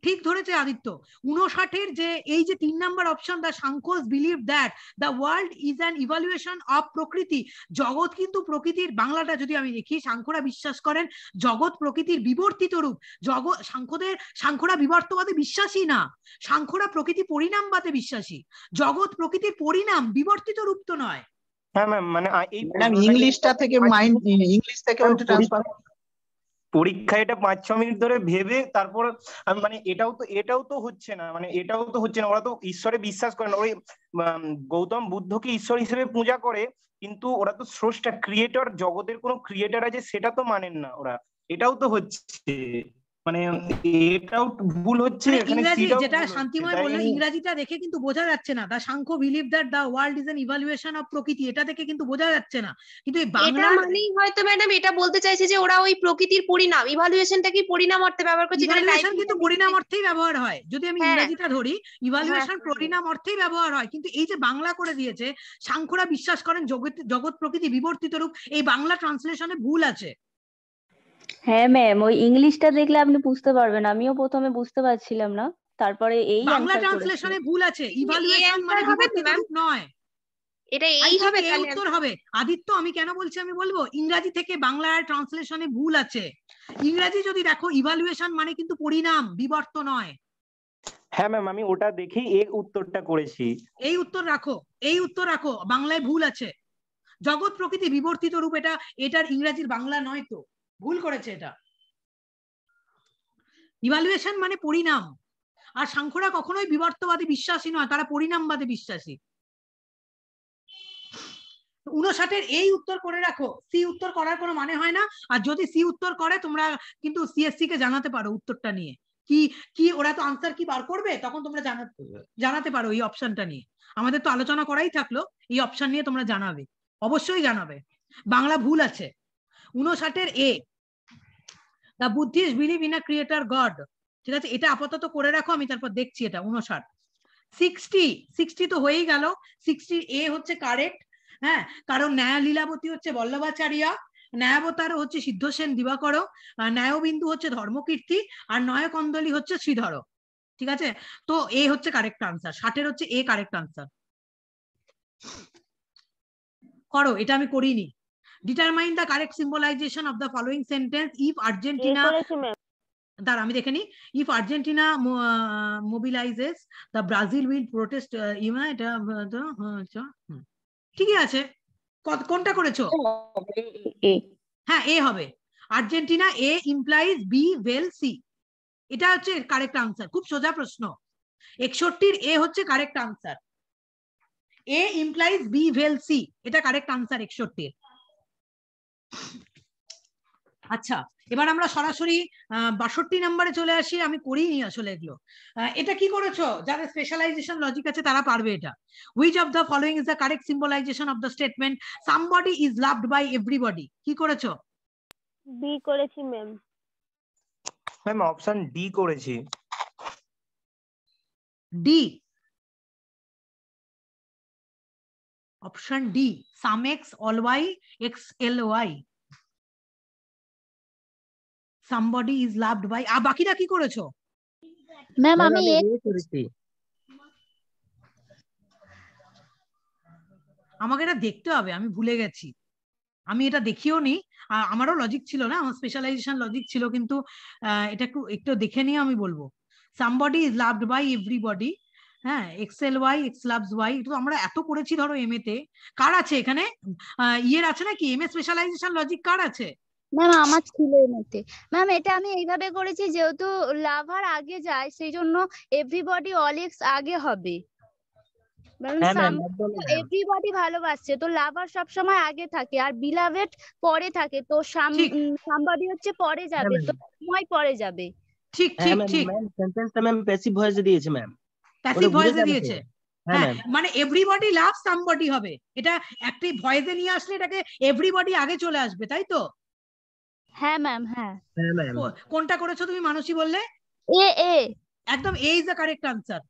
ঠিক ধরেছে আদিত্য। 59 যে এই যে 3 number option, the Samkhyas believe that the world is an evaluation of Prakriti, জগৎ কিন্তু প্রকৃতির, বাংলাটা যদি আমি দেখি, সাংখ্যরা বিশ্বাস করেন জগৎ প্রকৃতির বিবর্তিত রূপ। সাংখ্যরা বিবর্তবাদে বিশ্বাসী না, সাংখ্যরা প্রকৃতি পরিণামবাদে বিশ্বাসী। জগৎ প্রকৃতির পরিণাম, বিবর্তিত রূপ তো নয়।
হ্যাঁ ম্যাম, মানে এই
ইংলিশটা থেকে ইংলিশ থেকে ট্রান্সফার
পরীক্ষা, এটা 5-6 মিনিট ধরে ভেবে তারপর আমি, মানে এটাও তো হচ্ছে না, ওরা তো ঈশ্বরে বিশ্বাস করে না। ওই গৌতম বুদ্ধকে ঈশ্বর হিসেবে পূজা করে, কিন্তু ওরা তো স্রষ্টা, ক্রিয়েটর, জগতের কোনো ক্রিয়েটর আছে সেটা তো মানেন না ওরা। এটাও তো হচ্ছে, মানে এটাও ভুল হচ্ছে।
ইংরেজি যেটা শান্তিময় বললো, ইংরেজিটা দেখে কিন্তু বোঝা যাচ্ছে না। The Samkhya believe that the world is an evaluation of Prakriti, এটা দেখে কিন্তু বোঝা যাচ্ছে না। কিন্তু এই বাংলা
মানেই হয়তো ম্যাডাম এটা বলতে চাইছে যে ওরা ওই প্রকৃতির পরিণাম, ইভালুয়েশনটা কি পরিণাম অর্থে ব্যবহার করছে।
ইভালুয়েশন কিন্তু পরিণাম অর্থেই ব্যবহার হয়, যদি আমি ইংরেজিটা ধরি, ইভালুয়েশন পরিণাম অর্থেই ব্যবহার হয়। কিন্তু এই যে বাংলা করে দিয়েছে, সাংখ্যরা বিশ্বাস করেন জগৎ প্রকৃতি বিবর্তিত রূপ, এই বাংলা ট্রান্সলেশনে ভুল আছে।
হ্যাঁ ম্যাম, ওই ইংলিশটা দেখলে আপনি বুঝতে পারবেন, আমিও প্রথমে বুঝতে পারছিলাম না, তারপরে এই
বাংলা ট্রান্সলেশনে ভুল আছে। ইভালুয়েশন মানে বিবর্তিত রূপ নয়,
এটা এই হবে,
এই উত্তর হবে। আদিত্য, আমি কেন বলছি আমি বলবো, ইংরেজি থেকে বাংলার ট্রান্সলেশনে ভুল আছে। ইংরেজি যদি দেখো, ইভালুয়েশন মানে কিন্তু পরিণাম, বিবর্ত নয়।
হ্যাঁ ম্যাম, আমি ওটা দেখেই এই উত্তরটা করেছি।
এই উত্তর রাখো, বাংলায় ভুল আছে। জগৎ প্রকৃতি বিবর্তিত রূপ, এটার ইংরেজির বাংলা নয়, তো ভুল করেছে এটা। ইভালুয়েশন মানে পরিণাম, আর সাংখ্যরা কখনোই বিবর্তবাদী বিশ্বাসী নয়, তারা পরিণামবাদী বিশ্বাসী। 59 এই উত্তর করে রাখো। সি উত্তর করার কোনো মানে হয় না। আর যদি সি উত্তর করে, তোমরা কিন্তু সিএসসি কে জানাতে পারো উত্তরটা নিয়ে, কি ওরা তো আনসার কি বার করবে, তখন তোমরা জানাতে পারো এই অপশনটা নিয়ে। আমাদের তো আলোচনা করাই থাকলো, এই অপশন নিয়ে তোমরা জানাবে, অবশ্যই জানাবে। বাংলা ভুল আছে। 59 এ, the Buddhist believe in a creator God. ঠিক আছে, এটা আপাতত করে রাখো, আমি তারপর দেখছি এটা। 59 60 তো হয়েই গেল। 60 এ হচ্ছে কারেক্ট। হ্যাঁ, কারণ ন্যায় লীলাবতী হচ্ছে বল্লভাচার্য, ন্যায়াবতার হচ্ছে সিদ্ধসেন দিবাকর, ন্যায়বিন্দু হচ্ছে ধর্মকীর্তি, আর নয়কন্দলী হচ্ছে শ্রীধর। ঠিক আছে, তো এ হচ্ছে কারেক্ট আনসার, 60-এর হচ্ছে এ কারেক্ট আনসার। করো, এটা আমি করিনি। Determine the correct symbolization of the following sentence if Argentina, দাঁড়া আমি দেখে নি। If Argentina mobilizes the Brazil will protest, এটা ঠিকই আছে। কোনটা করেছো? হ্যাঁ, এ হবে। Argentina A implies B well C, এটা হচ্ছে কারেক্ট আনসার। খুব সোজা প্রশ্ন। 61-এর এ হচ্ছে correct answer. A implies B well C, এটা কারেক্ট আনসার 61-এর। আচ্ছা, এবার আমরা সরাসরি 62 নম্বরে চলে আসি। আমি করিনি আসলে এগুলো। এটা কি করেছো? যাদের স্পেশালাইজেশন লজিক আছে তারা পারবে এটা। Which of the following is the correct symbolization of the statement somebody is loved by everybody? কি করেছো?
বি করেছি ম্যাম।
ম্যাম অপশন ডি করেছি।
D, option D, some X all Y X L Y, somebody is loved by। বাকিরা কি করেছো?
ম্যাম আমি এ
করেছি।
আমাকে এটা দেখতে হবে, আমি ভুলে গেছি। আমি এটা দেখিও নি, আমারও লজিক ছিল না, আমার স্পেশালাইজেশন লজিক ছিল, কিন্তু এটা একটু দেখে নিয়ে আমি বলবো। somebody is loved by everybody, হ্যাঁ, X L Y X loves Y, এটা আমরা এত পড়েছি ধরো এম এ তে। কার আছে এখানে ইয়ের আছে নাকি? এম এ স্পেশালাইজেশন লজিক কার আছে?
ম্যাম আমার ছিল এমনিতে। ম্যাম এটা আমি এইভাবে করেছি, যেহেতু লাভার আগে যায় সেই জন্য এভরিবডি অল এক্স আগে হবে। এভরিবডি ভালোবাসছে তো লাভার সব সময় আগে থাকে, আর বিলাভেড পরে থাকে, তো সামবডি হচ্ছে পরে যাবে, তো সময় পরে যাবে।
ঠিক ঠিক ঠিক।
সেন্টেন্সটা ম্যাম প্যাসিভ ভয়েসে দিয়েছে ম্যাম,
প্যাসিভ ভয়েসে দিয়েছে। হ্যাঁ, মানে এভরিবডি লাভ সামবডি হবে। এটা একটি ভয়েসে নিয়ে আসলে এটাকে এভরিবডি আগে চলে আসবে, তাই তো?
হ্যাঁ ম্যাম। হ্যাঁ
ম্যাম।
কোনটা করেছো তুমি মানসী বললে?
এ এ,
একদম A is the correct answer.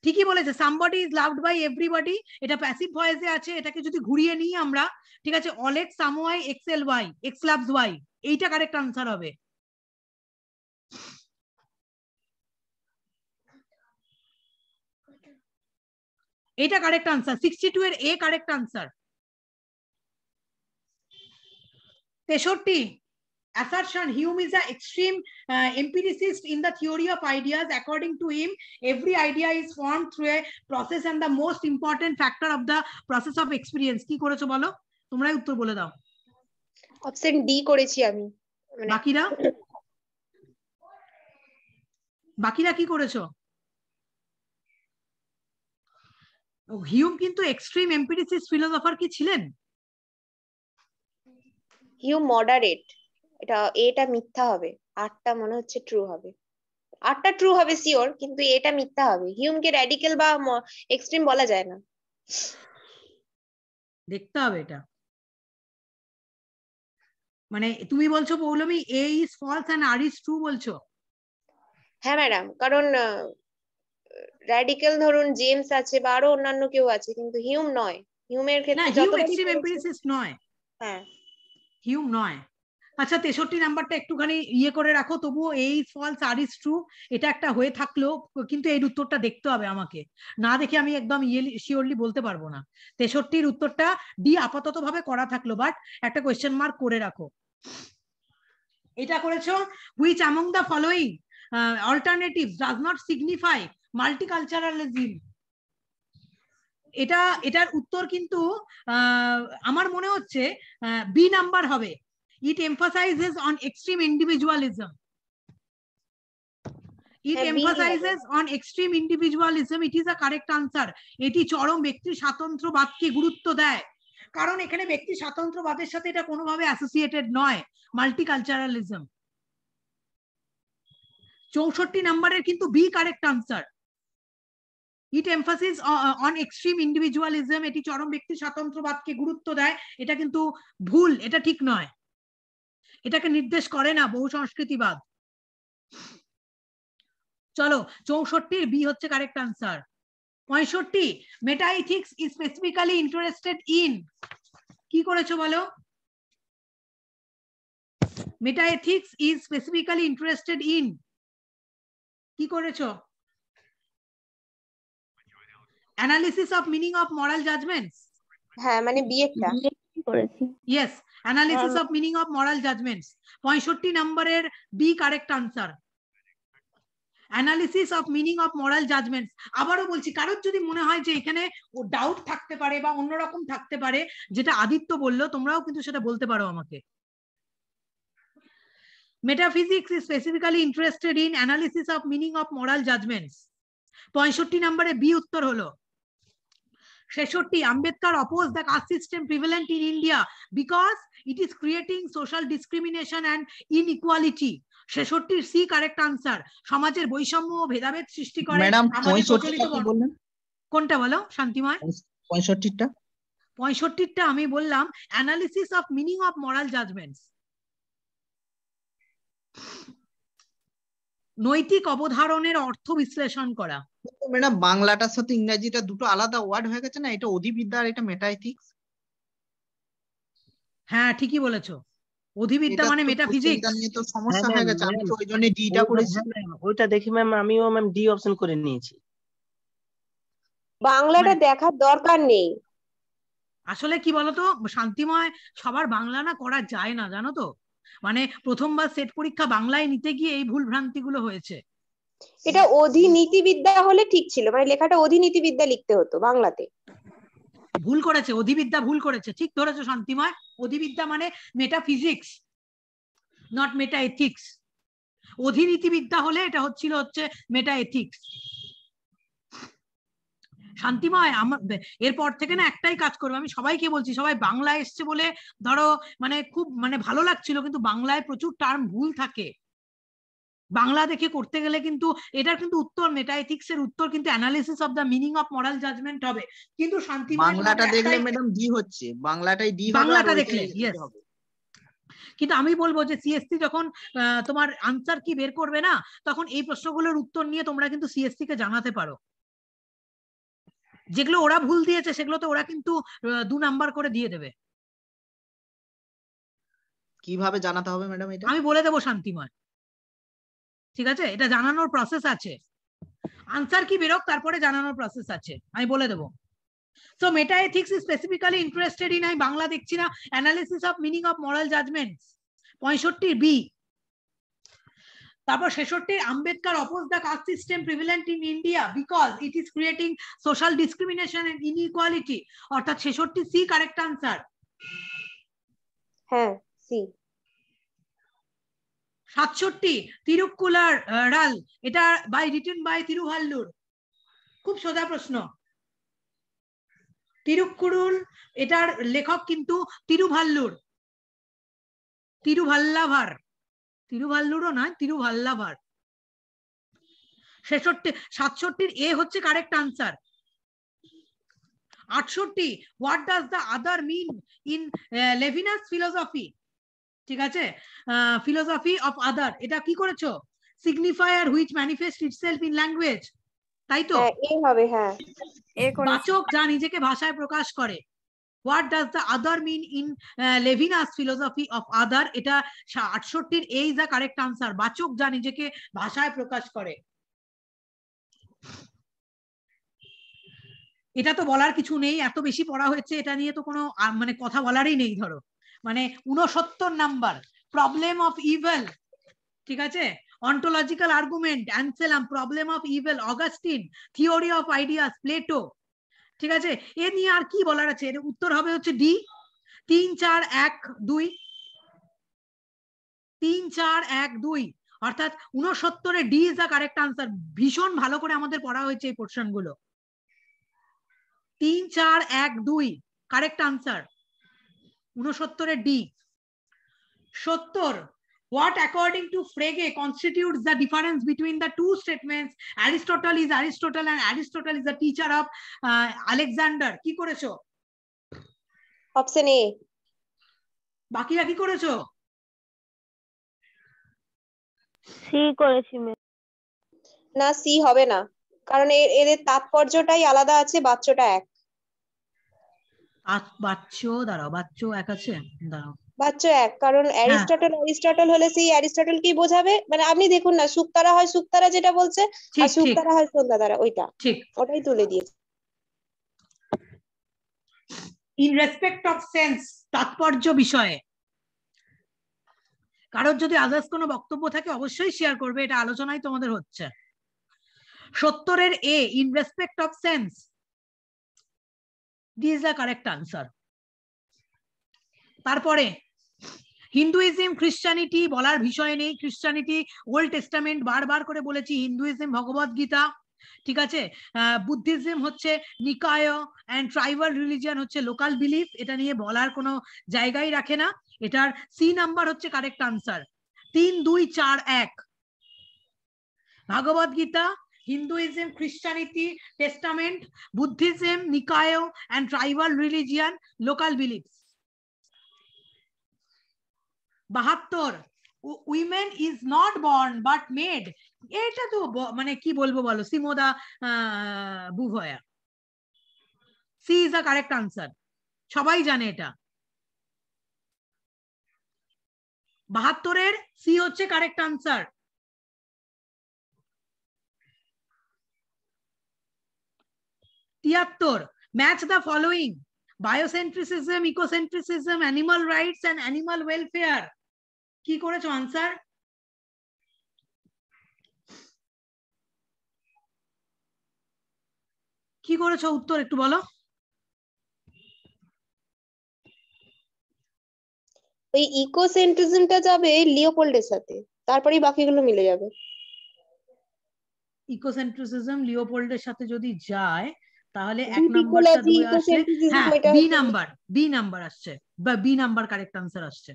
ঠিকই বলেছে, somebody is loved by everybody, এটা প্যাসিভ ভয়েসে আছে। এটাকে যদি ঘুরিয়ে নিই আমরা, ঠিক আছে, all x some y x l y x loves y, এইটা কারেক্ট আনসার হবে। এটা correct answer. 62-এর A correct answer. 63, assertion Hume is an extreme empiricist in the theory of ideas. According to him, every idea is formed through a process and the most important factor of the process of experience। কি করেছো বলো? তোমরাই উত্তর বলে দাও।
অপশন ডি করেছি আমি।
বাকিরা কি করেছো? হিউম কিন্তু এক্সট্রিম এম্পিরিসিস্ট ফিলোসফার কি ছিলেন?
Hume moderate. এটা মিথ্যা হবে, 8টা মনে হচ্ছে ট্রু হবে। 8টা ট্রু হবে সিওর, কিন্তু এটা মিথ্যা হবে। হিউমকে র্যাডিক্যাল বা এক্সট্রিম বলা যায় না।
দেখতে হবে এটা। মানে তুমি বলছো Poulami A is false and R is true বলছো?
হ্যাঁ ম্যাডাম, কারণ র্যাডিক্যাল ধরুন জেমস আছে বা আরো অন্যান্য কেউ আছে, কিন্তু হিউম নয়। হিউমের ক্ষেত্রে
হিউম এক্সট্রিম এম্পিরিসিস্ট নয়।
হ্যাঁ,
হিউম নয়। আচ্ছা, 63 নাম্বারটা একটুখানি ইয়ে করে রাখো, তবুও এই ফলস আর ইজ ট্রু এটা একটা হয়ে থাকলো, কিন্তু এর উত্তরটা দেখতে হবে আমাকে, না দেখে আমি একদম শিওরলি বলতে পারবো না। 63-র উত্তরটা ডি আপাতত ভাবে করা থাকলো, বাট একটা কোয়েশ্চেন মার্ক করে রাখো। এটা করেছো, which among the following alternatives does not signify multiculturalism? এটার উত্তর কিন্তু আমার মনে হচ্ছে বি নাম্বার হবে। It emphasizes on extreme individualism. It emphasizes on extreme individualism. It is a correct answer. এটি চরম ব্যক্তি স্বাতন্ত্র্যবাদকে গুরুত্ব দেয়, কারণ এখানে ব্যক্তি স্বাতন্ত্র্যবাদের সাথে এটা কোনোভাবে অ্যাসোসিয়েটেড নয় মাল্টিকালচারালিজম। 64 নাম্বারের কিন্তু B correct answer. It emphasizes on extreme individualism. এটি চরম ব্যক্তি স্বাতন্ত্র্যবাদকে গুরুত্ব দেয়, এটা কিন্তু ভুল, এটা ঠিক নয়, এটাকে নির্দেশ করে না বহু সংস্কৃতিবাদ। চলো, 64-র বি হচ্ছে correct answer. 65, metaethics is specifically interested in? কি করেছো বলো? Meta ethics is specifically interested in, কি করেছো? Analysis of meaning of moral judgments.
হ্যাঁ মানে বিএটা
করেছি।
Yes, analysis of meaning of moral judgements 65 নম্বরের B correct answer. Analysis of meaning of moral judgments. আবারও বলছি, কারোর যদি মনে হয় যে এখানে ডাউট থাকতে পারে বা অন্যরকম থাকতে পারে, যেটা আদিত্য বললো, তোমরাও কিন্তু সেটা বলতে পারো আমাকে। Metaphysics is specifically interested in analysis of meaning of moral judgements. 65 নম্বরে বি উত্তর হলো। 66, Ambedkar oppose the caste system prevalent in India because it is creating social discrimination and inequality. 66 C correct answer. সমাজের বৈষম্য ও ভেদাভেদ সৃষ্টি করে।
ম্যাডাম 65টা কি বললেন?
কোনটা বলো শান্তিময়?
65টা
65টা আমি বললাম analysis of meaning of moral judgements. নৈতিক অবধারণের অর্থ বিশ্লেষণ করা।
ম্যাডাম বাংলাটার সাথে ইংরেজিটা দুটো আলাদা ওয়ার্ড হয়ে গেছে না, এটা অধিবিদ্যা আর এটা মেটা এথিক্স।
হ্যাঁ ঠিকই বলেছো, অধিবিদ্যা মানে মেটাফিজিক্স।
নিয়ে তো সমস্যা হয়ে গেছে, আমি তো ওই জন্য ডিটা করেছি।
ওইটা দেখি ম্যাম, আমিও ম্যাম ডি অপশন করে নিয়েছি।
বাংলাটা দেখার দরকার নেই।
আসলে কি বলতো শান্তিময়, সবার বাংলা না করা যায় না জানো তো, মানে প্রথমবার সেট পরীক্ষা বাংলায় নিতে গিয়ে এই ভুল ভ্রান্তি গুলো হয়েছে।
এটা অধিনীতিবিদ্যা হলে ঠিক ছিল, মানে লেখাটা অধিনীতিবিদ্যা লিখতে হতো বাংলাতে।
ভুল করেছে, অধিবিদ্যা ভুল করেছে। ঠিক ধরেছো শান্তিময়, অধিবিদ্যা মানে মেটাফিজিক্স, নট মেটা এথিক্স। অধিনীতিবিদ্যা হলে এটা হচ্ছে মেটা এথিক্স। শান্তিময়, আমার এরপর থেকে না একটাই কাজ করবো, আমি সবাইকে বলছি, সবাই বাংলা এসছে বলে ধরো মানে খুব মানে ভালো লাগছিল, কিন্তু বাংলায় প্রচুর টার্ম ভুল থাকে। বাংলা দেখে করতে গেলে কিন্তু এটার কিন্তু উত্তর মেটা এথিক্স এর উত্তর কিন্তু analysis of the meaning of moral judgement হবে। কিন্তু শান্তিময়
বাংলাটা দেখলে ম্যাডাম ডি হচ্ছে, বাংলাটাই ডি হবে,
বাংলাটা দেখলে ইয়েস। কিন্তু আমি বলবো যে সিএসসি যখন তোমার আনসার কি বের করবে না, তখন এই প্রশ্নগুলোর উত্তর নিয়ে তোমরা কিন্তু সিএসসি কে জানাতে পারো। যেগুলো ওরা ভুল দিয়েছে সেগুলো তো ওরা কিন্তু 2 নাম্বার করে দিয়ে দেবে।
কিভাবে জানাতে হবে ম্যাডাম এটা? আমি
বলে দেবো শান্তিময়, ঠিক আছে? এটা জানানোর প্রসেস আছে, আনসার কি বেরোক তারপরে জানানোর প্রসেস আছে, আমি বলে দেবো। So meta ethics is specifically interested in, আমি বাংলা দেখছি না, analysis of meaning of moral judgements 65 B. তারপর 66, Ambedkar oppose the caste system prevalent in India because it is creating social discrimination and inequality, অর্থাৎ 66 সি কারেক্ট আনসার।
হ্যাঁ সি।
67, তিরুক্কুলার রাল, এটা বাই রিটেন বাই তিরুভাল্লুর। খুব সোজা প্রশ্ন। তিরুক্কুরুল, এটার লেখক কিন্তু তিরুভাল্লুর, তিরুভাল্লাভার, তিরুভাল্লুরও নয়, তিরুভাল্লাভার। 67 এ হচ্ছে correct answer. 68, what does the other mean in Levinas philosophy, ঠিক আছে? ফিলোসফি অফ আদার, এটা কি করেছো? Signifier which manifest itself in language, তাই তো?
এই হবে, হ্যাঁ।
বাচক যা নিজেকে ভাষায় প্রকাশ করে। What does the other mean in Levinas philosophy of other, এটা 68 A is the correct answer. বাচক যা নিজেকে ভাষায় প্রকাশ করে। এটা তো বলার কিছু নেই, এত বেশি পড়া হয়েছে, এটা নিয়ে তো কোনো মানে কথা বলারই নেই। ধরো মানে 69 নাম্বার, প্রবলেম অফ ইভেল, ঠিক আছে? Ontological argument, Anselm, problem of evil, Augustine, theory of ideas, Plato, ঠিক আছে? এ নিয়ে আর কি বলার আছে? এর উত্তর হবে হচ্ছে ডি। 3 4 1 2, 3 4 1 2, অর্থাৎ 69 D is the correct answer. ভীষণ ভালো করে আমাদের পড়া হয়েছে এই পোর্শন গুলো। 3 4 1 2 correct answer, 69 D. 70, what according to Frege constitutes the difference between the two statements Aristotle is Aristotle and Aristotle is the teacher of Alexander, কি করেছো?
Option A.
বাকিরা কি করেছো?
সি করেছি ম্যাম।
না সি হবে না, কারণ এদের তাৎপর্যটাই আলাদা আছে, বাচ্চটা এক।
বাচ্চ, দাঁড়াও, বাচ্চ এক আছে, দাঁড়াও
বাচ্চা এক, কারণ অ্যারিস্টটল হলে সেই অ্যারিস্টটলকেই বোঝাবে, মানে আপনি দেখুন না, শুকতারা হয় শুকতারা যেটা বলছে, আর শুকতারা হয় সন্ধ্যাতারা, ওইটা ঠিক, ওটাই তুলে দিয়েছে।
ইন রেসপেক্ট অফ সেন্স, তাৎপর্য বিষয়ে কারোর যদি আদার্স কোনো বক্তব্য থাকে অবশ্যই শেয়ার করবে, এটা আলোচনায় তোমাদের হচ্ছে। 70-এর A, in respect of sense, this is the correct answer. তারপরে হিন্দুইজম খ্রিস্টানিটি বলার বিষয় নেই, খ্রিস্টানিটি ওল্ড টেস্টামেন্ট বারবার করে বলেছি, হিন্দুইজম ভগবত গীতা, ঠিক আছে। বুদ্ধিজম হচ্ছে নিকায় এন্ড ট্রাইবাল রিলিজিয়ন হচ্ছে লোকাল বিলিফ, এটা নিয়ে বলার কোনো জায়গাই রাখে না। এটার সি নাম্বার হচ্ছে correct answer, 3, 2, 4, 1। Bhagavad Gita, Hinduism, Christianity, testament, Buddhism, Nikaya and tribal religion, local belief. 72, women is not born but made, এটা তো মানে কি বলবো বলো, Simone de Beauvoir, C is the correct answer, সবাই জানে এটা। 72-এর সি হচ্ছে correct answer. 73, match the following, biocentrism, ecocentrism, animal rights and animal welfare. কি করেছো আনসার? কি করেছো উত্তর একটু বলো।
ওই ইকোসেন্ট্রিজমটা যাবে লিওপোল্ডের সাথে, তারপরেই বাকিগুলো মিলে যাবে।
ইকোসেন্ট্রিসিজম লিওপোল্ডের সাথে যদি যায় তাহলে এক নাম্বারটা দুই আসছে, হ্যাঁ বি নাম্বার আসছে, বা বি নাম্বার কারেক্ট আনসার আসছে।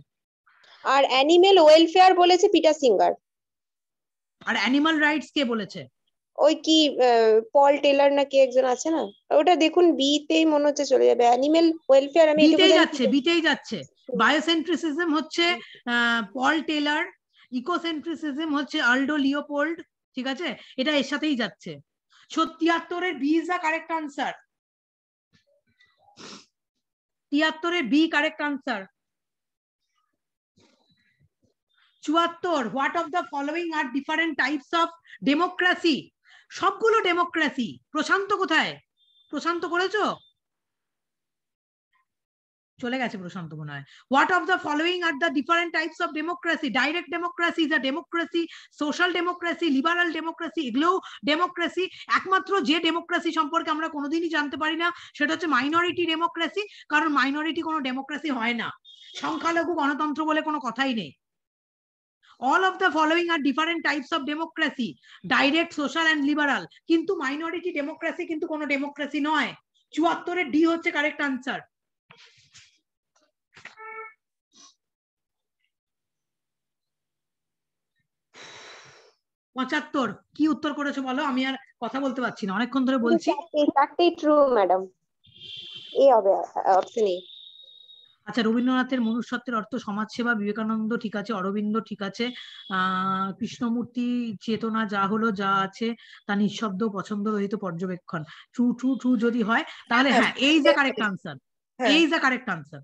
আর অ্যানিমাল ওয়েলফেয়ার বলেছে পিটার সিঙ্গার।
আর অ্যানিমাল রাইটস কে বলেছে?
ওই কি পল টেলার না কে একজন আছে না, ওটা দেখুন বি তেই মনে হচ্ছে চলে যাবে। অ্যানিমাল ওয়েলফেয়ার আমি
বিতেই যাচ্ছে। বায়োসেন্ট্রিসিজম হচ্ছে পল টেলার, ইকোসেন্ট্রিসিজম হচ্ছে আল্ডো লিওপোল্ড, ঠিক আছে, এটা এর সাথেই যাচ্ছে। 73-এর B is the correct answer, 73-এর B correct answer. 74, what of the following are different types of democracy, সবগুলো ডেমোক্রেসি। প্রশান্ত কোথায়? প্রশান্ত করেছো? চলে গেছে প্রশান্ত মনে হয়। What of the following are the different types of democracy, direct democracy, the democracy, social democracy, liberal democracy, এগুলোও ডেমোক্রেসি। একমাত্র যে ডেমোক্রেসি সম্পর্কে আমরা কোনোদিনই জানতে পারি না সেটা হচ্ছে মাইনরিটি ডেমোক্রেসি, কারণ মাইনরিটি কোনো ডেমোক্রেসি হয় না, সংখ্যালঘু গণতন্ত্র বলে কোনো কথাই নেই। All of the following are different types of democracy, direct, social and liberal, কিন্তু minority democracy কিন্তু কোনো ডেমোক্রেসি নয়। 74-এর ডি হচ্ছে কারেক্ট আনসার। পঁচাত্তর কি উত্তর করেছো বলো, আমি আর কথা বলতে পারছি না, অনেকক্ষণ ধরে বলছি।
চারটেই ট্রু ম্যাডাম, এ হবে অপশন এ।
আচ্ছা, রবীন্দ্রনাথের মনুষ্যত্বের অর্থ সমাজসেবা, বিবেকানন্দ ঠিক আছে, অরবিন্দ ঠিক আছে, কৃষ্ণমূর্তি চেতনা যা হলো যা আছে তা নিঃশব্দ পছন্দ রহিত পর্যবেক্ষণ, ট্রু ট্রু ট্রু যদি হয় তাহলে হ্যাঁ এই যে কারেক্ট আনসার, এই যে কারেক্ট আনসার।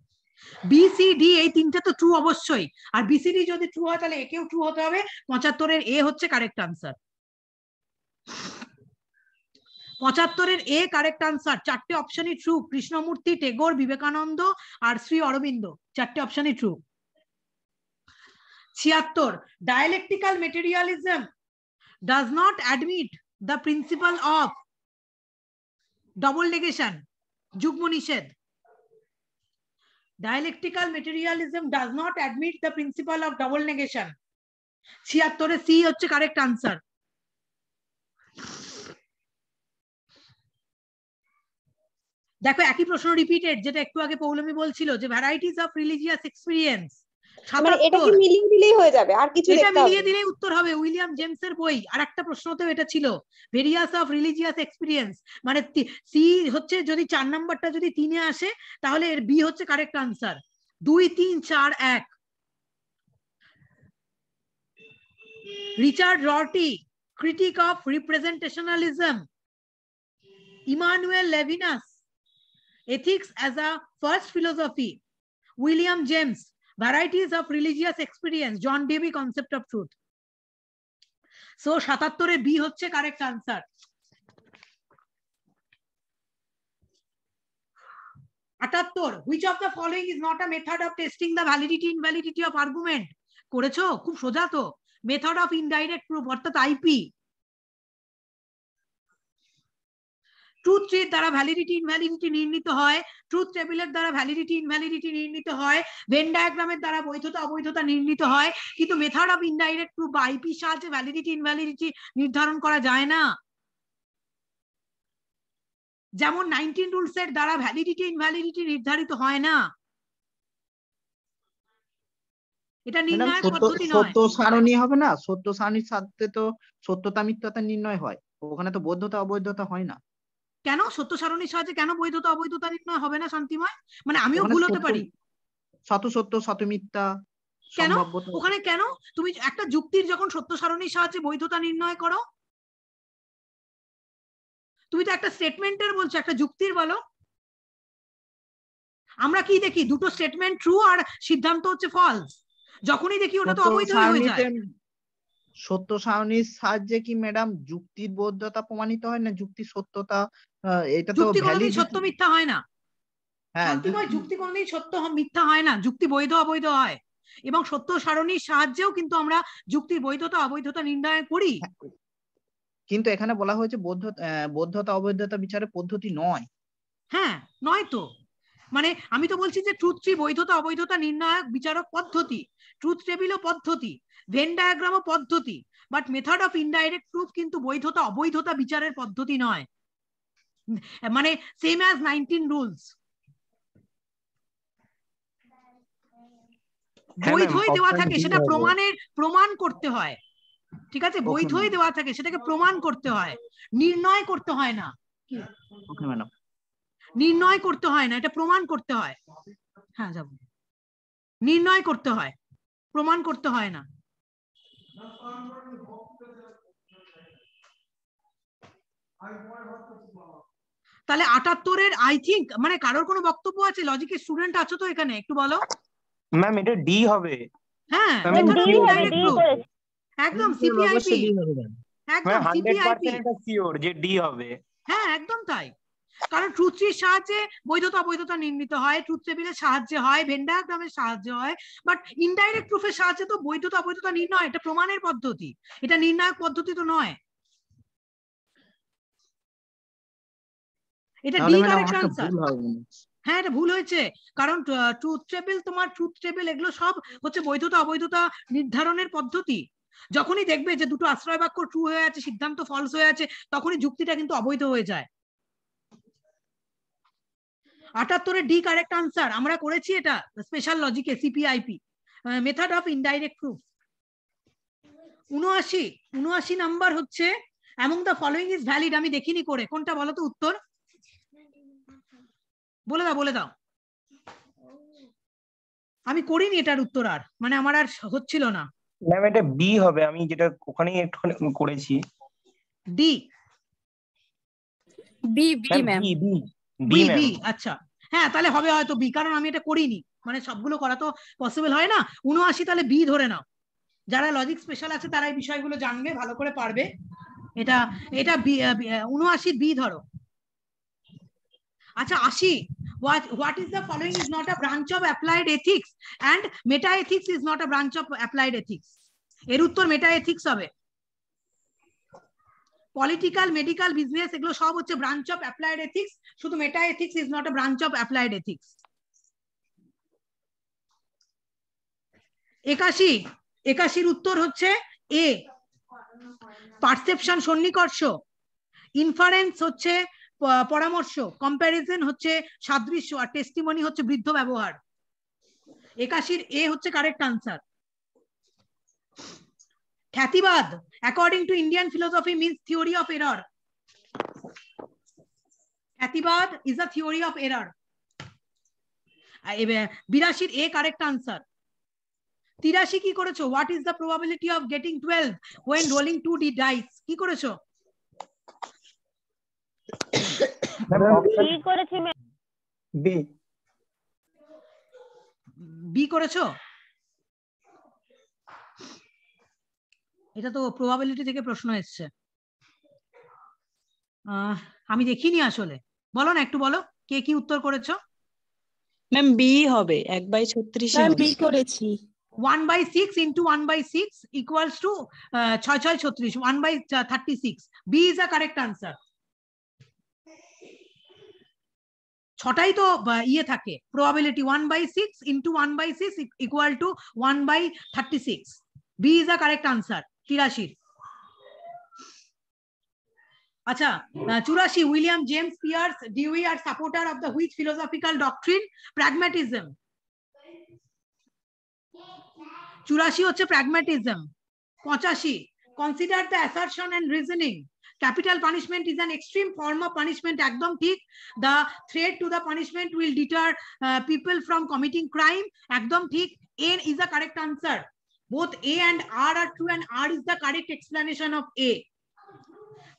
বিসিডি এই তিনটে তো ট্রু অবশ্যই, আর বিসিডি যদি ট্রু হয় তাহলে একেও ট্রু হতে হবে। 75-এর এ হচ্ছে কারেক্ট আনসার। 75-এর এ কারেক্ট আনসার। চারটে অপশনই ট্রু, কৃষ্ণমূর্তি, টেগোর, বিবেকানন্দ আর শ্রী অরবিন্দ, চারটে অপশনই true. 76, dialectical materialism does not admit the principle of double negation, যুগ্ম নিষেধ। Dialectical materialism does not admit the principle of double negation. 76-এর সি হচ্ছে কারেক্ট আনসার। দেখো একই প্রশ্ন রিপিটেড, যেটা একটু আগে পৌলমী বলছিল যে ভ্যারাইটিস অফ রিলিজিয়াস এক্সপেরিয়েন্স,
এটাকে মিলিয়ে দিলেই হয়ে যাবে, আর কিছু দেখতে হবে না,
মিলিয়ে দিলেই উত্তর হবে। উইলিয়াম জেমসের বই আর একটা প্রশ্নতেও এটা ছিল, ভেরিয়াস অফ রিলিজিয়াস এক্সপেরিয়েন্স, মানে সি হচ্ছে যদি 4 নাম্বারটা যদি 3-এ আসে তাহলে এর বি হচ্ছে correct answer. 2, 3, 4, 1। Richard Rorty, critique of representationalism. Emmanuel Levinas, ethics as a first philosophy. William James, Varieties of religious experience, John Dewey concept of truth. So 77 A B হচ্ছে correct answer. 78, which of the following is not a method of testing the validity invalidity of argument? করেছো, খুব সোজা তো। মেথড অফ ইনডাইরেক্ট প্রুফ অর্থাৎ আইপি। ট্রুথ ট্রির দ্বারা ভ্যালিডিটি ইনভ্যালিডিটি নির্ণীত হয়, ট্রুথ টেবিলের দ্বারা ভ্যালিডিটি ইনভ্যালিডিটি নির্ণীত হয়, ভেন ডায়াগ্রামের দ্বারা বৈধতা অবৈধতা নির্ণীত হয়, কিন্তু মেথড অফ ইনডাইরেক্ট প্রুফ বা আইপির সাহায্যে ভ্যালিডিটি ইনভ্যালিডিটি নির্ধারণ করা যায় না। যেমন 19 রুলস এর দ্বারা ভ্যালিডিটি ইনভ্যালিডিটি নির্ধারিত হয় না। এটা নির্ণয়ের পদ্ধতি নয়।
সত্য সারণী হবে না, সত্য সারণীর সাথে তো সত্যতা মিথ্যাতা নির্ণয় হয়, ওখানে তো বৈধতা অবৈধতা হয় না। কেন
সত্য সারণীর সাহায্যে কেন বৈধতা অবৈধতা নির্ণয় হবে না শান্তিময়? মানে আমিও ভুল হতে পারি।
শত সত্য শত মিথ্যা
কেন ওখানে, কেন তুমি একটা যুক্তির যখন সত্য সারণীর সাহায্যে বৈধতা নির্ণয় করো, তুমি তো একটা স্টেটমেন্টের বলছো, একটা যুক্তির বলো। আমরা কি দেখি, দুটো স্টেটমেন্ট ট্রু আর সিদ্ধান্ত হচ্ছে ফলস, যখনই দেখি ওটা তো অবৈধ হয়ে যায়।
সত্য সারণীর সাহায্যে কি ম্যাডাম যুক্তির বৈধতা প্রমাণিত হয় না, যুক্তির সত্যতা? এটা তো
যুক্তি সত্য মিথ্যা হয় না। হ্যাঁ, যুক্তি কোনদিন সত্য মিথ্যা হয় না, যুক্তি বৈধ অবৈধ হয়। এবং সত্য সারণীর সাহায্যেও কিন্তু আমরা যুক্তির বৈধতা অবৈধতা নির্ণয় করি।
কিন্তু এখানে বলা হয়েছে বৈধতা অবৈধতা বিচারের পদ্ধতি নয়।
হ্যাঁ, নয় তো। মানে আমি তো বলছি যে ট্রুথ ট্রি বৈধতা অবৈধতা নির্ণায়ক বিচারক পদ্ধতি, ট্রুথ টেবিলও পদ্ধতি, ভেন ডায়াগ্রামও পদ্ধতি, but method of indirect proof কিন্তু বৈধতা অবৈধতা বিচারের পদ্ধতি নয়। মানে সেম অ্যাজ 19 রুলস। বৈধই দেওয়া থাকে, সেটা প্রমাণ করতে হয়। ঠিক আছে, বৈধই দেওয়া থাকে, সেটাকে প্রমাণ করতে হয়, নির্ণয় করতে হয় না।
ওকে ম্যাডাম,
নির্ণয় করতে হয় না, এটা প্রমাণ করতে হয়। হ্যাঁ, যাব, নির্ণয় করতে হয়, প্রমাণ করতে হয় না। তাহলে 78 এর আই থিংক, মানে কারোর কোনো বক্তব্য আছে? লজিকের স্টুডেন্ট আছো তো এখানে? একটু বলো।
ম্যাম এটা ডি হবে।
হ্যাঁ, একদম সিপিআইপি, একদম সিপিআইপি,
এটা সিওর যে ডি হবে।
হ্যাঁ, একদম তাই। কারণ ট্রুথ ট্রির সাহায্যে বৈধতা অবৈধতা নির্ণীত হয়, ট্রুথ টেবিলের সাহায্যে হয়, ভেন ডায়াগ্রামের সাহায্যে হয়, বাট ইনডাইরেক্ট প্রুফের সাহায্যে তো বৈধতা অবৈধতা নির্ণয়, এটা প্রমাণের পদ্ধতি, এটা নির্ণায়ক পদ্ধতি তো নয়। এটা ডি কারেক্ট আনসার। হ্যাঁ, এটা ভুল হয়েছে, কারণ ট্রুথ টেবিল, তোমার ট্রুথ টেবিল এগুলো সব হচ্ছে বৈধতা অবৈধতা নির্ধারণের পদ্ধতি। যখনই দেখবে যে দুটো আশ্রয় বাক্য ট্রু হয়ে আছে, সিদ্ধান্ত ফলস হয়ে আছে, তখনই যুক্তিটা কিন্তু অবৈধ হয়ে যায়। 78 এর ডি কারেক্ট আনসার। আমরা করেছি এটা স্পেশাল লজিকে, CPIP, method of indirect proof. 79 number হচ্ছে among the following is valid। আমি দেখিনি করে, কোনটা বলো তো উত্তর? বলে দাও। আমি করিনি এটার উত্তর, আর মানে আমার আর হচ্ছিল না।
ম্যাম এটা বি হবে, আমি যেটা ওখানে একটু করেছি।
D
B ma'am, B
B. আচ্ছা, হ্যাঁ, তাহলে হবে হয়তো বি, কারণ আমি এটা করিনি, মানে সবগুলো করা তো পসিবল হয় না। 79 তাহলে বি ধরে নাও। যারা লজিক স্পেশাল আছে তারা এই বিষয়গুলো জানবে, ভালো করে পারবে। এটা 79 বি ধরো। আচ্ছা, 80, what is the following is not a branch of applied ethics and meta ethics is not a branch of applied ethics? এর উত্তর মেটা এথিক্স হবে। পলিটিক্যাল, মেডিকেল, বিজনেস এগুলো সব হচ্ছে ব্রাঞ্চ অফ অ্যাপ্লাইড এথিক্স, শুধু meta ethics is not a branch of applied ethics. 81 উত্তর হচ্ছে এ। পারসেপশন সন্নিকর্ষ, ইনফারেন্স হচ্ছে পরামর্শ, কম্প্যারিজন হচ্ছে সাদৃশ্য, আর টেস্টিমনি হচ্ছে বৃদ্ধ ব্যবহার। 81 এ হচ্ছে correct answer. Khyativada according to Indian philosophy means theory of error. Khyativada is a theory of error. 82 A correct answer. 83 কি করেছো? what is the probability of getting 12 when rolling 2D dice? কি করেছো?
বি করেছি ম্যাম।
বি করেছো? এটা তো প্রবাবিলিটি থেকে প্রশ্ন এসছে, আমি দেখিনি আসলে। বলো না, একটু বলো কে কি উত্তর করেছো।
ম্যাম বি হবে, 1/36
বি করেছি।
1/6 into 1/6 equals to 6 6 36, 1/36. B is a correct answer. ছটাই তো ইয়ে থাকে probability, 1/6 into 1/6 equal to 1/36. B is a correct answer. 83। আচ্ছা 84, William James Peirce Dewey are supporter of the which philosophical doctrine? Pragmatism. 84 হচ্ছে pragmatism. 85, consider the assertion and reasoning capital punishment is an extreme form of punishment. একদম ঠিক। The threat to the punishment will deter people from committing crime. একদম ঠিক। And is the correct answer. Both A and R are true and R is the correct explanation of A.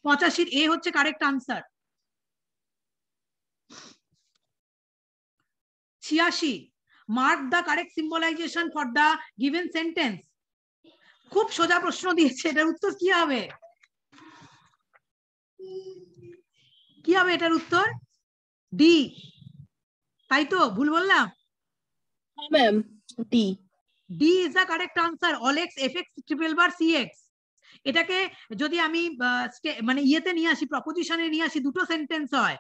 85 A হচ্ছে correct answer. 86, mark the correct symbolization for the given sentence. খুব সোজা প্রশ্ন দিয়েছে, এটার উত্তর কি হবে? কি হবে এটার উত্তর? ডি, তাই তো? ভুল বললাম?
Ma'am D.
D is the correct answer. All X F X triple bar C X. এটাকে যদি আমি মানে ইয়েতে নিয়ে আসি, প্রপোজিশনে নিয়ে আসি, দুটো সেন্টেন্স হয়।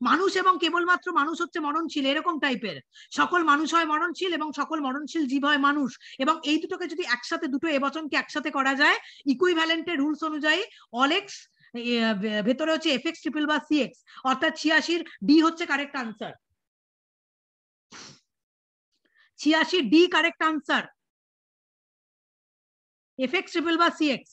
মানুষ এবং কেবলমাত্র মানুষ হচ্ছে মরণশীল, এরকম টাইপের। সকল মানুষ হয় মরণশীল এবং সকল মরণশীল জীব হয় মানুষ। এবং এই দুটোকে যদি একসাথে, দুটো এবচনকে একসাথে করা যায় ইকুইভ্যালেন্টের রুলস অনুযায়ী, অল এক্স ভেতরে হচ্ছে F X triple bar C X, অর্থাৎ 86 ডি হচ্ছে correct answer. 86 D correct answer. F X triple bar C X.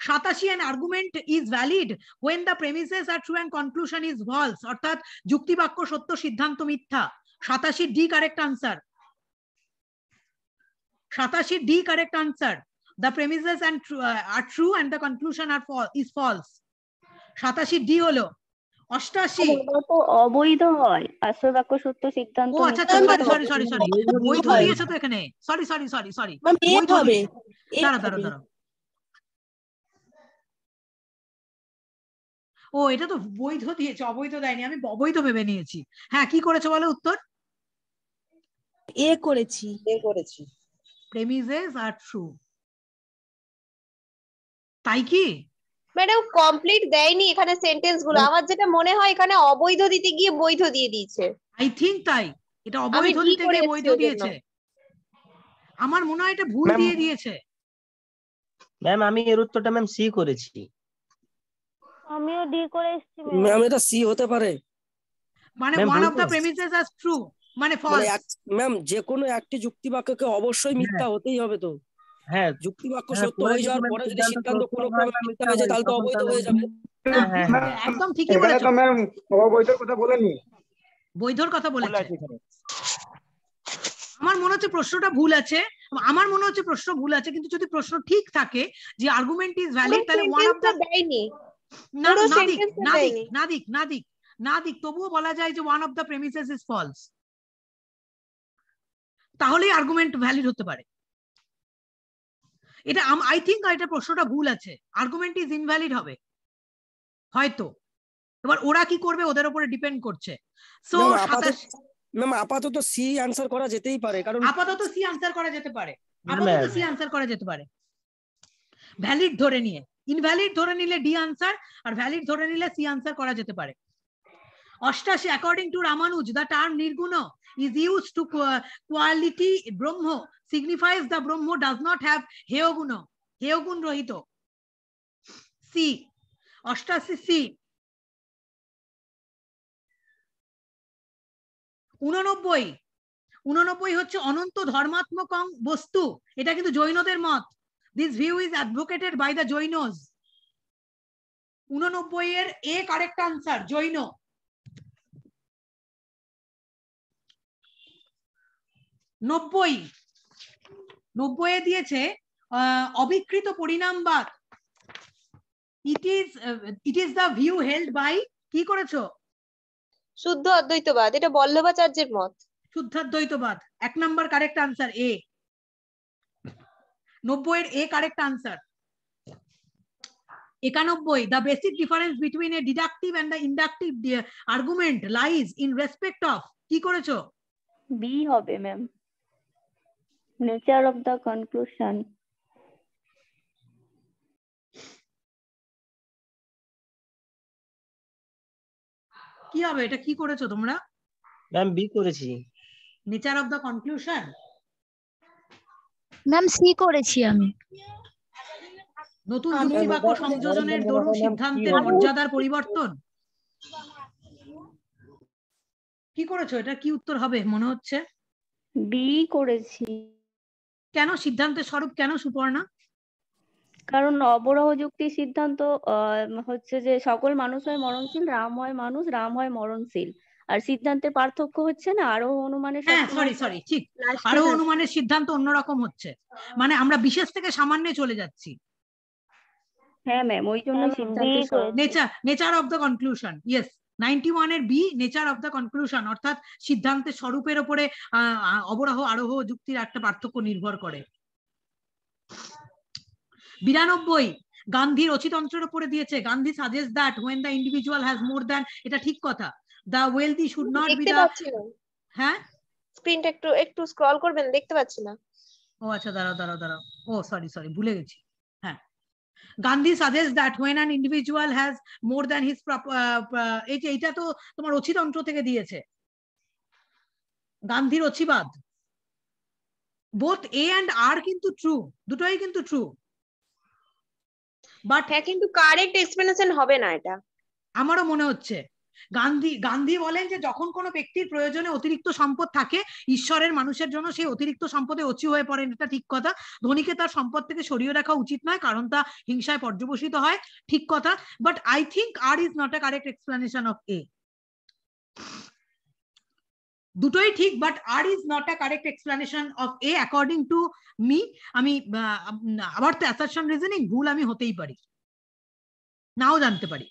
87, an argument is valid when the premises are true and conclusion is false, অর্থাৎ যুক্তিবাক্য সত্য সিদ্ধান্ত মিথ্যা। 87 D correct answer. 87 D correct answer. The premises are true and the conclusion is false. 87 D হলো। 88,
তো অবৈধ হয়, আসল বাক্য সত্য সিদ্ধান্ত।
ও আচ্ছা, সরি সরি সরি, বৈধ দিয়েছে তো এখানে। সরি সরি সরি সরি, বৈধ হবে। দাঁড়াও, ও এটা তো বৈধ দিয়েছে, অবৈধ দেয়নি, আমি অবৈধ ভেবে নিয়েছি। হ্যাঁ, কি করেছো বলো উত্তর?
এ করেছি।
প্রেমিসেস আর ট্রু, তাই কি?
ম্যাডাম কমপ্লিট দেয়নি এখানে সেন্টেন্স গুলো। আমার যেটা মনে হয় এখানে অবৈধ দিতে গিয়ে বৈধ দিয়ে দিয়েছে।
আই থিংক তাই, এটা অবৈধ দিতে গিয়ে বৈধ দিয়েছে। আমার মনে হয় এটা ভুল দিয়ে দিয়েছে।
ম্যাম আমি এর উত্তরটা ম্যাম সি করেছি।
আমিও ডি করে এসেছি
ম্যাম। এটা সি হতে পারে,
মানে one of the premises are true মানে ফলস।
ম্যাম যে কোনো একটি যুক্তি বাক্যকে অবশ্যই মিথ্যা হতেই হবে তো।
হ্যাঁ,
যুক্তি বাক্য সত্য হয়ে যাওয়ার পরে যদি সিদ্ধান্ত কোনো ক্রমে মিথ্যা হয়ে যায় তাহলে তো অবৈধ হয়ে যাবে।
একদম ঠিকই বলেছো।
ম্যাম অবৈধর কথা বলেনি,
বৈধর কথা বলেছে। আমার মনে হচ্ছে প্রশ্নটা ভুল আছে, আমার মনে হচ্ছে প্রশ্ন ভুল আছে, কিন্তু যদি প্রশ্ন ঠিক থাকে যে আর্গুমেন্ট ইজ ভ্যালিড, তাহলে ওয়ান অফ দ্য দেয়নি, না দিক তবুও বলা যায় যে one of the premises is false, তাহলেই আর্গুমেন্ট ভ্যালিড হতে পারে। এটা আই থিঙ্ক এটা প্রশ্নটা ভুল আছে, আর্গুমেন্ট ইজ ইনভ্যালিড হবে হয়তো। এবার ওরা কি করবে ওদের উপরে ডিপেন্ড করছে। সো
ম্যাম আপাতত সি আনসার করা যেতেই পারে, কারণ
আপাতত সি আনসার করা যেতে পারে, আপাতত সি আনসার করা যেতে পারে ভ্যালিড ধরে নিয়ে। ইনভ্যালিড ধরে নিলে ডি আনসার, আর ভ্যালিড ধরে নিলে সি আনসার করা যেতে পারে। 88, according to Ramanuj, the term nirguna is used to quality Brahmo signifies the Brahmo does not have heoguna, heogun rohito. C, 88 C। 89 হচ্ছে অনন্ত ধর্মাত্মক বস্তু, এটা কিন্তু জৈনদের মত। This view is advocated by the Jainos. 89 এর এ কারেক্ট আনসার, জৈন। 90 এ দিয়েছে অবিকৃত পরিণামবাদ। it is the view held by, কি করেছো?
শুদ্ধ অদ্বৈতবাদ, এটা বল্লভাচার্যের মত।
শুদ্ধাদ্বৈতবাদ 1 নাম্বার কারেক্ট আনসার এ। 90 এর এ correct answer. 91, the basic difference between a deductive and the inductive argument lies in respect of, কি করেছো?
বি হবে ma'am, nature of the conclusion.
কি হবে এটা, কি করেছো তোমরা?
ম্যাম বি করেছি।
Nature of the conclusion
ma'am C করেছি আমি।
নতুন যুক্তি বাক্য সংযোজনের দরুন সিদ্ধান্তের মর্যাদার পরিবর্তন, কি করেছো? এটা কি উত্তর হবে মনে হচ্ছে?
বি করেছি।
কেন সিদ্ধান্তের স্বরূপ কেন সুপর্ণা?
কারণ অবরোহ যুক্তির সিদ্ধান্ত হচ্ছে যে সকল মানুষ হয় মরণশীল, রাম হয় মানুষ, রাম হয় মরণশীল। আর সিদ্ধান্তের পার্থক্য হচ্ছে না আরোহ অনুমানের,
হ্যাঁ সরি ঠিক, আরোহ অনুমানের সিদ্ধান্ত অন্যরকম হচ্ছে, মানে আমরা বিশেষ থেকে সামান্যে চলে যাচ্ছি।
হ্যাঁ ম্যাম, ওই জন্য
nature of the conclusion, yes 91 এর B, nature of the conclusion, অর্থাৎ সিদ্ধান্তের স্বরূপের উপরে অবরোহ আরোহ যুক্তির একটা পার্থক্য নির্ভর করে। 92, গান্ধী রচিতন্ত্রের উপরে দিয়েছে, Gandhi suggest that when the individual has more than, এটা ঠিক কথা, the wealthy should not be the, হ্যাঁ
স্ক্রিনটা একটু স্ক্রল করবেন, দেখতে পাচ্ছি না।
ও আচ্ছা দাঁড়াও, ও সরি ভুলে গেছি। হ্যাঁ, Gandhi suggest that when an individual has more than his এইটা তো তোমার রচিতন্ত্র থেকে দিয়েছে, গান্ধীর রচিবাদ। both A and R কিন্তু ট্রু, দুটোই কিন্তু ট্রু, বাট
হ্যাঁ কিন্তু কারেক্ট এক্সপ্লেনেশন হবে না এটা,
আমারও মনে হচ্ছে। গান্ধী বলেন যে যখন কোনো ব্যক্তির প্রয়োজনে অতিরিক্ত সম্পদ থাকে, ঈশ্বরের মানুষের জন্য সেই অতিরিক্ত সম্পদে অচি হয়ে পড়েন, এটা ঠিক কথা। ধনীকে তার সম্পদ থেকে সরিয়ে রাখা উচিত নয়, কারণ তা হিংসায় পর্যবসিত হয়, ঠিক কথা। But I think R is not a correct explanation of A. দুটোই ঠিক, but R is not a correct explanation of A according to me. আমি আবার তো অ্যাসারশন রিজনিং, ভুল আমি হতেই পারি, নাও জানতে পারি।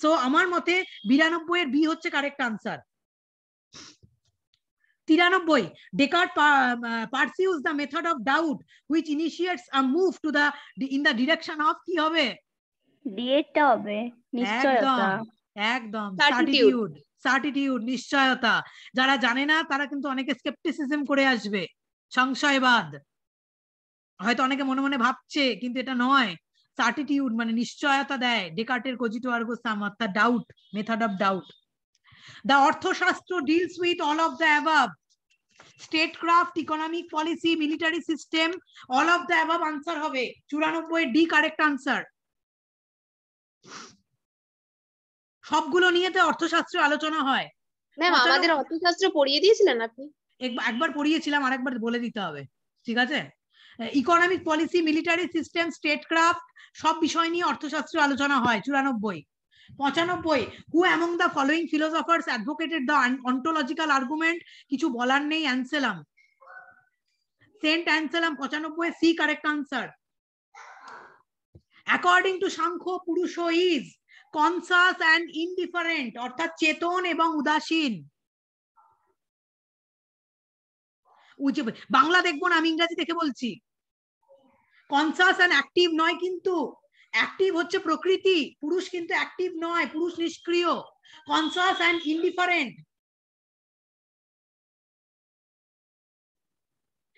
সো আমার মতে 92 এর বি হচ্ছে correct answer. 93, Descartes pursues the method of doubt which initiates a move to the in the direction of, কি হবে?
ডিএটা হবে নিশ্চয়তা,
একদম সার্টিটিউড, নিশ্চয়তা। যারা জানে না তারা কিন্তু অনেকে স্কেপটিসিজম করে আসবে, সংশয়বাদ। হয়তো অনেকে মনে মনে ভাবছে কিন্তু এটা নয়, সার্টিটিউড মানে নিশ্চয়তা দেয়। ডেকার্টের কজিটো আর্গো সাম, অর্থাৎ doubt, method of doubt. The Arthashastra deals with all of the above, statecraft, economic policy, military system, all of the above answer হবে। 94 ডি কারেক্ট আনসার। সবগুলো নিয়ে তো অর্থশাস্ত্রের আলোচনা হয়।
ম্যাম আমাদের অর্থশাস্ত্র পড়িয়ে দিয়েছিলেন আপনি?
একবার পড়িয়েছিলাম, আরেকবার বলে দিতে হবে, ঠিক আছে? Economic policy, military system, statecraft, সব বিষয় নিয়ে অর্থশাস্ত্রের আলোচনা হয়। 94। 95, who among the following philosophers advocated the ontological argument, কিছু বলার নেই, Anselm, Saint Anselm. 95 C correct answer. According to Samkhya, Purusha is conscious and indifferent, অর্থাৎ চেতন এবং উদাসীন। বাংলা দেখবো না, আমি ইংরেজি দেখে বলছি। কনসাস অ্যান্ড অ্যাক্টিভ নয়, কিন্তু অ্যাক্টিভ হচ্ছে প্রকৃতি, পুরুষ কিন্তু অ্যাক্টিভ নয়, পুরুষ নিষ্ক্রিয়। কনসাস অ্যান্ড ইনডিফারেন্ট,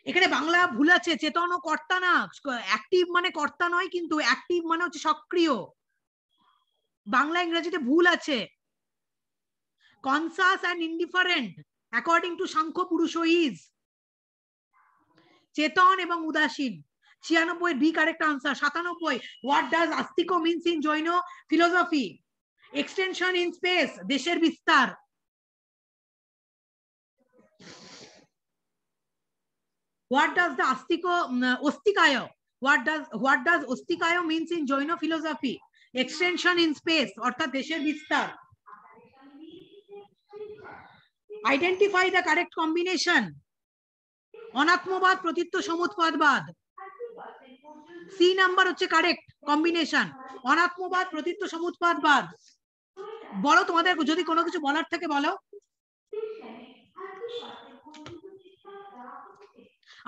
এখানে বাংলা ভুল আছে, চেতন ও কর্তা না, অ্যাক্টিভ মানে কর্তা নয়, কিন্তু অ্যাক্টিভ মানে হচ্ছে সক্রিয়, বাংলা ইংরেজিতে ভুল আছে। Conscious and indifferent according to Samkhya, Purusha is চেতন এবং উদাসীন। 96 B correct answer. 97, what does astikaya means in Jain philosophy? Extension in space, দেশের বিস্তার। What does the ostikayo? What does ostikayo means in Jaina philosophy? Extension in space, অর্থাৎ দেশের বিস্তার। Identify the correct combination. অনাত্মবাদ, প্রতীত্ব সমুৎপাদবাদ। সি নাম্বার হচ্ছে কারেক্ট কম্বিনেশন, অনাত্মবাদ, প্রতীত্ব সমুৎপাদবাদ। বলো তোমাদের যদি কোনো কিছু বলার থাকে বলো।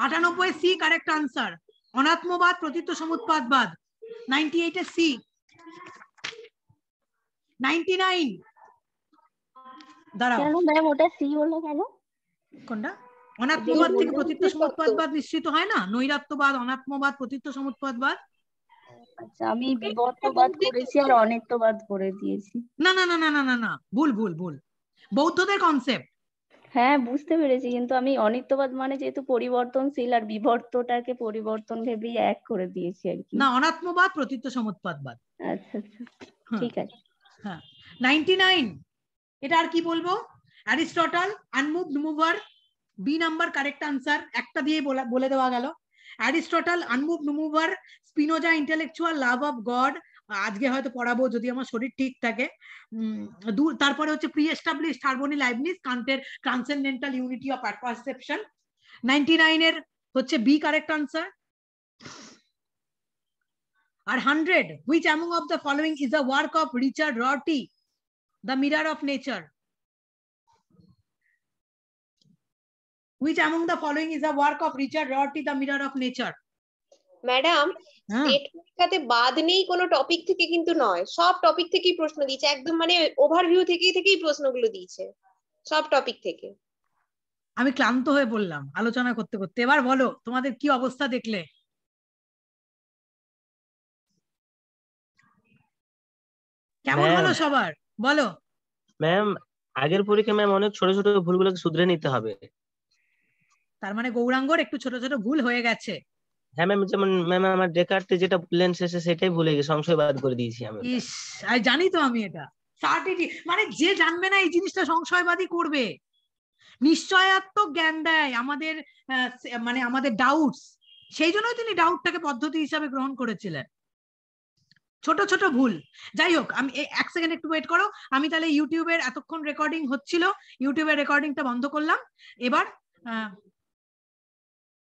98 সি কারেক্ট আনসার, অনাত্মবাদ, প্রতীত্ব সমুৎপাদবাদ। 98 সি। 99 দাঁড়াও
কেন ম্যাম ওটা সি হলো কেন?
কোনটা? অনাত্মবাদ থেকে প্রতীত্ব সমুৎপাদবাদ নিশ্চিত হয় না? নৈরাত্যবাদ, অনাত্মবাদ, প্রতীত্ব সমুৎপাদবাদ।
আচ্ছা আমি বিবর্তবাদ করেছি আর অনিত্যবাদ করে দিয়েছি।
না না না না না না না, ভুল ভুল ভুল, বৌদ্ধদের কনসেপ্ট।
হ্যাঁ বুঝতে পেরেছি, কিন্তু আমি অনিত্যবাদ মানে যেহেতু পরিবর্তনশীল আর বিবর্তটাকে পরিবর্তন ভেবেই এক করে দিয়েছি আর কি।
না, অনাত্মবাদ, প্রতীত্ব সমুৎপাদবাদ।
আচ্ছা আচ্ছা ঠিক আছে।
হ্যাঁ 99 এটা আর কি বলবো? Aristotle unmoved mover, B number correct answer, একটা দিয়ে বলে দেওয়া গেল। Aristotle unmoved mover, Spinoza intellectual love of God, আজকে হয়তো পড়াবো যদি আমার শরীর ঠিক থাকে। তারপরে হচ্ছে প্রি এস্টাবলিশড হারমোনি লাইবনিজ, কান্টের ট্রান্সেন্ডেন্টাল ইউনিটি অফ পারসেপশন। 99 এর হচ্ছে বি কারেক্ট আনসার। আর 100, which among of the following is a work of Richard Rorty, The Mirror of Nature? Which among the following is a work of Richard Rorty, The Mirror of Nature?
Madam state পরীক্ষাতে বাদ নেই কোনো টপিক থেকে কিন্তু নয়, সব টপিক থেকেই প্রশ্ন দিয়েছে, একদম মানে ওভারভিউ থেকেই প্রশ্নগুলো দিয়েছে, সব টপিক থেকে।
আমি ক্লান্ত হয়ে পড়লাম আলোচনা করতে করতে। এবার বলো তোমাদের কি অবস্থা দেখলে? কেমন হলো সবার বলো?
ম্যাম আগের পরীক্ষা ম্যাম অনেক ছোট ছোট ভুলগুলোকে শুধরে নিতে হবে।
তার মানে গৌরাঙ্গর একটু ছোট ছোট ভুল হয়ে গেছে।
হ্যাঁ ম্যাম, যেমন ম্যাম আমার ডেকার্টে যেটা বললেন শেষে সেটাই ভুলে গেছি, সংশয়বাদ করে দিয়েছি আমি।
ইস, আমি জানি তো আমি এটা মানে যে জানবে না এই জিনিসটা সংশয়বাদী করবে। নিশ্চয়াত্মক জ্ঞান দেয় আমাদের, মানে আমাদের ডাউটস, সেই জন্যই তিনি ডাউটটাকে পদ্ধতি হিসাবে গ্রহণ করেছিলেন। ছোট ছোট ভুল, যাই হোক। আমি এক সেকেন্ড একটু ওয়েট করো, আমি তাহলে ইউটিউবের এতক্ষণ রেকর্ডিং হচ্ছিল, ইউটিউবের রেকর্ডিংটা বন্ধ করলাম। এবার